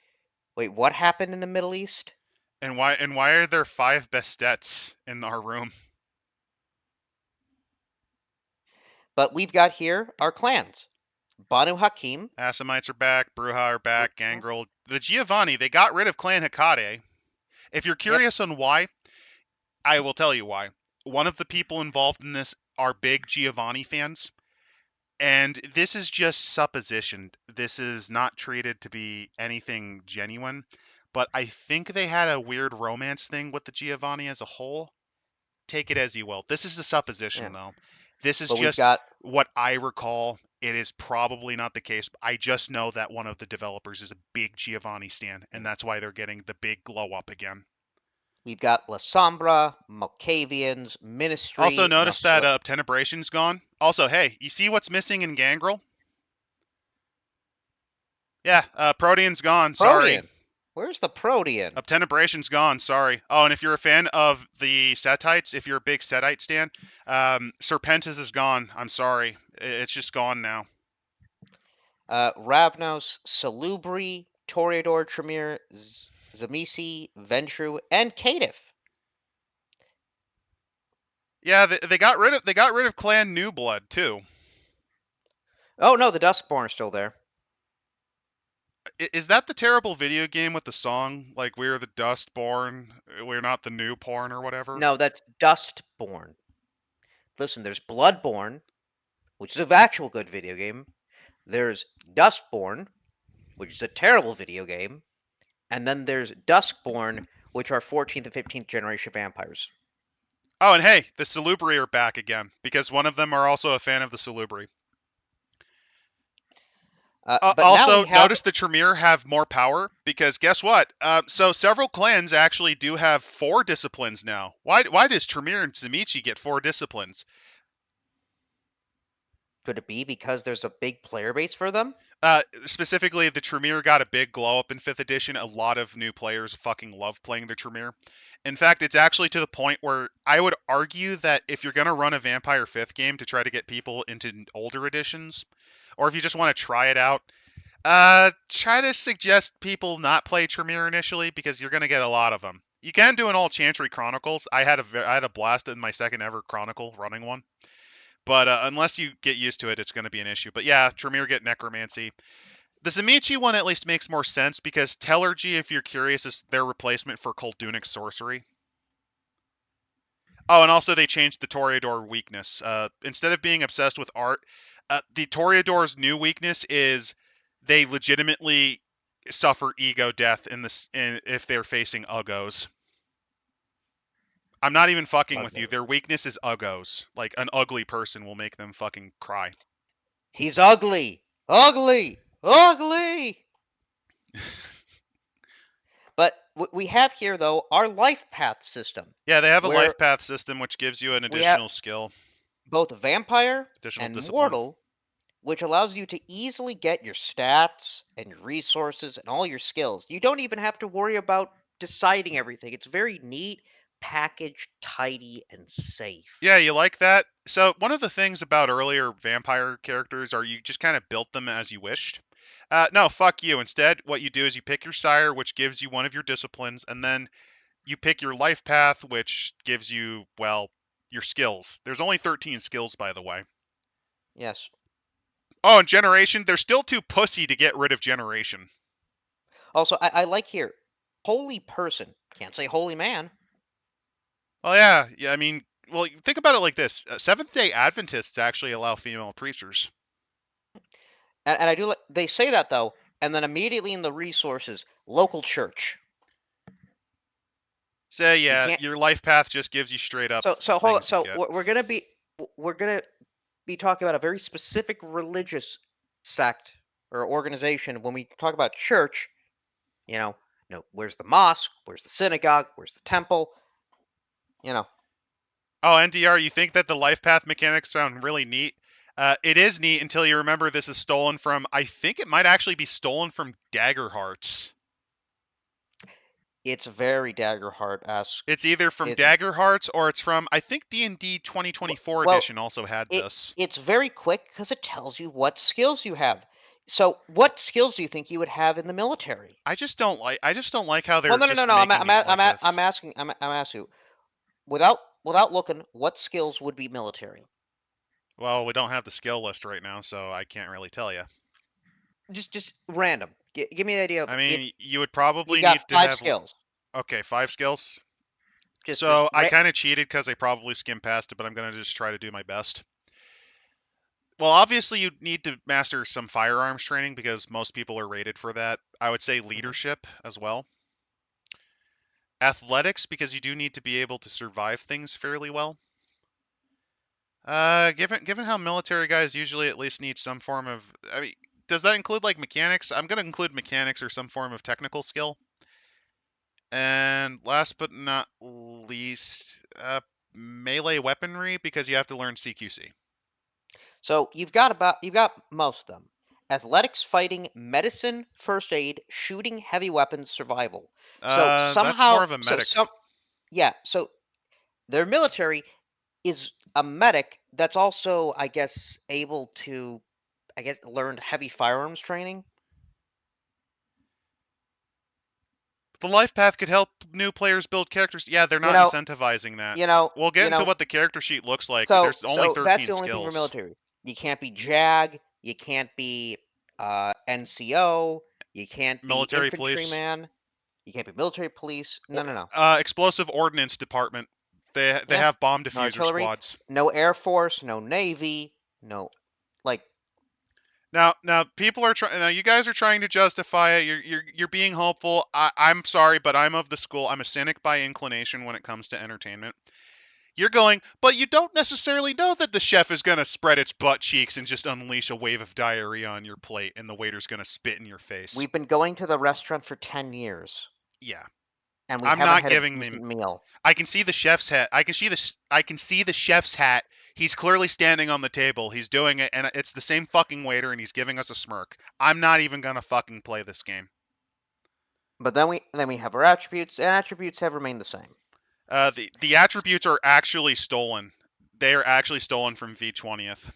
wait, what happened in the Middle East? And why are there 5 Bestets in our room? But we've got here our clans: Banu Hakim. Assamites are back, Bruja are back, Gangrel. The Giovanni, they got rid of Clan Hecate. If you're curious on why, I will tell you why. One of the people involved in this are big Giovanni fans. And this is just supposition. This is not treated to be anything genuine. But I think they had a weird romance thing with the Giovanni as a whole. Take it as you will. This is a supposition, Yeah. though. This is But we've just got what I recall. It is probably not the case. I just know that one of the developers is a big Giovanni stan, and that's why they're getting the big glow up again. we've got La Sombra, Malkavians, Also, Ministry, notice that Tenebration's gone. Also, hey, you see what's missing in Gangrel? Yeah, Protean's gone. Sorry. Protean. Where's the Protean? Tenebration's gone. Sorry. Oh, and if you're a fan of the Setites, if you're a big Setite stan, Serpentis is gone. I'm sorry. It's just gone now. Ravnos, Salubri, Toreador, Tremere, Zamisi, Ventru, and Caitiff. Yeah, they got rid of Clan New Blood too. Oh no, the Duskborn are still there. Is that the terrible video game with the song like "We're the Dustborn, we're not the new porn" or whatever? No, that's Dustborn. Listen, there's Bloodborne, which is an actual good video game. There's Dustborn, which is a terrible video game. And then there's Duskborn, which are 14th and 15th generation vampires. Oh, and hey, the Salubri are back again because one of them are also a fan of the Salubri. But now Also, we have notice the Tremere have more power because guess what? So several clans actually do have 4 disciplines now. Why does Tremere and Zamichi get 4 disciplines? Could it be because there's a big player base for them? Specifically, the Tremere got a big glow up in 5th edition. A lot of new players fucking love playing the Tremere. In fact, it's actually to the point where I would argue that if you're going to run a Vampire 5th game to try to get people into older editions, or if you just want to try it out, try to suggest people not play Tremere initially because you're going to get a lot of them. You can do an all Chantry Chronicles. I had a blast in my second ever Chronicle running one. But unless you get used to it, it's going to be an issue. But yeah, Tremere get Necromancy. The Zamichi one at least makes more sense because Tellergy, if you're curious, is their replacement for Kuldunic Sorcery. Oh, and also they changed the Toreador weakness. Instead of being obsessed with art, the Toreador's new weakness is they legitimately suffer ego death if they're facing Uggos. I'm not even fucking with you. Their weakness is Uggos. Like, an ugly person will make them fucking cry. He's ugly! Ugly! Ugly! But we have here, though, our life path system. Yeah, they have a where life path system which gives you an we have additional skill, both vampire additional and discipline. mortal, which allows you to easily get your stats and your resources and all your skills. You don't even have to worry about deciding everything. It's very neat, packaged, tidy, and safe. Yeah, you like that? So one of the things about earlier vampire characters are you just kind of built them as you wished. No, fuck you. Instead, what you do is you pick your sire, which gives you one of your disciplines, and then you pick your life path, which gives you, well, your skills. There's only 13 skills, by the way. Yes. Oh, and generation, they're still too pussy to get rid of generation. Also, I like here, holy person. Can't say holy man. Well, yeah, I mean, well, think about it like this. Seventh-day Adventists actually allow female preachers. And I do like, they say that, though, and then immediately in the resources, local church. So, You yeah, can't. your life path just gives you straight up So the hold on. things you So get. we're gonna be talking about a very specific religious sect or organization when we talk about church. Where's the mosque? Where's the synagogue? Where's the temple? You know, Oh, NDR, you think that the life path mechanics sound really neat? It is neat until you remember this is stolen from, I think it might actually be stolen from Dagger Hearts. it's very Daggerheart-esque. It's either from It's Dagger Hearts or it's from, I think D&D 2024 well, edition also had it this. it's very quick because it tells you what skills you have. So, what skills do you think you would have in the military? I just don't like how Well, they're no, no, no, just no. making it like I'm this. asking. I'm asking you. Without looking, what skills would be military? Well, we don't have the skill list right now, so I can't really tell you. Just random. Give me an idea of I if mean, you would you've probably got need to five have, skills. okay, 5 skills. Just So I kind of cheated because I probably skimmed past it, but I'm going to just try to do my best. Well, obviously you need to master some firearms training because most people are rated for that. I would say Mhm. leadership as well. Athletics because you do need to be able to survive things fairly well. Given how military guys usually at least need some form of, I mean, does that include like mechanics? I'm going to include mechanics or some form of technical skill. And last but not least, melee weaponry because you have to learn CQC. So you've got most of them. Athletics, fighting, medicine, first aid, shooting, heavy weapons, survival. So That's more somehow, of a medic. so their military is a medic that's also, I guess, able to, learn heavy firearms training. The life path could help new players build characters. Yeah, they're You not know, incentivizing that. you know, We'll get you into know. what the character sheet looks like. So There's only so that's 13 the only thing for skills. military. You can't be JAG. You can't be NCO. You can't be Military police. infantryman. You can't be military police. No, no, no. Explosive ordnance department. They Yeah. have bomb No diffuser artillery. squads. No Air Force. No Navy. No, like Now people are trying. Now you guys are trying to justify it. You're being hopeful. I'm sorry, but I'm of the school. I'm a cynic by inclination when it comes to entertainment. You're going, but you don't necessarily know that the chef is going to spread its butt cheeks and just unleash a wave of diarrhea on your plate, and the waiter's going to spit in your face. We've been going to the restaurant for 10 years, Yeah, and we I'm haven't not had a giving decent them. meal. I can see the chef's hat. I can see the chef's hat. He's clearly standing on the table. He's doing it, and it's the same fucking waiter, and he's giving us a smirk. I'm not even gonna fucking play this game. But then we have our attributes, and attributes have remained the same. The attributes are actually stolen. They are actually stolen from V20th.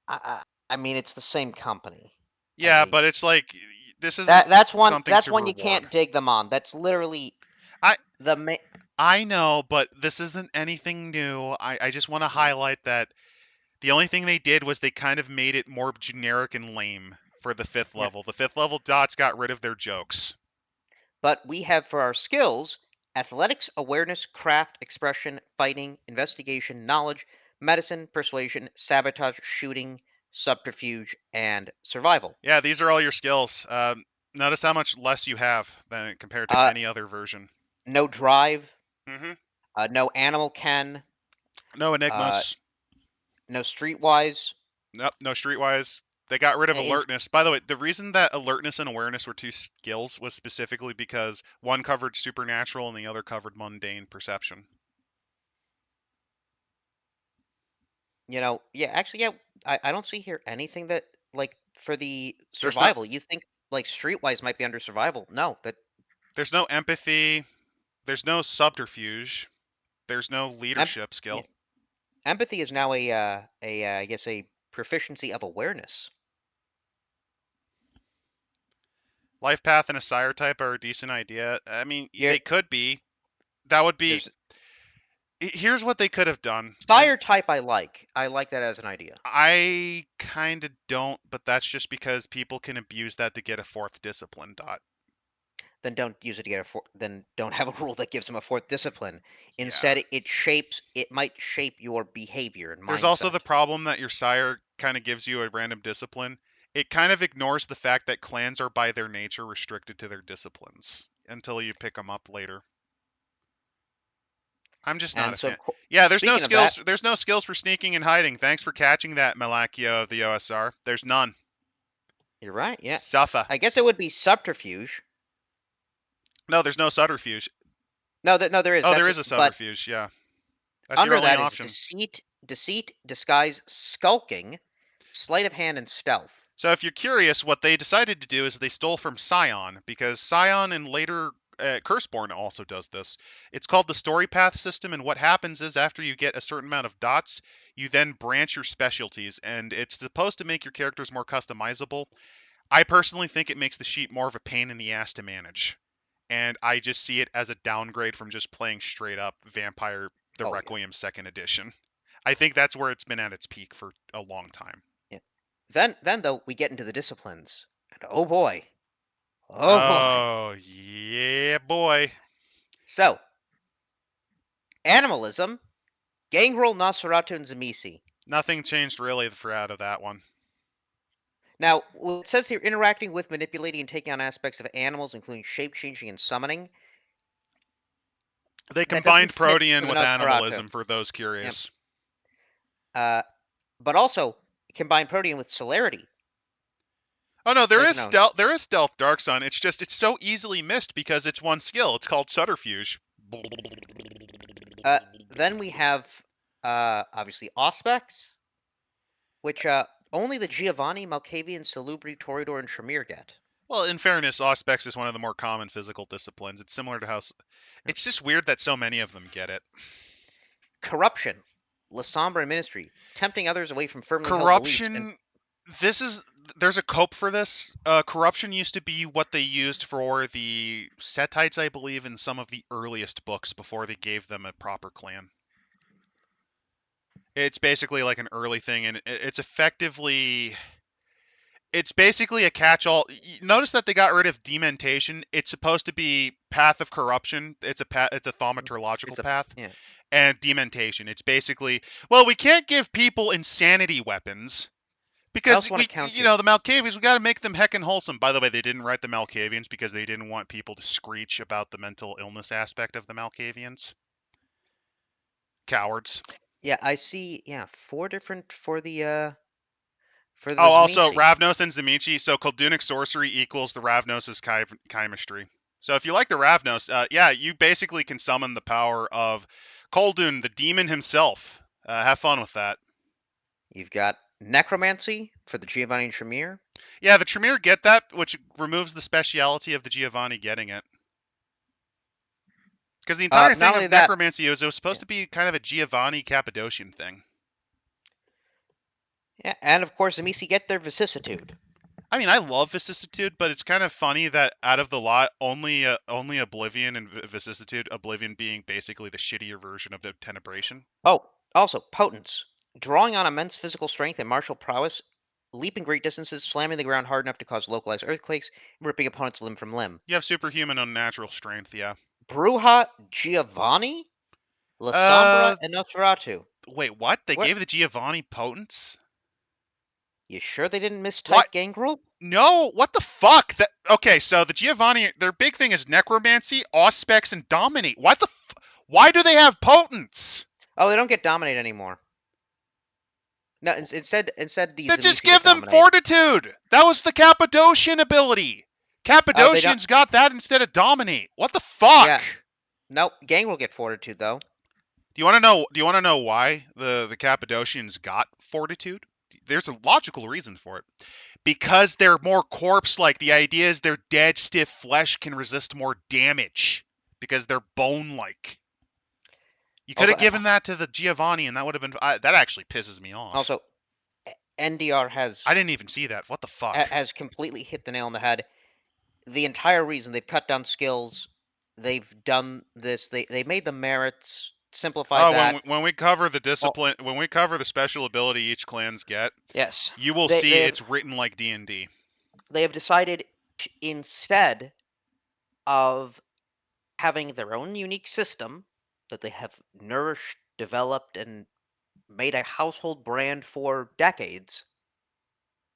I mean, it's the same company. Yeah, but it's like this isn't that's one something to you reward. can't dig them on. That's literally I- the I know, but this isn't anything new. I just want to highlight that the only thing they did was they kind of made it more generic and lame for the 5th level. The 5th level dots got rid of their jokes. But we have for our skills athletics, awareness, craft, expression, fighting, investigation, knowledge, medicine, persuasion, sabotage, shooting, subterfuge, and survival. Yeah, these are all your skills. Notice how much less you have than compared to any other version. No drive. Mm-hmm. No animal ken. No enigmas. No streetwise. Nope, no streetwise. They got rid of And alertness. By the way, the reason that alertness and awareness were two skills was specifically because one covered supernatural and the other covered mundane perception. I don't see here anything that, like, for the survival. You think, like, streetwise might be under survival. No, there's no empathy. There's no subterfuge. There's no leadership skill. Yeah. Empathy is now I guess a proficiency of awareness. Life path and a sire type are a decent idea. I mean, they could be. That would be. Here's what they could have done. Sire type I like. I like that as an idea. I kind of don't, but that's just because people can abuse that to get a 4th discipline dot. Then don't use it to get then don't have a rule that gives them a 4th discipline. Instead, it might shape your behavior and mindset. There's also the problem that your sire kind of gives you a random discipline. It kind of ignores the fact that clans are by their nature restricted to their disciplines until you pick them up later. I'm just not a fan. Yeah, there's no skills. There's no skills for sneaking and hiding. Thanks for catching that, Malakio of the OSR. There's none. You're right. Yeah. Suffer. I guess it would be subterfuge. No, there's no subterfuge. No, there is. Oh, there is a subterfuge. Yeah. That's under your only that option. Is deceit, disguise, skulking, sleight of hand, and stealth. So if you're curious, what they decided to do is they stole from Scion, because Scion and later Curseborn also does this. It's called the story path system, and what happens is after you get a certain amount of dots, you then branch your specialties, and it's supposed to make your characters more customizable. I personally think it makes the sheet more of a pain in the ass to manage, and I just see it as a downgrade from just playing straight up Vampire the Requiem 2nd edition. I think that's where it's been at its peak for a long time. Yeah. Then though we get into the disciplines, and oh boy. Oh yeah, boy. So, animalism, Gangrel, Nosferatu, and Zamisi. Nothing changed really for out of that one. Now, it says here, interacting with, manipulating, and taking on aspects of animals, including shape-changing and summoning. They combined Protean with animalism for those curious. Yep. But also combined Protean with celerity. Oh no, there is stealth. There is stealth, Dark Sun. It's just it's so easily missed because it's one skill. It's called subterfuge. Then we have obviously Auspex, which only the Giovanni, Malkavian, Salubri, Toreador, and Tremere get. Well, in fairness, Auspex is one of the more common physical disciplines. It's similar to how... It's just weird that so many of them get it. Corruption, La Sombra, and Ministry, tempting others away from firmly held beliefs. There's a cope for this. Corruption used to be what they used for the Setites, I believe, in some of the earliest books before they gave them a proper clan. It's basically like an early thing, and it's effectively... It's basically a catch-all. Notice that they got rid of dementation. It's supposed to be path of corruption. It's a thaumaturgical path. Yeah. And dementation. It's basically, well, we can't give people insanity weapons, Because also want we, to count the Malkavians, we got to make them heckin' wholesome. By the way, they didn't write the Malkavians because they didn't want people to screech about the mental illness aspect of the Malkavians. Cowards. Yeah, I see. Yeah, 4 different for the Oh, also Tzimichi. Ravnos and Zamichi. So Koldunic sorcery equals the Ravnos' chemistry. So if you like the Ravnos, yeah, you basically can summon the power of Koldun, the demon himself. Have fun with that. You've got Necromancy for the Giovanni and Tremere. Yeah, the Tremere get that, which removes the speciality of the Giovanni getting it. Because the entire Not thing only of that, Necromancy was it was supposed to be kind of a Giovanni Cappadocian thing. yeah, and of course, the Tzimichi get their Vicissitude. I mean, I love Vicissitude, but it's kind of funny that out of the lot, only Oblivion and Vicissitude, Oblivion being basically the shittier version of the Tenebration. Oh, also, Potence. Drawing on immense physical strength and martial prowess, leaping great distances, slamming the ground hard enough to cause localized earthquakes, ripping opponents limb from limb. You have superhuman unnatural strength, yeah. Bruja Giovanni? La Uh, Sombra and Nosferatu. Wait, what? They What? gave the Giovanni Potence? You sure they didn't mistype What? Gangrel? No, what the fuck? Okay, so the Giovanni, their big thing is Necromancy, Auspex, and Dominate. Why do they have Potence? Oh, they don't get Dominate anymore. No, instead the Then just Tzimichi get give them Dominate. Fortitude. That was the Cappadocian ability. Cappadocians got that instead of Dominate. What the fuck? Yeah. Nope, Gangrel get Fortitude though. Do you want to know? Do you want to know why the Cappadocians got Fortitude? There's a logical reason for it. Because they're more corpse-like. The idea is their dead, stiff flesh can resist more damage because they're bone-like. You could have given that to the Giovanni, and that would have been. That actually pisses me off. Also, NDR has. I didn't even see that. What the fuck? Has completely hit the nail on the head. The entire reason they've cut down skills, they've done this. They made the merits, simplified that. When we cover the discipline, when we cover the special ability each clans get, yes, you will see it's written like D&D. They have decided instead of having their own unique system that they have nourished, developed, and made a household brand for decades,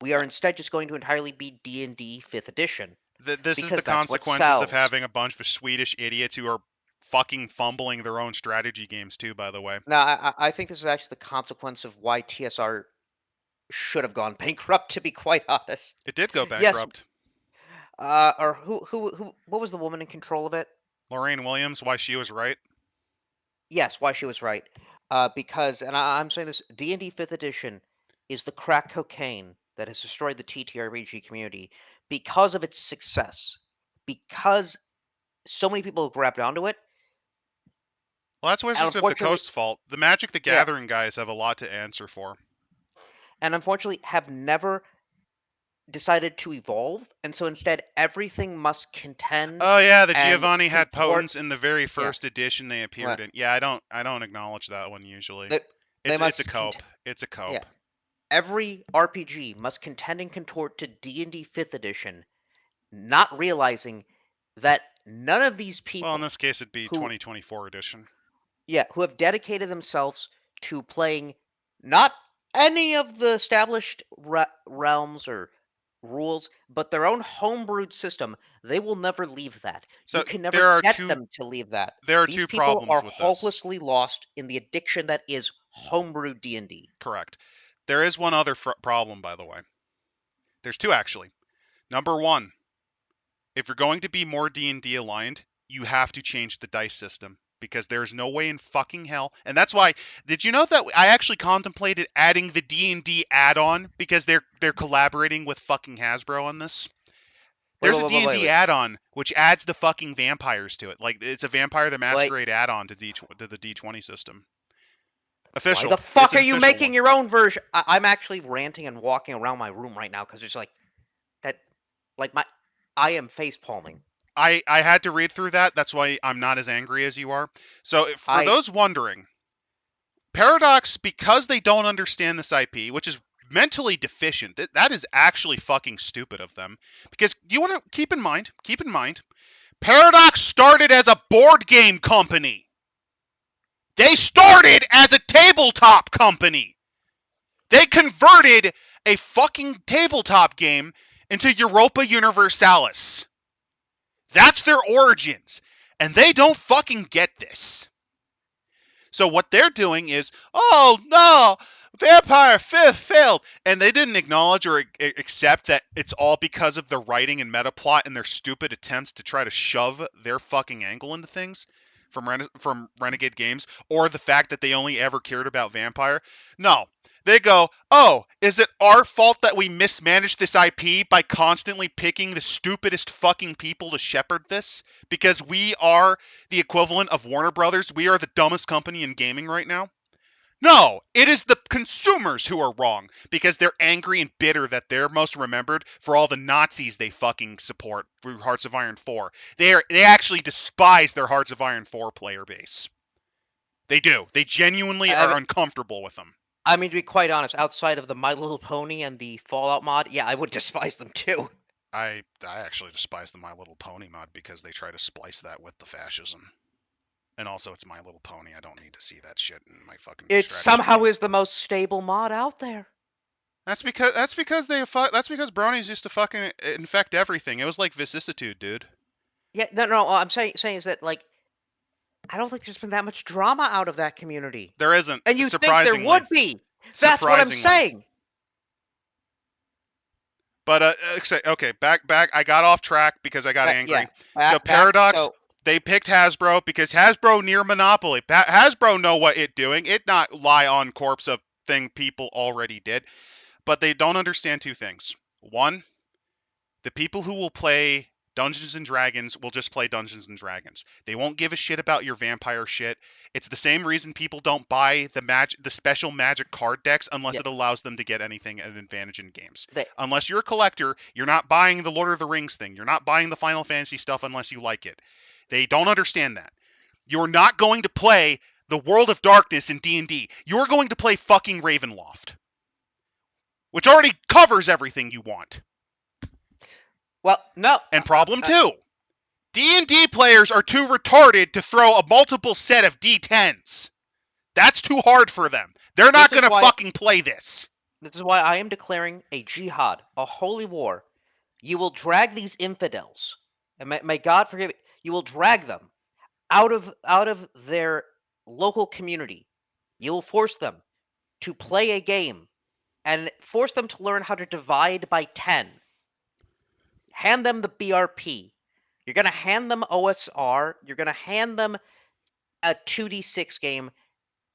we are instead just going to entirely be D&D 5th edition. This is the consequences of having a bunch of Swedish idiots who are fucking fumbling their own strategy games too, by the way. No, I think this is actually the consequence of why TSR should have gone bankrupt, to be quite honest. It did go bankrupt. Yes. Or what was the woman in control of it? Lorraine Williams, why she was right? Yes, why she was right. Because, and I'm saying this, D&D 5th edition is the crack cocaine that has destroyed the TTRPG community because of its success. Because so many people have grabbed onto it. Well, that's Wizards of the Coast's fault. The Magic the Gathering guys have a lot to answer for. And unfortunately have never decided to evolve, and so instead everything must contend. Oh yeah, the Giovanni had Potence in the very first edition they appeared in. Yeah, I don't acknowledge that one usually. It's a cope. It's a cope. Yeah. Every RPG must contend and contort to D&D 5th edition, not realizing that none of these people... Well, in this case it'd be 2024 edition. Yeah, who have dedicated themselves to playing not any of the established realms or rules, but their own homebrewed system, they will never leave that. So you can never get them to leave that. There are These two people problems are with this. hopelessly lost in the addiction that is homebrewed D&D. Correct. There is one other problem, by the way. There's two, actually. Number one, if you're going to be more D&D aligned, you have to change the dice system. Because there's no way in fucking hell. And that's why, did you know that I actually contemplated adding the D&D add-on? Because they're collaborating with fucking Hasbro on this. There's a D&D add-on which adds the fucking vampires to it. Like, it's a Vampire the Masquerade add-on to the D20 system. Official. Why the fuck are you making your own version? I'm actually ranting and walking around my room right now because it's like, I am face palming. I had to read through that. That's why I'm not as angry as you are. So for those wondering, Paradox, because they don't understand this IP, which is mentally deficient, that is actually fucking stupid of them. Because you want to keep in mind, Paradox started as a board game company. They started as a tabletop company. They converted a fucking tabletop game into Europa Universalis. That's their origins. And they don't fucking get this. So what they're doing is, oh no, Vampire 5th failed. And they didn't acknowledge or accept that it's all because of the writing and meta plot and their stupid attempts to try to shove their fucking angle into things from Renegade Games, or the fact that they only ever cared about Vampire. No. They go, oh, is it our fault that we mismanaged this IP by constantly picking the stupidest fucking people to shepherd this? Because we are the equivalent of Warner Brothers? We are the dumbest company in gaming right now? No, it is the consumers who are wrong because they're angry and bitter that they're most remembered for all the Nazis they fucking support through Hearts of Iron 4. They actually despise their Hearts of Iron 4 player base. They do. They genuinely are uncomfortable with them. I mean, to be quite honest, outside of the My Little Pony and the Fallout mod, yeah, I would despise them too. I actually despise the My Little Pony mod because they try to splice that with the fascism. And also, it's My Little Pony. I don't need to see that shit in my fucking. It strategy somehow game. is the most stable mod out there. That's because bronies used to fucking infect everything. It was like vicissitude, dude. Yeah, no. What I'm saying is that, like, I don't think there's been that much drama out of that community. There isn't. And you think there surprisingly. would be. That's what I'm Surprisingly. saying. But okay, back. I got off track because I got angry. Yeah, So Paradox, they picked Hasbro because Hasbro near monopoly. Hasbro know what it doing. It not lie on corpse of thing people already did. But they don't understand two things. One, the people who will play Dungeons and Dragons will just play Dungeons and Dragons. They won't give a shit about your vampire shit. It's the same reason people don't buy the special magic card decks unless it allows them to get anything at an advantage in games. Unless you're a collector, you're not buying the Lord of the Rings thing. You're not buying the Final Fantasy stuff unless you like it. They don't understand that. You're not going to play the World of Darkness in D&D. You're going to play fucking Ravenloft, which already covers everything you want. Well, no. And problem two, D&D players are too retarded to throw a multiple set of D10s. That's too hard for them. They're not going to fucking play this. This is why I am declaring a jihad, a holy war. You will drag these infidels, and may God forgive it, you will drag them out of their local community. You will force them to play a game and force them to learn how to divide by 10. Hand them the BRP. You're going to hand them OSR. You're going to hand them a 2d6 game.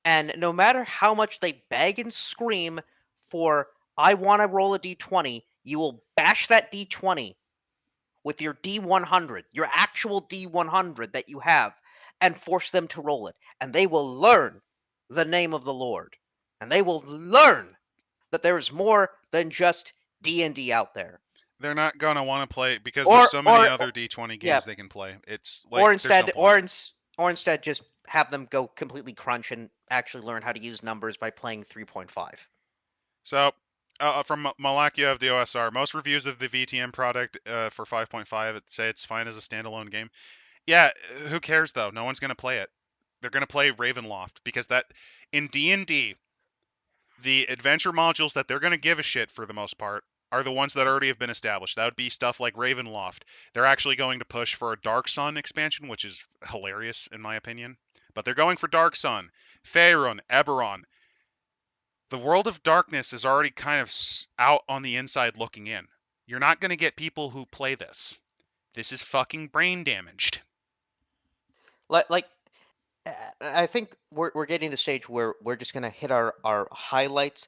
And no matter how much they beg and scream for, I want to roll a d20, you will bash that d20 with your d100, your actual d100 that you have, and force them to roll it. And they will learn the name of the Lord. And they will learn that there is more than just D&D out there. They're not going to want to play because there's so many other D20 games they can play. It's like, or instead just have them go completely crunch and actually learn how to use numbers by playing 3.5. So, from Malakia of the OSR, most reviews of the VTM product for 5.5 say it's fine as a standalone game. Yeah, who cares though? No one's going to play it. They're going to play Ravenloft because that in D&D, the adventure modules that they're going to give a shit for the most part are the ones that already have been established. That would be stuff like Ravenloft. They're actually going to push for a Dark Sun expansion, which is hilarious in my opinion. But they're going for Dark Sun, Faerun, Eberron. The World of Darkness is already kind of out on the inside looking in. You're not going to get people who play this. This is fucking brain damaged. Like I think we're getting to the stage where we're just going to hit our highlights.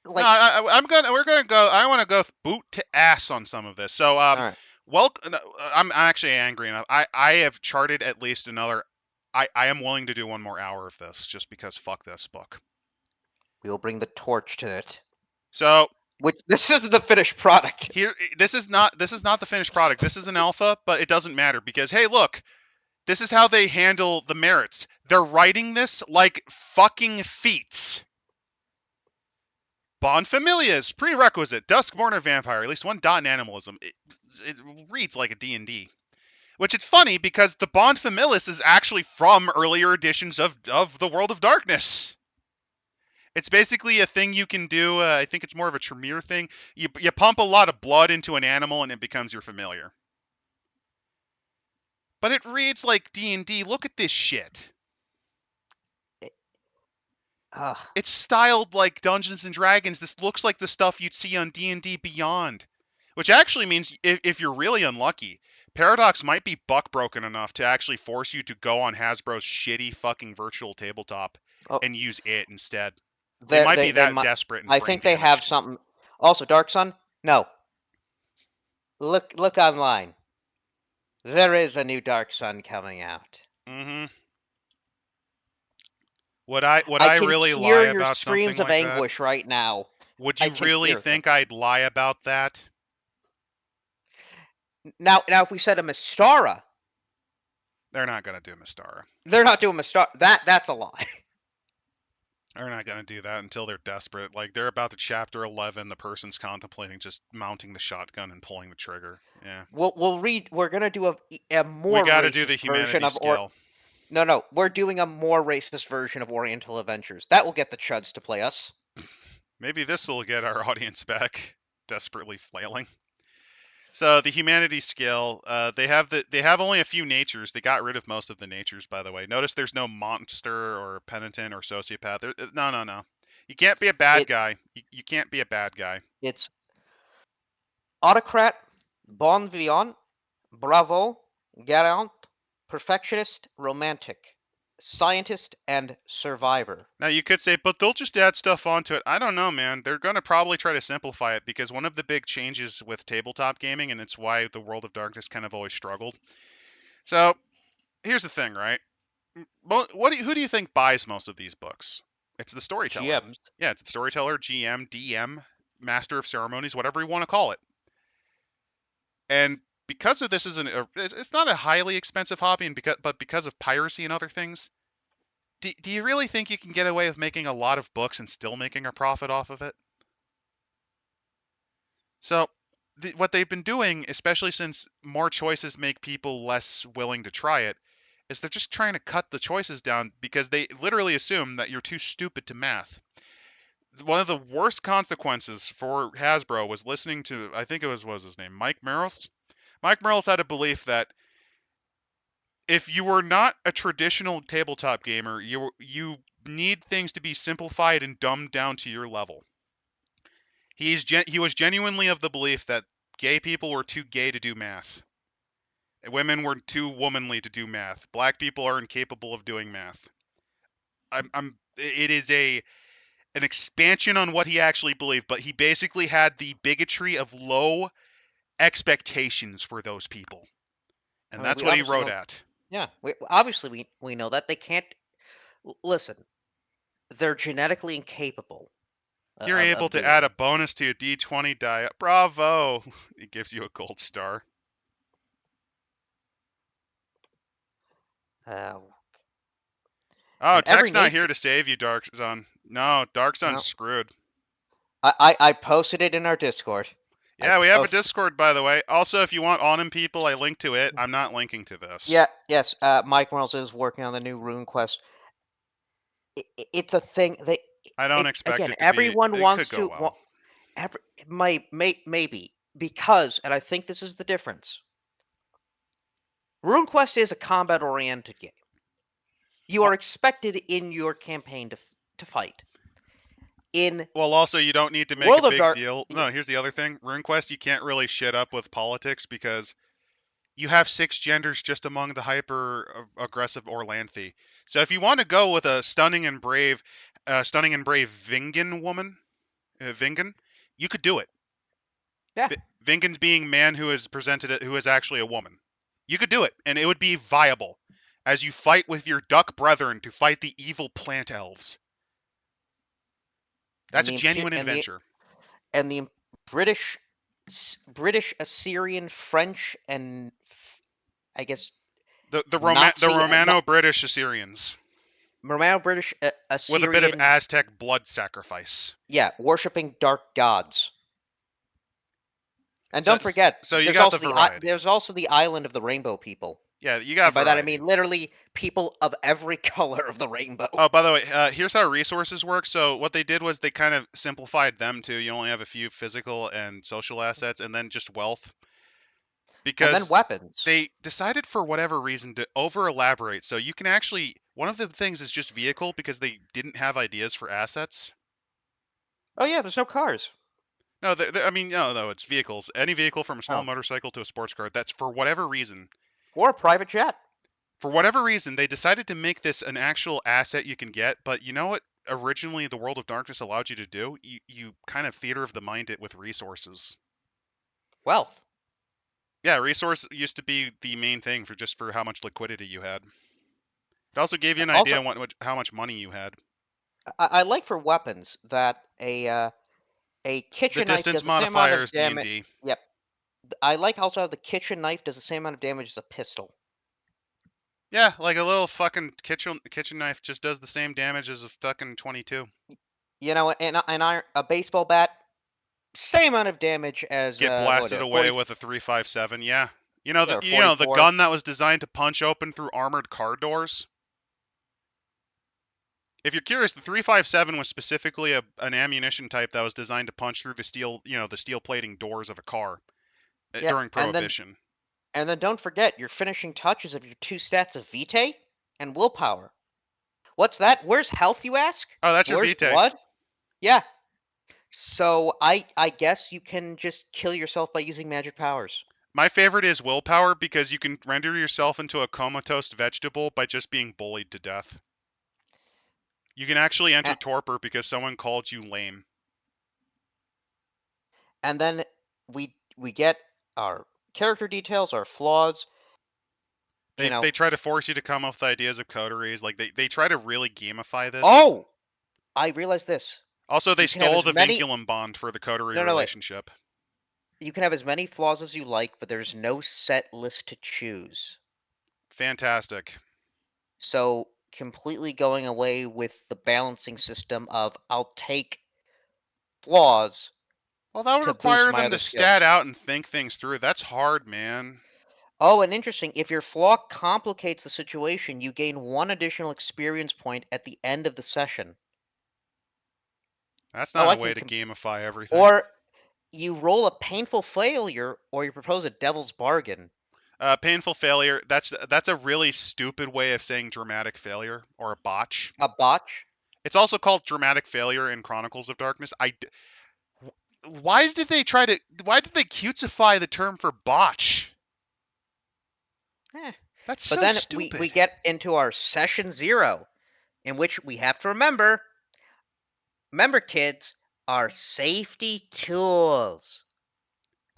Like, no, I want to go boot to ass on some of this. So, right. I'm actually angry enough. I have charted at least another. I am willing to do one more hour of this just because fuck this book. We'll bring the torch to it. So, this isn't the finished product. Here, this is not the finished product. This is an alpha, but it doesn't matter because hey, look, this is how they handle the merits. They're writing this like fucking feats. Bond Familias, prerequisite, Duskborn or Vampire, at least one dot in Animalism. It reads like a D&D. Which it's funny because the Bond Familias is actually from earlier editions of the World of Darkness. It's basically a thing you can do. I think it's more of a Tremere thing. You pump a lot of blood into an animal and it becomes your familiar. But it reads like D&D. Look at this shit. Ugh. It's styled like Dungeons and Dragons. This looks like the stuff you'd see on D&D Beyond. Which actually means if you're really unlucky, Paradox might be buck broken enough to actually force you to go on Hasbro's shitty fucking virtual tabletop Oh, and use it instead. They might be that desperate and I brain think they have damaged. something. Also, Dark Sun. No. Look online. There is a new Dark Sun coming out. Mm-hmm. Would I can really hear lie your about something screams of like that? anguish right now. Would I you can really hear them. think I'd lie about that? Now, if we said a Mystara, They're not gonna do Mystara. they're not doing Mystara. That's a lie. They're not gonna do that until they're desperate. Like they're about to chapter 11. The person's contemplating just mounting the shotgun and pulling the trigger. Yeah. We'll read. We're gonna do a more We got to do the racist version humanity of skill. No, we're doing a more racist version of Oriental Adventures. That will get the chuds to play us. Maybe this will get our audience back, desperately flailing. So the humanity skill, they have only a few natures. They got rid of most of the natures, by the way. Notice there's no monster or penitent or sociopath. No. You can't be a bad guy. You can't be a bad guy. It's autocrat, bon vivant, bravo, galant, perfectionist, romantic, scientist, and survivor. Now you could say, but they'll just add stuff onto it. I don't know, man. They're gonna probably try to simplify it because one of the big changes with tabletop gaming, and it's why the World of Darkness kind of always struggled. So here's the thing, right? Who do you think buys most of these books? It's the storyteller. GMs. Yeah, it's the storyteller, GM, DM, master of ceremonies, whatever you want to call it. And because of this it's not a highly expensive hobby, but because of piracy and other things, do you really think you can get away with making a lot of books and still making a profit off of it? So what they've been doing, especially since more choices make people less willing to try it, is they're just trying to cut the choices down because they literally assume that you're too stupid to math. One of the worst consequences for Hasbro was listening to, I think it was, what was his name, Mike Merrill? Mike Merrill had a belief that if you were not a traditional tabletop gamer, you need things to be simplified and dumbed down to your level. He was genuinely of the belief that gay people were too gay to do math. Women were too womanly to do math. Black people are incapable of doing math. It is an expansion on what he actually believed, but he basically had the bigotry of low expectations for those people. And that's what he wrote at. Yeah, we know that they can't listen. They're genetically incapable. You're able to add a bonus to a D20 die. Bravo! It gives you a gold star. Oh, Tech's not here to save you, Dark Sun. No, Dark Sun's screwed. I posted it in our Discord. Yeah, we have a Discord, by the way. Also, if you want Onim people, I link to it. I'm not linking to this. Yeah, yes. Mike Reynolds is working on the new Rune Quest. It's a thing. I don't expect it to everyone be. wants to. Well. Maybe because, and I think this is the difference. Rune Quest is a combat-oriented game. You are expected in your campaign to fight. Well, also you don't need to make a big deal. No, here's the other thing. RuneQuest, you can't really shit up with politics because you have 6 genders just among the hyper aggressive Orlanthy. So if you want to go with a stunning and brave Vingan woman, Vingan, you could do it. Yeah. Vingan being man who is actually a woman. You could do it, and it would be viable as you fight with your duck brethren to fight the evil plant elves. That's a genuine adventure. And the British, Assyrian, French, and I guess the Romano-British Assyrians. Romano-British Assyrian with a bit of Aztec blood sacrifice. Yeah, worshipping dark gods. And don't forget, so you got the variety. There's also the island of the rainbow people. Yeah, you got And by that I variety. mean literally people of every color of the rainbow. Oh, by the way, here's how resources work. So what they did was they kind of simplified them too. You only have a few physical and social assets, and then just wealth, And then because weapons. they decided for whatever reason to over elaborate. So you can actually, one of the things is just vehicle, because they didn't have ideas for assets. Oh yeah, there's no cars. No, I mean, no, it's vehicles. Any vehicle from a small Oh. motorcycle to a sports car. That's for whatever reason. Or a private jet. For whatever reason, they decided to make this an actual asset you can get. But you know what? Originally, the World of Darkness allowed you to do. You kind of theater of the mind it with resources. Wealth. Yeah, resource used to be the main thing for how much liquidity you had. It also gave you an idea Also, on how much money you had. I like for weapons that a The kitchen knife distance does the same amount modifier of is D and damage. D. Yep. I like also how the kitchen knife does the same amount of damage as a pistol. Yeah, like a little fucking kitchen knife just does the same damage as a fucking 22. You know, and a baseball bat, same amount of damage as Get what blasted away 40, with a 357. Yeah. yeah, or You know the 44. gun that was designed to punch open through armored car doors. If you're curious, the 357 was specifically an ammunition type that was designed to punch through the steel, the steel plating doors of a car Yeah, during Prohibition. and then don't forget your finishing touches of your 2 stats of vitae and willpower. What's that? Where's health, you ask? Oh, that's your Where's vitae. blood? Yeah. So I guess you can just kill yourself by using magic powers. My favorite is willpower, because you can render yourself into a comatose vegetable by just being bullied to death. You can actually enter And, torpor because someone called you lame. and then we get our character details, our flaws, you know. They try to force you to come up with ideas of coteries. Like they try to really gamify this. Oh, I realized this. Also, they You can have stole as the many vinculum bond for the coterie No, wait. relationship. You can have as many flaws as you like, but there's no set list to choose. Fantastic. So completely going away with the balancing system of I'll take flaws Well, that would to boost require my them other to skills. stat out and think things through. That's hard, man. Oh, and interesting, if your flaw complicates the situation, you gain 1 additional experience point at the end of the session. That's Oh, not I a can way to gamify everything. or you roll a painful failure or you propose a devil's bargain. Painful failure. That's a really stupid way of saying dramatic failure or a botch. A botch? It's also called dramatic failure in Chronicles of Darkness. Why did they cutesify the term for botch? Eh. That's But so then stupid. we get into our session 0, in which we have to remember kids, are safety tools.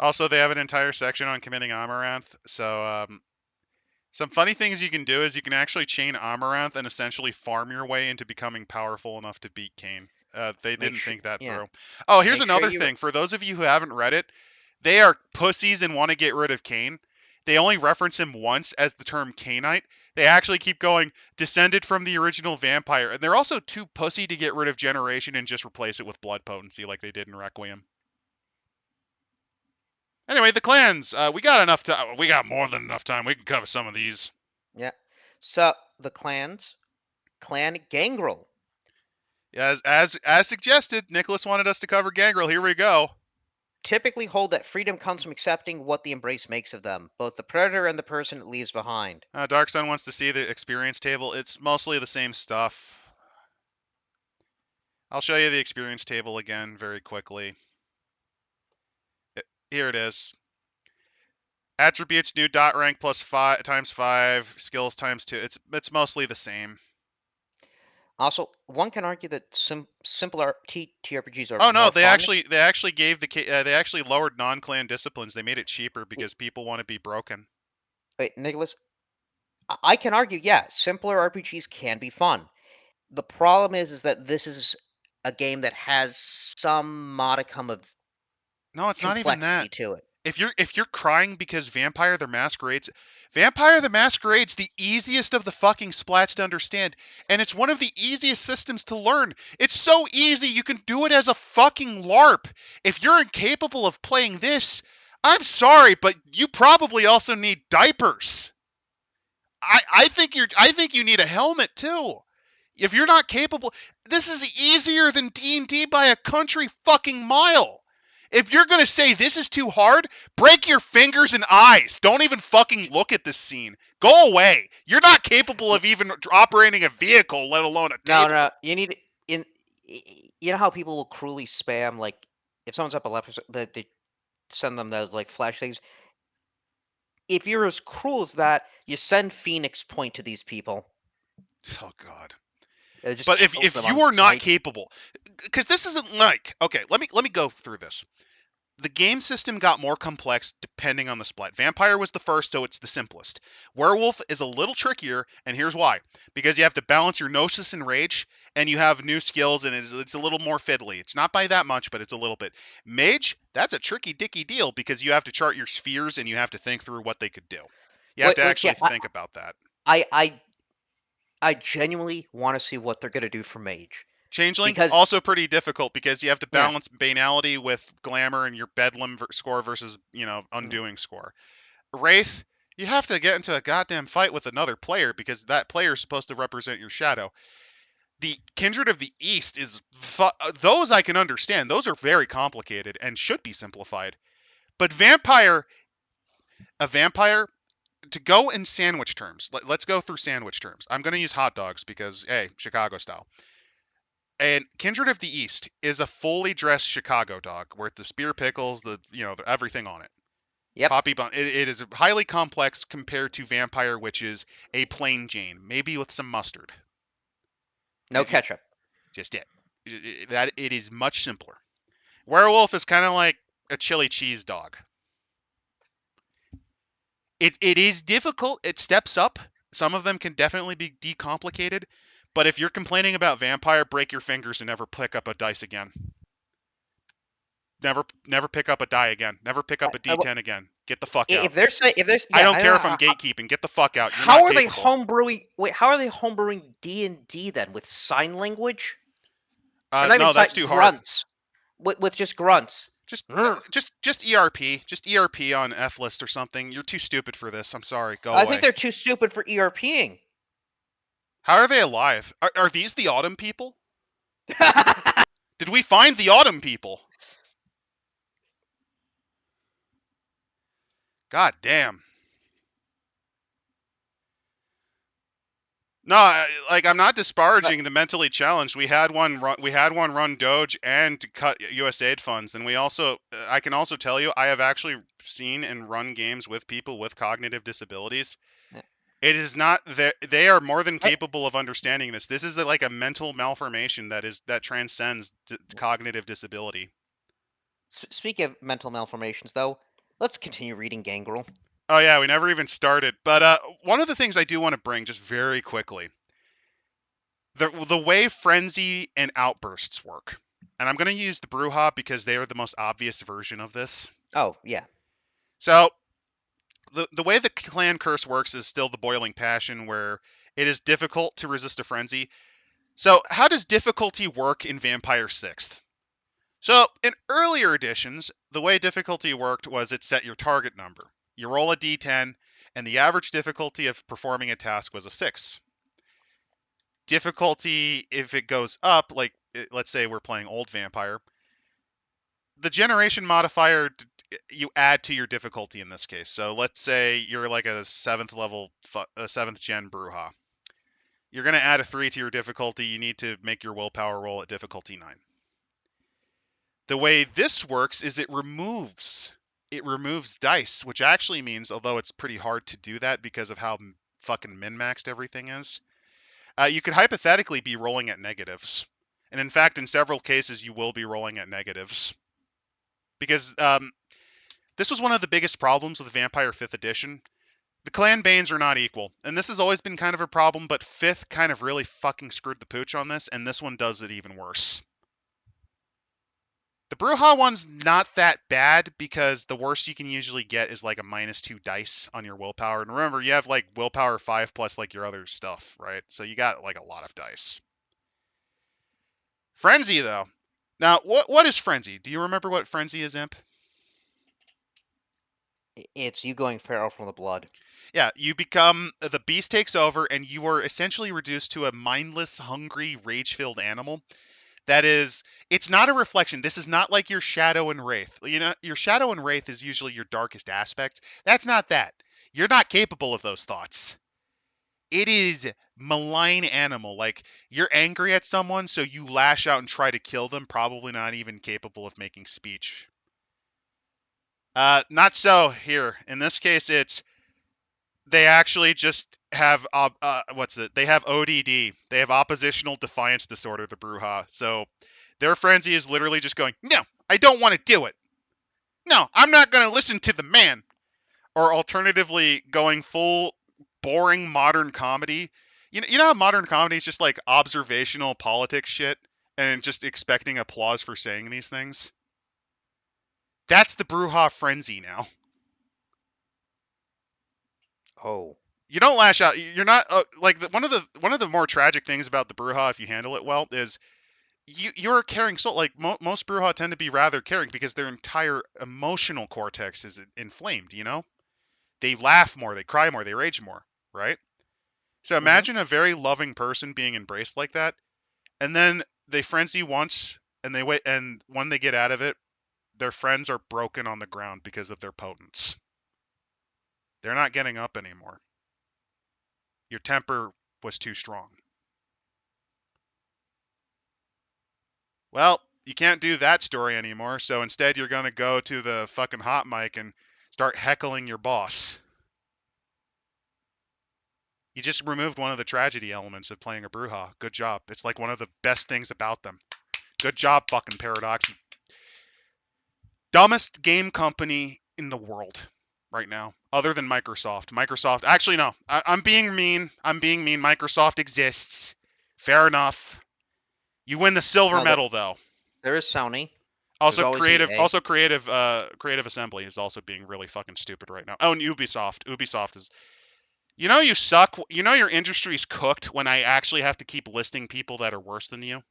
Also, they have an entire section on committing amaranth. So, some funny things you can do is you can actually chain amaranth and essentially farm your way into becoming powerful enough to beat Cain. They Make didn't sure, think that yeah, through. Oh, here's make sure another you thing. For those of you who haven't read it, they are pussies and want to get rid of Cain. They only reference him once as the term Cainite. They actually keep going, descended from the original vampire. And they're also too pussy to get rid of Generation and just replace it with blood potency like they did in Requiem. Anyway, the clans. We got enough time. We got more than enough time. We can cover some of these. yeah. So the clans, Clan Gangrel. As suggested, Nicholas wanted us to cover Gangrel. Here we go. Typically hold that freedom comes from accepting what the embrace makes of them, both the predator and the person it leaves behind. Dark Sun wants to see the experience table. It's mostly the same stuff. I'll show you the experience table again very quickly. Here it is. Attributes, new dot rank plus 5 times 5, skills times 2. It's mostly the same. Also, one can argue that simpler TRPGs are Oh no, more they fun. actually gave they actually lowered non-clan disciplines. They made it cheaper because people want to be broken. Wait, Nicholas, I can argue, yeah, simpler RPGs can be fun. The problem is that this is a game that has some modicum of No, it's not even complexity that. to it. If you're crying because Vampire the Masquerade's the easiest of the fucking splats to understand, and it's one of the easiest systems to learn. It's so easy you can do it as a fucking LARP. If you're incapable of playing this, I'm sorry, but you probably also need diapers. I think you need a helmet too. If you're not capable, this is easier than D&D by a country fucking mile. If you're gonna say this is too hard, break your fingers and eyes. Don't even fucking look at this scene. Go away. You're not capable of even operating a vehicle, let alone a No, table. no, you need in. You know how people will cruelly spam, like, if someone's epileptic, they send them those like flash things. If you're as cruel as that, you send Phoenix Point to these people. Oh god. It just But kills if them you on are not sight. capable, because this isn't like, okay, let me go through this. The game system got more complex depending on the split. Vampire was the first, so it's the simplest. Werewolf is a little trickier, and here's why. Because you have to balance your Gnosis and Rage, and you have new skills, and it's a little more fiddly. It's not by that much, but it's a little bit. Mage, that's a tricky dicky deal, because you have to chart your spheres, and you have to think through what they could do. You have to Which yeah, actually think about that. I genuinely want to see what they're gonna do for Mage, Changeling, because also pretty difficult because you have to yeah, balance Banality with Glamour and your Bedlam score versus, mm, Undoing score. Wraith, you have to get into a goddamn fight with another player because that player is supposed to represent your shadow. The Kindred of the East is those I can understand. Those are very complicated and should be simplified. But a vampire, to go in sandwich terms. Let's go through sandwich terms. I'm going to use hot dogs because hey, Chicago style. And Kindred of the East is a fully dressed Chicago dog with the spear pickles, everything on it. yep, Poppy bun. It is highly complex compared to Vampire, which is a plain Jane, maybe with some mustard. no ketchup. Just it. That it is much simpler. Werewolf is kind of like a chili cheese dog. It is difficult. It steps up. Some of them can definitely be decomplicated. But if you're complaining about Vampire, break your fingers and never pick up a dice again. Never pick up a die again. Never pick up a D10 again. Get the fuck out. If they're saying, if there's, I yeah, don't I care don't if know I'm gatekeeping. Get the fuck out. You're how not are they capable. homebrewing. Wait, how are they homebrewing D&D then with sign language? Or not even No, that's sign too hard. grunts. With just grunts. Just, Grr. just ERP. Just ERP on F list or something. You're too stupid for this. I'm sorry. Go I think away. they're too stupid for ERPing. How are they alive? Are these the Autumn people? Did we find the Autumn people? God damn. No, I'm not disparaging the mentally challenged. We had one run Doge and cut USAID funds, and I can also tell you I have actually seen and run games with people with cognitive disabilities. Yeah. It is not that they are more than I- capable of understanding this. This is like a mental malformation that transcends cognitive disability. Speaking of mental malformations, though, let's continue reading Gangrel. Oh yeah, we never even started. But one of the things I do want to bring just very quickly, the way frenzy and outbursts work, and I'm going to use the Bruja because they are the most obvious version of this. Oh, yeah. So the way the clan curse works is still the boiling passion, where it is difficult to resist a frenzy. So how does difficulty work in Vampire 6th? So in earlier editions, the way difficulty worked was it set your target number. You roll a d10, and the average difficulty of performing a task was a 6. Difficulty, if it goes up, like let's say we're playing Old Vampire, the generation modifier you add to your difficulty in this case. So let's say you're like a 7th level, a 7th gen Bruja. You're going to add a 3 to your difficulty. You need to make your willpower roll at difficulty 9. The way this works is it removes dice, which actually means, although it's pretty hard to do that because of how fucking min-maxed everything is, you could hypothetically be rolling at negatives. And in fact, in several cases, you will be rolling at negatives. Because this was one of the biggest problems with Vampire 5th edition. The clan banes are not equal. And this has always been kind of a problem, but 5th kind of really fucking screwed the pooch on this, and this one does it even worse. The Bruja one's not that bad because the worst you can usually get is like a -2 dice on your willpower. And remember, you have like willpower 5 plus like your other stuff, right? So you got like a lot of dice. Frenzy, though. Now, what is Frenzy? Do you remember what Frenzy is, Imp? It's you going feral from the blood. Yeah, you become the beast takes over, and you are essentially reduced to a mindless, hungry, rage-filled animal. That is, it's not a reflection. This is not like your shadow and wraith. You know, your shadow and wraith is usually your darkest aspect. That's not that. You're not capable of those thoughts. It is malign animal. Like you're angry at someone, so you lash out and try to kill them. Probably not even capable of making speech. Not so here. In this case, it's they actually just have what's it? They have ODD. They have oppositional defiance disorder, the Bruja. So their frenzy is literally just going, no, I don't want to do it. No, I'm not going to listen to the man. Or alternatively, going full boring modern comedy. You know how modern comedy is just like observational politics shit and just expecting applause for saying these things? That's the Bruja frenzy now. Oh. You don't lash out. You're not like one of the more tragic things about the Bruja, if you handle it well, is you're a caring soul. Like most Bruja tend to be rather caring because their entire emotional cortex is inflamed. You know, they laugh more, they cry more, they rage more, right? So Hmm. imagine a very loving person being embraced like that, and then they frenzy once, and they wait, and when they get out of it, their friends are broken on the ground because of their potence. They're not getting up anymore. Your temper was too strong. Well, you can't do that story anymore, so instead you're going to go to the fucking hot mic and start heckling your boss. You just removed one of the tragedy elements of playing a Bruja. Good job. It's like one of the best things about them. Good job, fucking Paradox. Dumbest game company in the world right now, other than Microsoft. Microsoft, actually, no. I'm being mean. I'm being mean. Microsoft exists. Fair enough. You win the silver No, medal, though. there is Sony. There's Also, always creative, EA. also creative, creative assembly is also being really fucking stupid right now. Oh, and Ubisoft. Ubisoft is. You know you suck. You know your industry's cooked when I actually have to keep listing people that are worse than you.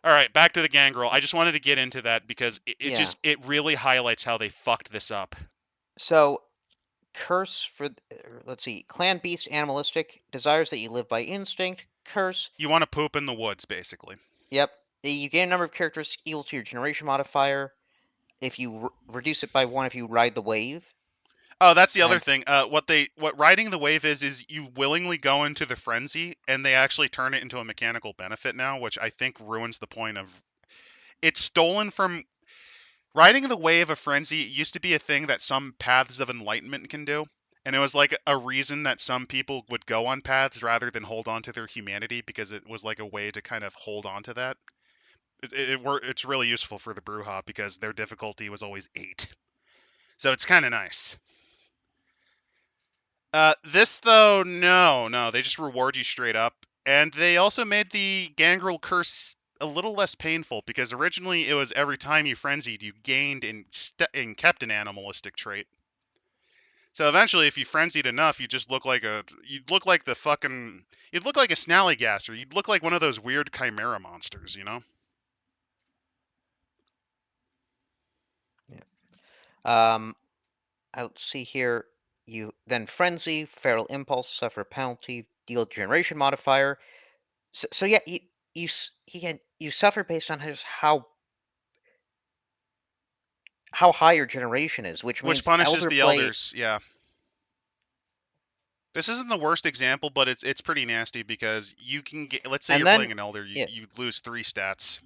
All right, back to the gangrel. I just wanted to get into that because Yeah. it really highlights how they fucked this up. So, curse for let's see, clan beast animalistic desires that you live by instinct. Curse. You want to poop in the woods, basically. Yep. You gain a number of characteristics equal to your generation modifier. If you reduce it by one, if you ride the wave. Oh, that's the other And thing. What riding the wave is you willingly go into the frenzy, and they actually turn it into a mechanical benefit now, which I think ruins the point of. It's stolen from riding the wave of frenzy. It used to be a thing that some paths of enlightenment can do, and it was like a reason that some people would go on paths rather than hold on to their humanity because it was like a way to kind of hold on to that. It's really useful for the Bruja because their difficulty was always 8, so it's kind of nice. This though, no, they just reward you straight up, and they also made the Gangrel Curse a little less painful because originally it was every time you frenzied, you gained and kept an animalistic trait. So eventually, if you frenzied enough, you'd look like the fucking, you'd look like a Snallygaster, you'd look like one of those weird chimera monsters, you know? um, let's see here. You then frenzy, feral impulse, suffer penalty, deal generation modifier. So yeah, you suffer based on how high your generation is, which Which means punishes elder the play. elders, yeah. This isn't the worst example, but it's pretty nasty because you can get. Let's say And you're then playing an elder, yeah, you lose 3 stats.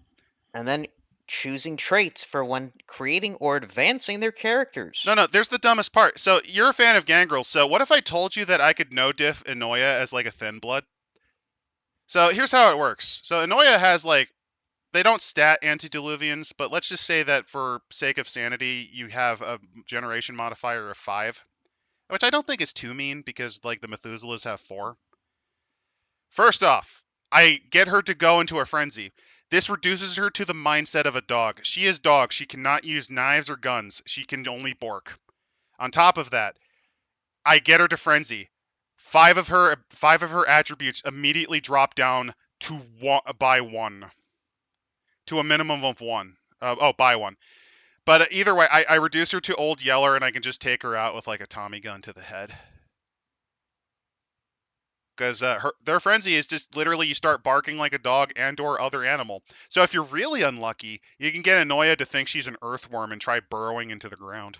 and then choosing traits for when creating or advancing their characters. No, there's the dumbest part. So you're a fan of Gangrel. So what if I told you that I could no diff Enoya as like a thin blood? So here's how it works. So Enoya has like they don't stat antediluvians, but let's just say that for sake of sanity, you have a generation modifier of 5, which I don't think is too mean because like the Methuselahs have 4. First off, I get her to go into a frenzy. This reduces her to the mindset of a dog. She is dog. She cannot use knives or guns. She can only bork. On top of that, I get her to frenzy. Five of her attributes immediately drop down to one by one, to a minimum of 1. By 1. But either way, I reduce her to Old Yeller, and I can just take her out with like a Tommy gun to the head. Because their frenzy is just literally you start barking like a dog and/or other animal. So if you're really unlucky, you can get Anoya to think she's an earthworm and try burrowing into the ground.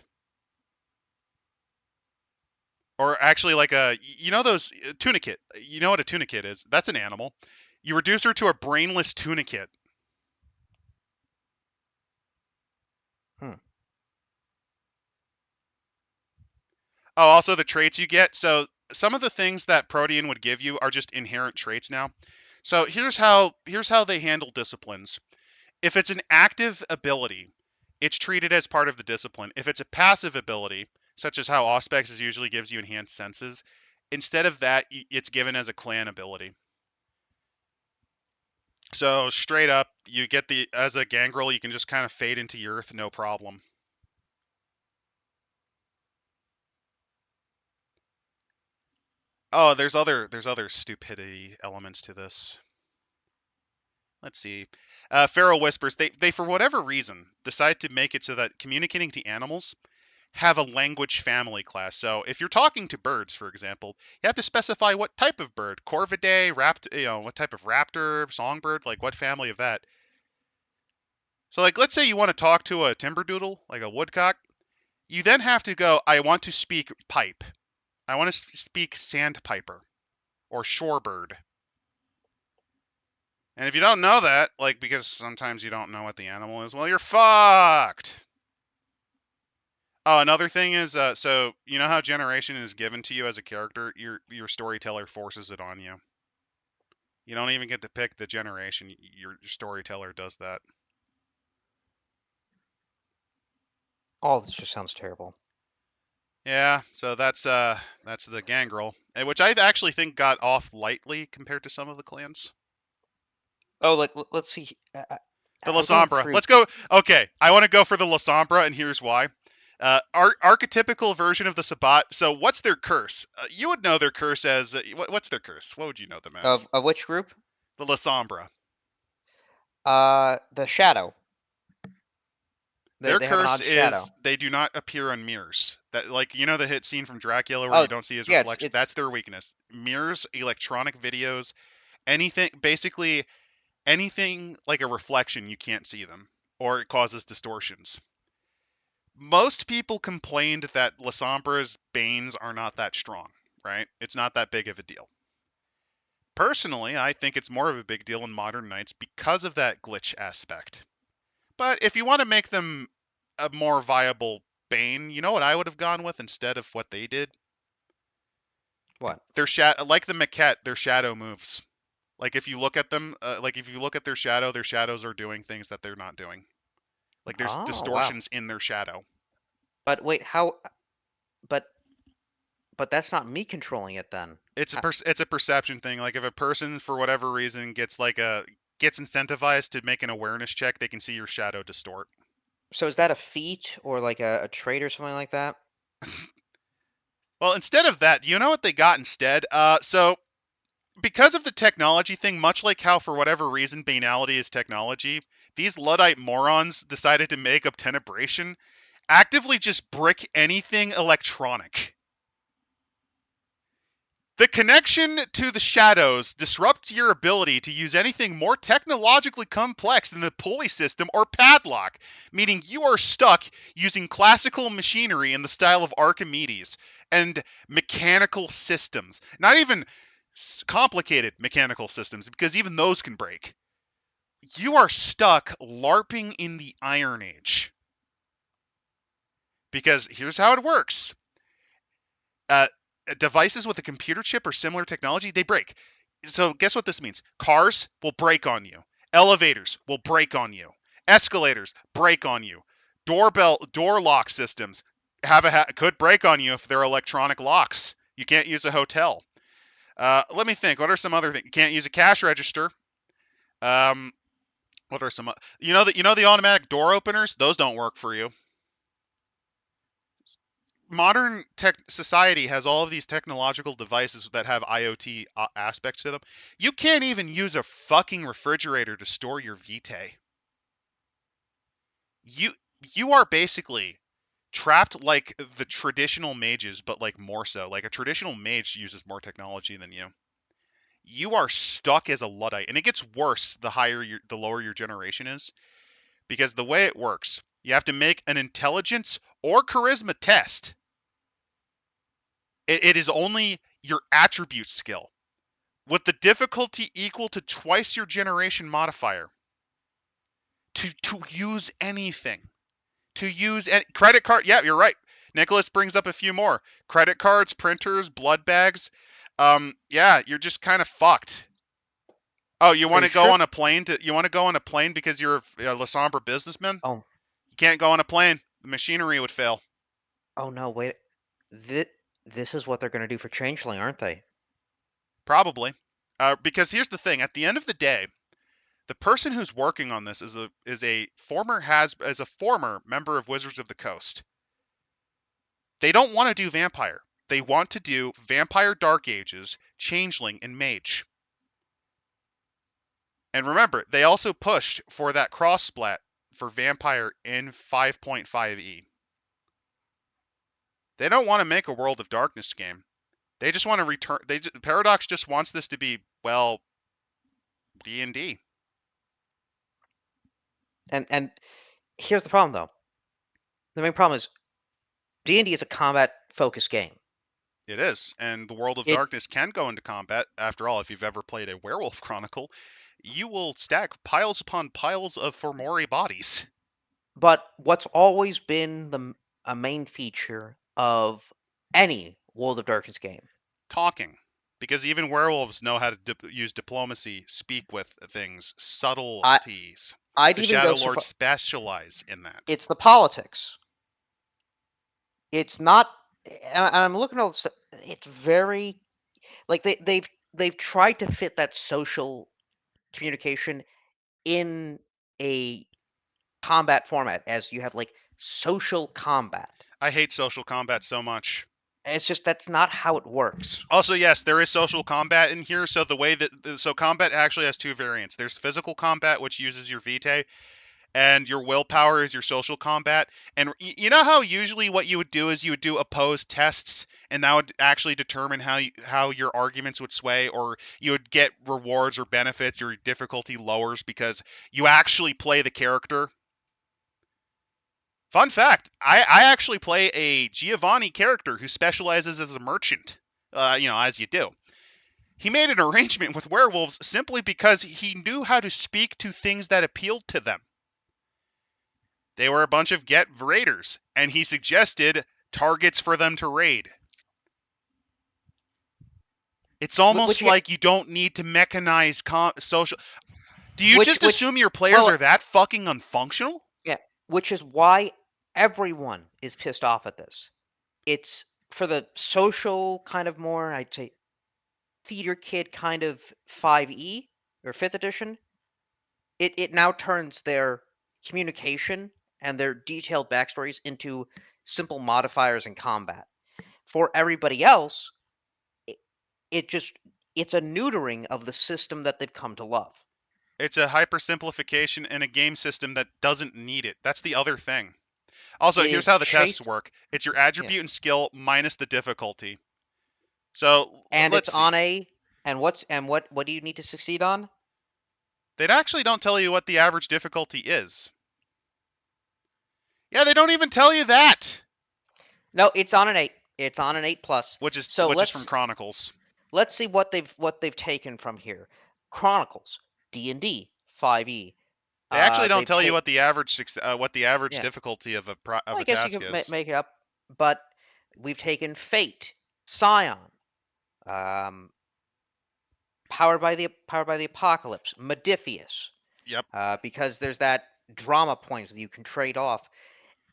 Or actually, like those tunicate. You know what a tunicate is? That's an animal. You reduce her to a brainless tunicate. Oh, also the traits you get. So some of the things that Protean would give you are just inherent traits now. So here's how they handle disciplines. If it's an active ability, it's treated as part of the discipline. If it's a passive ability, such as how Auspex usually gives you enhanced senses, instead of that, it's given as a clan ability. So straight up, you get as a gangrel, you can just kind of fade into the earth, no problem. Oh, there's other stupidity elements to this. Let's see. Feral Whispers, they for whatever reason decide to make it so that communicating to animals have a language family class. So if you're talking to birds, for example, you have to specify what type of bird, Corvidae, what type of raptor, songbird, like what family of that. So like let's say you want to talk to a timberdoodle, like a woodcock, you then have to go, I want to speak pipe. I want to speak sandpiper or shorebird. And if you don't know that, like because sometimes you don't know what the animal is, well, you're fucked. Oh, another thing is, so you know how generation is given to you as a character, your storyteller forces it on you. You don't even get to pick the generation. Your storyteller does that. All this just sounds terrible. Yeah, so that's the gangrel, which I actually think got off lightly compared to some of the clans. Oh, like let's see. The I'm going Lasombra. through. Let's go. Okay, I want to go for the Lasombra, and here's why. Archetypical version of the Sabbat. So what's their curse? You would know their curse as what's their curse? What would you know them as? Of which group? The Lasombra. The shadow. Their They have an curse odd shadow. is they do not appear on mirrors. That like the hit scene from Dracula where Oh, you don't see his yeah. reflection. That's their weakness. Mirrors, electronic videos, anything basically anything like a reflection you can't see them or it causes distortions. Most people complained that Lasombra's banes are not that strong, right? It's not that big of a deal. Personally, I think it's more of a big deal in Modern Knights because of that glitch aspect. But if you want to make them a more viable bane, you know what I would have gone with instead of what they did? What? Their like the maquette, their shadow moves. Like if you look at them, like if you look at their shadows are doing things that they're not doing. Like there's Oh, wow. distortions in their shadow. But wait, how? But but that's not me controlling it then. It's a perception thing. Like if a person for whatever reason gets gets incentivized to make an awareness check, they can see your shadow distort. So is that a feat or like a trait or something like that? Well, instead of that, you know what they got instead? So because of the technology thing, much like how for whatever reason banality is technology, these Luddite morons decided to make obtenebration actively just brick anything electronic. The connection to the shadows disrupts your ability to use anything more technologically complex than the pulley system or padlock, meaning you are stuck using classical machinery in the style of Archimedes and mechanical systems. Not even complicated mechanical systems, because even those can break. You are stuck LARPing in the Iron Age. Because here's how it works. Uh, Devices with a computer chip or similar technology, they break. So guess what this means? Cars will break on you. Elevators will break on you. Escalators break on you. Door lock systems could break on you if they're electronic locks. You can't use a hotel. Let me think. What are some other things? You can't use a cash register. What are some? The automatic door openers? Those don't work for you. Modern tech society has all of these technological devices that have IoT aspects to them. You can't even use a fucking refrigerator to store your vitae. You you are basically trapped like the traditional mages, but like more so. Like a traditional mage uses more technology than you. You are stuck as a Luddite, and it gets worse the lower your generation is, because the way it works, you have to make an intelligence or charisma test. It is only your attribute skill, with the difficulty equal to twice your generation modifier, to use anything. To use credit card. Yeah, you're right. Nicholas brings up a few more credit cards, printers, blood bags. Yeah, you're just kind of fucked. Oh, you Are want you to go sure? on a plane? You want to go on a plane because you're a La Sombra businessman? Oh, You can't go on a plane. The machinery would fail. oh no, wait. This is what they're going to do for Changeling, aren't they? Probably. Because here's the thing: at the end of the day, the person who's working on this is a former member of Wizards of the Coast. They don't want to do vampire. They want to do vampire, dark ages, changeling, and mage. And remember, they also pushed for that cross splat for vampire in 5.5e. They don't want to make a World of Darkness game. They just want to return. Paradox just wants this to be, well, D&D. And here's the problem though. The main problem is D&D is a combat focused game. It is, and the World of It Darkness can go into combat. After all, if you've ever played a Werewolf Chronicle, you will stack piles upon piles of Fomori bodies. But what's always been a main feature of any World of Darkness game? Talking. Because even werewolves know how to use diplomacy, speak with things, I subtleties. I'd The even go Shadow so far. Lords specialize in that. It's the politics. It's not, and I'm looking at all this. It's very like they've tried to fit that social communication in a combat format, as you have like social combat. I hate social combat so much. It's just that's not how it works. Also, yes, there is social combat in here. So combat actually has two variants. There's physical combat, which uses your vitae, and your willpower is your social combat. And you know how usually what you would do is you would do opposed tests, and that would actually determine how your arguments would sway, or you would get rewards or benefits, or difficulty lowers because you actually play the character. Fun fact, I actually play a Giovanni character who specializes as a merchant, as you do. He made an arrangement with werewolves simply because he knew how to speak to things that appealed to them. They were a bunch of get raiders, and he suggested targets for them to raid. It's almost Which like you don't need to mechanize social. Do you just which assume your players well, are that fucking unfunctional? yeah, which is why everyone is pissed off at this. It's for the social kind of more, I'd say, theater kid kind of 5e or 5th edition. It now turns their communication and their detailed backstories into simple modifiers in combat. For everybody else, it, it's a neutering of the system that they've come to love. It's a hypersimplification in a game system that doesn't need it. That's the other thing. Also, It here's is how the tests chased, work. It's your yeah, attribute and skill minus the difficulty. So and it's let's see. on a and what do you need to succeed on? They actually don't tell you what the average difficulty is. Yeah, they don't even tell you that. No, it's on an 8. It's on an 8 plus. Which is So from Chronicles. let's see what they've taken from here. Chronicles, D&D, 5e. They actually don't They've tell you taken, what the average yeah. difficulty of Well, I a guess you task can is. make it up, but we've taken Fate, Scion, um, Powered by the Apocalypse, Modifius, Yep. because there's that drama points that you can trade off.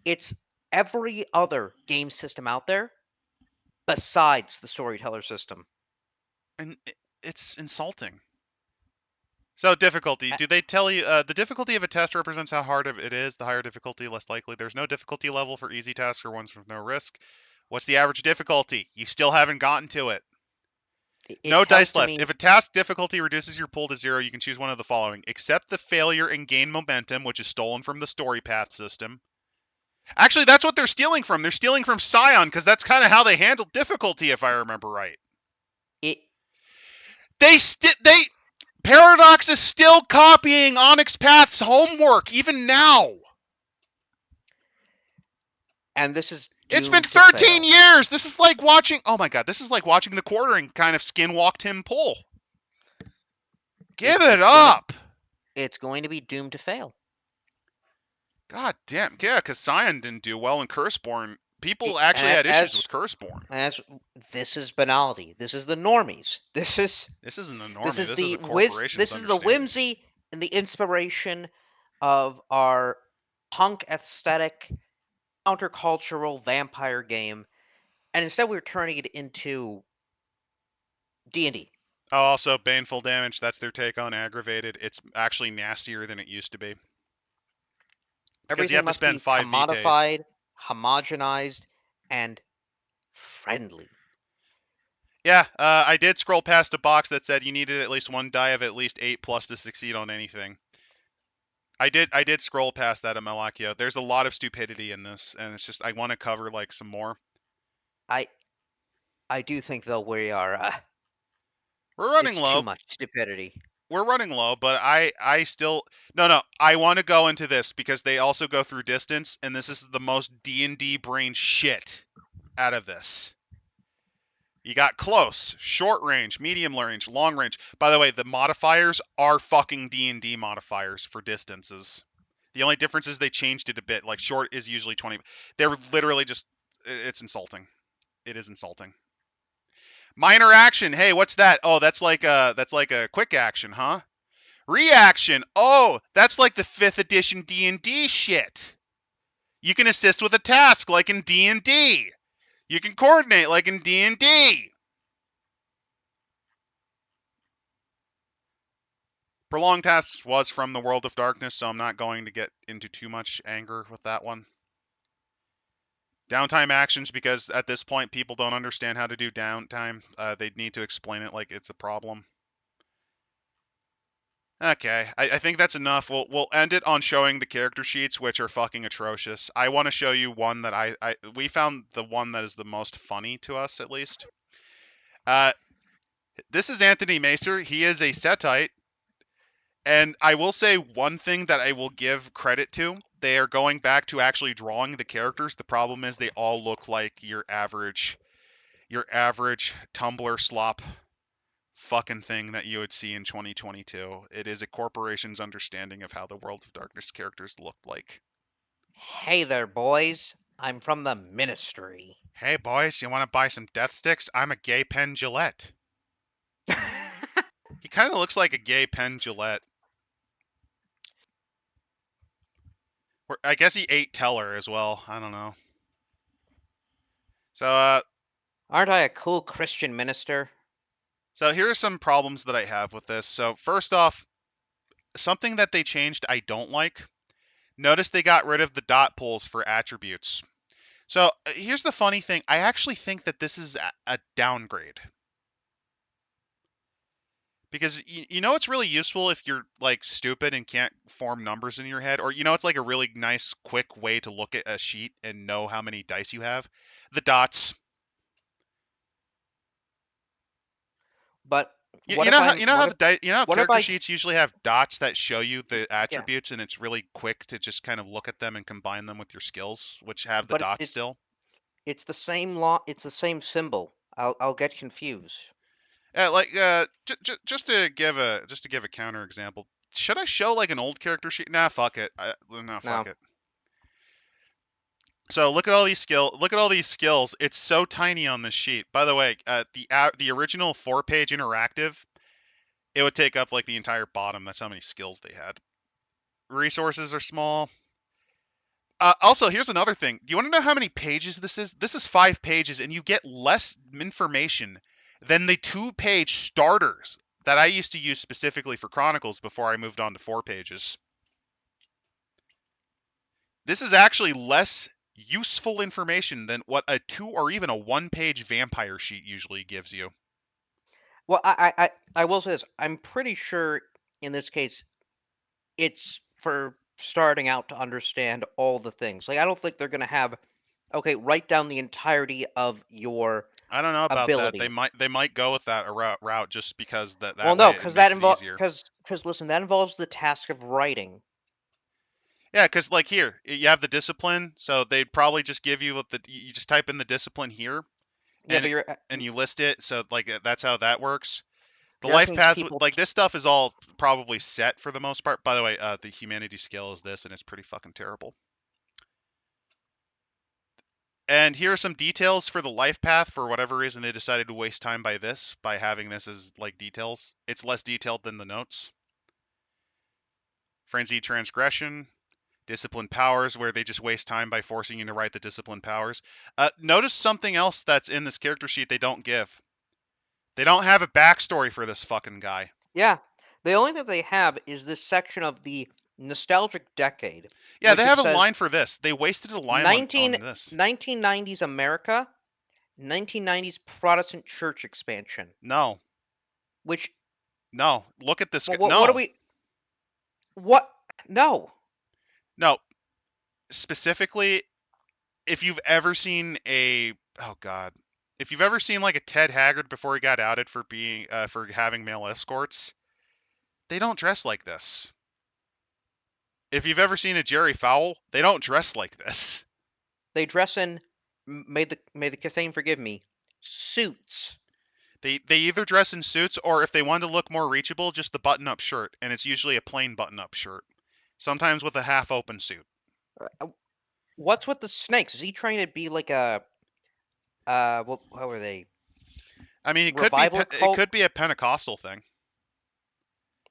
It's every other game system out there besides the storyteller system. And it's insulting. So difficulty. Do they tell you the difficulty of a test represents how hard it is? The higher difficulty, less likely. There's no difficulty level for easy tasks or ones with no risk. What's the average difficulty? You still haven't gotten to it. It No tends dice to left. mean If a task difficulty reduces your pool to 0, you can choose one of the following. Accept the failure and gain momentum, which is stolen from the story path system. Actually, that's what they're stealing from. They're stealing from Scion because that's kind of how they handled difficulty, if I remember right. It They Paradox is still copying Onyx Path's homework even now. and this is It's been doomed to 13 fail. years. This is like watching. Oh my god, this is like watching the quartering kind of skinwalk Tim pull. Give it up. It's going to be doomed to fail. God damn. Yeah, because Scion didn't do well in Curseborn. People And actually had issues with Curseborn. this is banality. This is the normies. This isn't a normie. this is This is the a corporation's this is the understanding. whimsy and the inspiration of our punk aesthetic countercultural vampire game, and instead we're turning it into D&D. Oh, also baneful damage. That's their take on aggravated. It's actually nastier than it used to be. Because you Everything have to must be spend 5 vitae. commodified, homogenized, and friendly. Yeah, I did scroll past a box that said you needed at least one die of at least 8+ to succeed on anything. I did scroll past that at Malakio. There's a lot of stupidity in this, and it's just I want to cover like some more. I do think though we are We're running it's low. too much stupidity. We're running low, but I still no. I want to go into this because they also go through distance, and this is the most D&D brain shit out of this. You got close, short range, medium range, long range. By the way, the modifiers are fucking D&D modifiers for distances. The only difference is they changed it a bit. Like short is usually 20. They're literally just it's insulting. It is insulting. Minor action. Hey, what's that? Oh, that's like a quick action, huh? Reaction. Oh, that's like the 5th edition D&D shit. You can assist with a task like in D&D. You can coordinate like in D&D. Prolonged Tasks was from the World of Darkness, so I'm not going to get into too much anger with that one. Downtime actions, because at this point people don't understand how to do downtime. They need to explain it like it's a problem. Okay, I think that's enough. We'll end it on showing the character sheets, which are fucking atrocious. I want to show you one that we found the one that is the most funny to us, at least. This is Anthony Macer. He is a Setite. And I will say one thing that I will give credit to. They are going back to actually drawing the characters. The problem is they all look like your average Tumblr slop fucking thing that you would see in 2022. It is a corporation's understanding of how the World of Darkness characters look like. Hey there, boys. I'm from the Ministry. Hey boys, you want to buy some death sticks? I'm a gay Penn Gillette. He kind of looks like a gay Penn Gillette. I guess he ate Teller as well. I don't know. So, Aren't I a cool Christian minister? So here are some problems that I have with this. So first off, something that they changed I don't like. Notice they got rid of the dot pools for attributes. So here's the funny thing. I actually think that this is a downgrade. Because you know it's really useful if you're like stupid and can't form numbers in your head, or you know it's like a really nice quick way to look at a sheet and know how many dice you have. The dots. But You, what you if know how I'm you know how what if character I sheets usually have dots that show you the yeah, attributes, and it's really quick to just kind of look at them and combine them with your skills, which have the but dots still. it's the same it's the same symbol. I'll get confused. Just to give a counter example, should I show like an old character sheet? Nah, fuck it. No, fuck No. it. So look at all these skills. It's so tiny on this sheet. By the way, the original 4-page interactive, it would take up like the entire bottom. That's how many skills they had. Resources are small. Also, here's another thing. Do you want to know how many pages this is? This is 5 pages, and you get less information than the 2-page starters that I used to use specifically for Chronicles before I moved on to 4 pages. This is actually less useful information than what a 2 or even a 1-page vampire sheet usually gives you. Well, I will say this. I'm pretty sure in this case, it's for starting out to understand all the things. Like, I don't think they're going to have, okay, write down the entirety of your I don't know about that. ability. They might go with that route just because Well, that no, way it because that makes it involves, easier. because listen, that involves the task of writing. Yeah, because like here you have the discipline, so they'd probably just give you you just type in the discipline here, Yeah, and but and you list it. So like that's how that works. The you're life asking paths, people. like this stuff is all probably set for the most part. By the way, the humanity scale is this, and it's pretty fucking terrible. And here are some details for the life path. For whatever reason, they decided to waste time by having this as like details. It's less detailed than the notes. Frenzied transgression, discipline powers, where they just waste time by forcing you to write the discipline powers. Notice something else that's in this character sheet they don't give. They don't have a backstory for this fucking guy. Yeah, the only thing they have is this section of the nostalgic decade, Yeah, they which it have a says line for this. They wasted a line 19, on this. 1990s America, 1990s Protestant church expansion. No, Which no. Look at this. what are No, we? What? No. no. Specifically, if you've ever seen oh god, if you've ever seen like a Ted Haggard before he got outed for being for having male escorts, they don't dress like this. If you've ever seen a Jerry Fowle, they don't dress like this. They dress in. May the Kithain forgive me. Suits. They either dress in suits, or if they want to look more reachable, just the button-up shirt, and it's usually a plain button-up shirt. Sometimes with a half-open suit. What's with the snakes? Is he trying to be like a what? How are they? I mean, Revival it cult? could be a Pentecostal thing.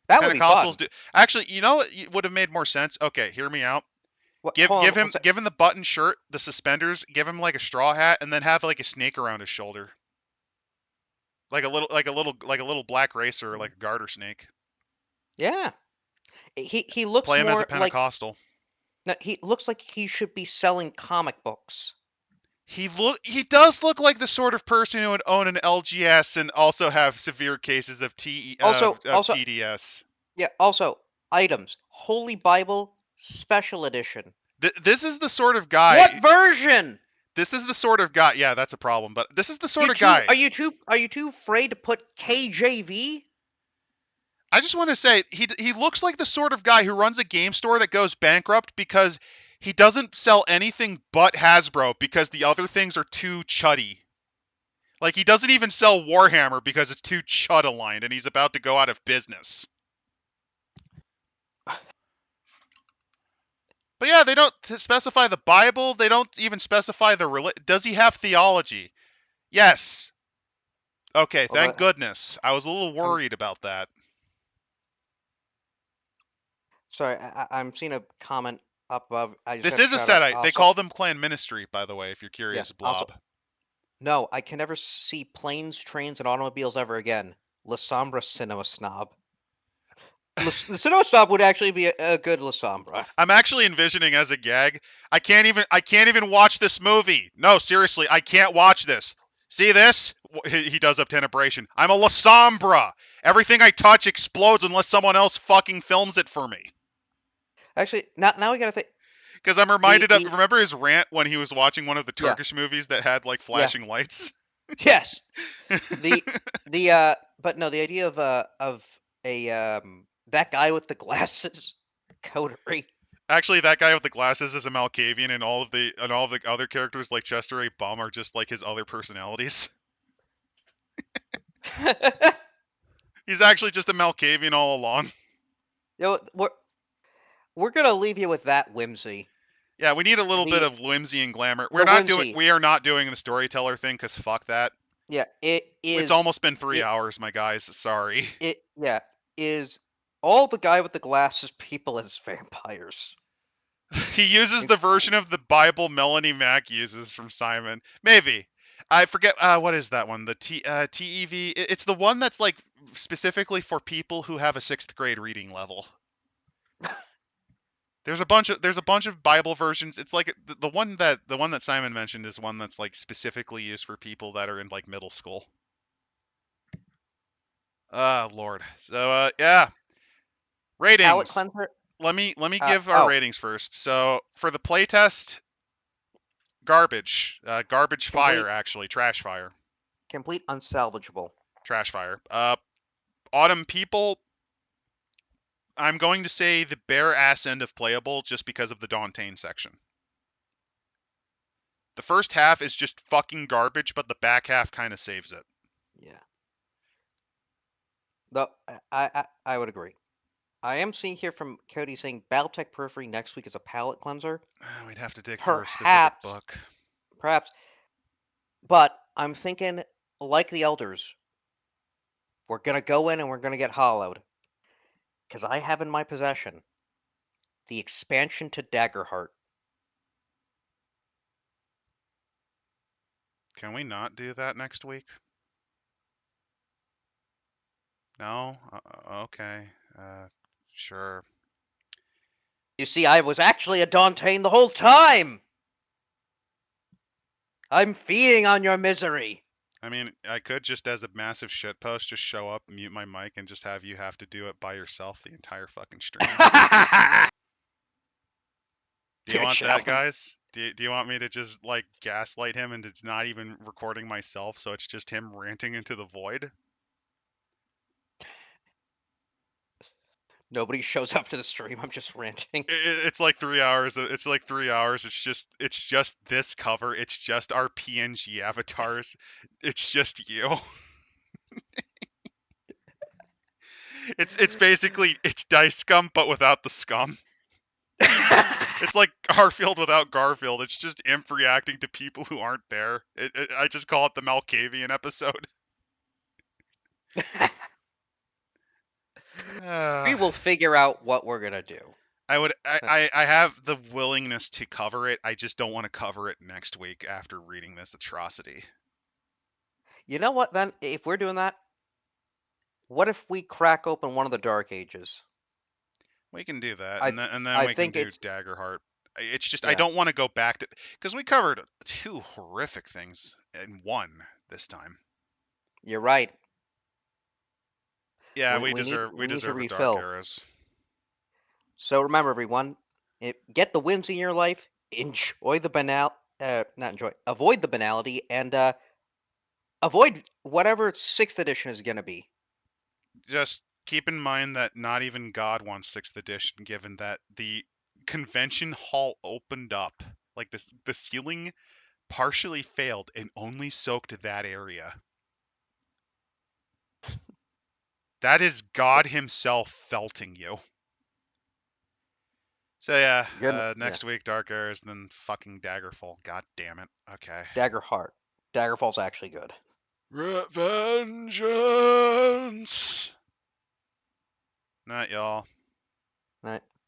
That would be Pentecostals fun. do. Actually, you know what would have made more sense? Okay, hear me out. What? Hold on. What's that? Give him the button shirt, the suspenders, give him like a straw hat, and then have like a snake around his shoulder, like a little black racer, like a garter snake. Yeah. He looks Play him as a more like. Pentecostal. No, he looks like he should be selling comic books. He does look like the sort of person who would own an LGS and also have severe cases of Also, TDS. yeah. Also, items: Holy Bible Special Edition. This is the sort of guy. What version? This is the sort of guy. Yeah, that's a problem. But this is the sort You of too? guy. Are you too afraid to put KJV? I just want to say he looks like the sort of guy who runs a game store that goes bankrupt because he doesn't sell anything but Hasbro because the other things are too chuddy. Like he doesn't even sell Warhammer because it's too chud aligned and he's about to go out of business. But yeah, they don't specify the Bible. They don't even specify the Does he have theology? Yes. Okay, thank goodness. I was a little worried about that. Sorry, I'm seeing a comment up above. This is a Setite. They call them Clan Ministry, by the way, if you're curious, Yeah, Blob. No, I can never see planes, trains, and automobiles ever again. La Sombra Cinema Snob. The Cinema Snob would actually be a good La Sombra. I'm actually envisioning as a gag. I can't even watch this movie. No, seriously, I can't watch this. See this? He does obtenebration. I'm a La Sombra. Everything I touch explodes unless someone else fucking films it for me. Actually, now we gotta think. Because I'm reminded of, remember his rant when he was watching one of the Turkish movies that had like flashing lights? Yes. But no, the idea of a that guy with the glasses coterie. Actually, that guy with the glasses is a Malkavian, and all of the other characters like Chester A. Bum are just like his other personalities. He's actually just a Malkavian all along. You know, we're gonna leave you with that whimsy. Yeah, we need a little bit of whimsy and glamour. We are not doing the storyteller thing because fuck that. Yeah, It's almost been 3 hours, my guys. Sorry. Is all the guy with the glasses people as vampires. He uses the version of the Bible Melanie Mack uses from Simon. Maybe. I forget what is that one? The TEV. It's the one that's like specifically for people who have a 6th grade reading level. There's a bunch of Bible versions. It's like the one that Simon mentioned is one that's like specifically used for people that are in like middle school. Lord. So yeah. Ratings. let me give our ratings first. So for the playtest, garbage, garbage fire, actually, trash fire, Complete unsalvageable. trash fire. Autumn people, I'm going to say the bare ass end of playable just because of the Dauntain section. The first half is just fucking garbage, but the back half kind of saves it. Yeah. Though I would agree. I am seeing here from Cody saying Battletech Periphery next week is a palate cleanser. We'd have to dig for a specific book. Perhaps. But I'm thinking, like the Elders, we're going to go in and we're going to get hollowed. Because I have in my possession the expansion to Daggerheart. Can we not do that next week? No? Okay. Sure. You see, I was actually a Dauntain the whole time! I'm feeding on your misery! I mean, I could just, as a massive shitpost, just show up, mute my mic, and just have you have to do it by yourself the entire fucking stream. Do you want that, guys? Do you want me to just, like, gaslight him and it's not even recording myself, so it's just him ranting into the void? Nobody shows up to the stream. I'm just ranting. It's like 3 hours. It's like 3 hours. It's just this cover. It's just our PNG avatars. It's just you. It's basically it's Dice Scum but without the scum. It's like Garfield without Garfield. It's just imp reacting to people who aren't there. I just call it the Malkavian episode. We will figure out what we're gonna do. I have the willingness to cover it. I just don't want to cover it next week after reading this atrocity. You know what, then? If we're doing that, what if we crack open one of the Dark Ages? We can do that, and then we can do Daggerheart. It's just Yeah. I don't want to go back to, because we covered 2 horrific things in one this time. You're right. Yeah, we deserve a Dark Arrows. So remember, everyone, get the wins in your life. Enjoy the avoid the banality, and avoid whatever 6th edition is going to be. Just keep in mind that not even God wants 6th edition, given that the convention hall opened up, like the ceiling partially failed and only soaked that area. That is God himself felting you. So yeah, next week Dark Arrows, and then fucking Daggerfall. God damn it. Okay. Daggerheart. Daggerfall's actually good. Revengeance. Night, y'all. Night.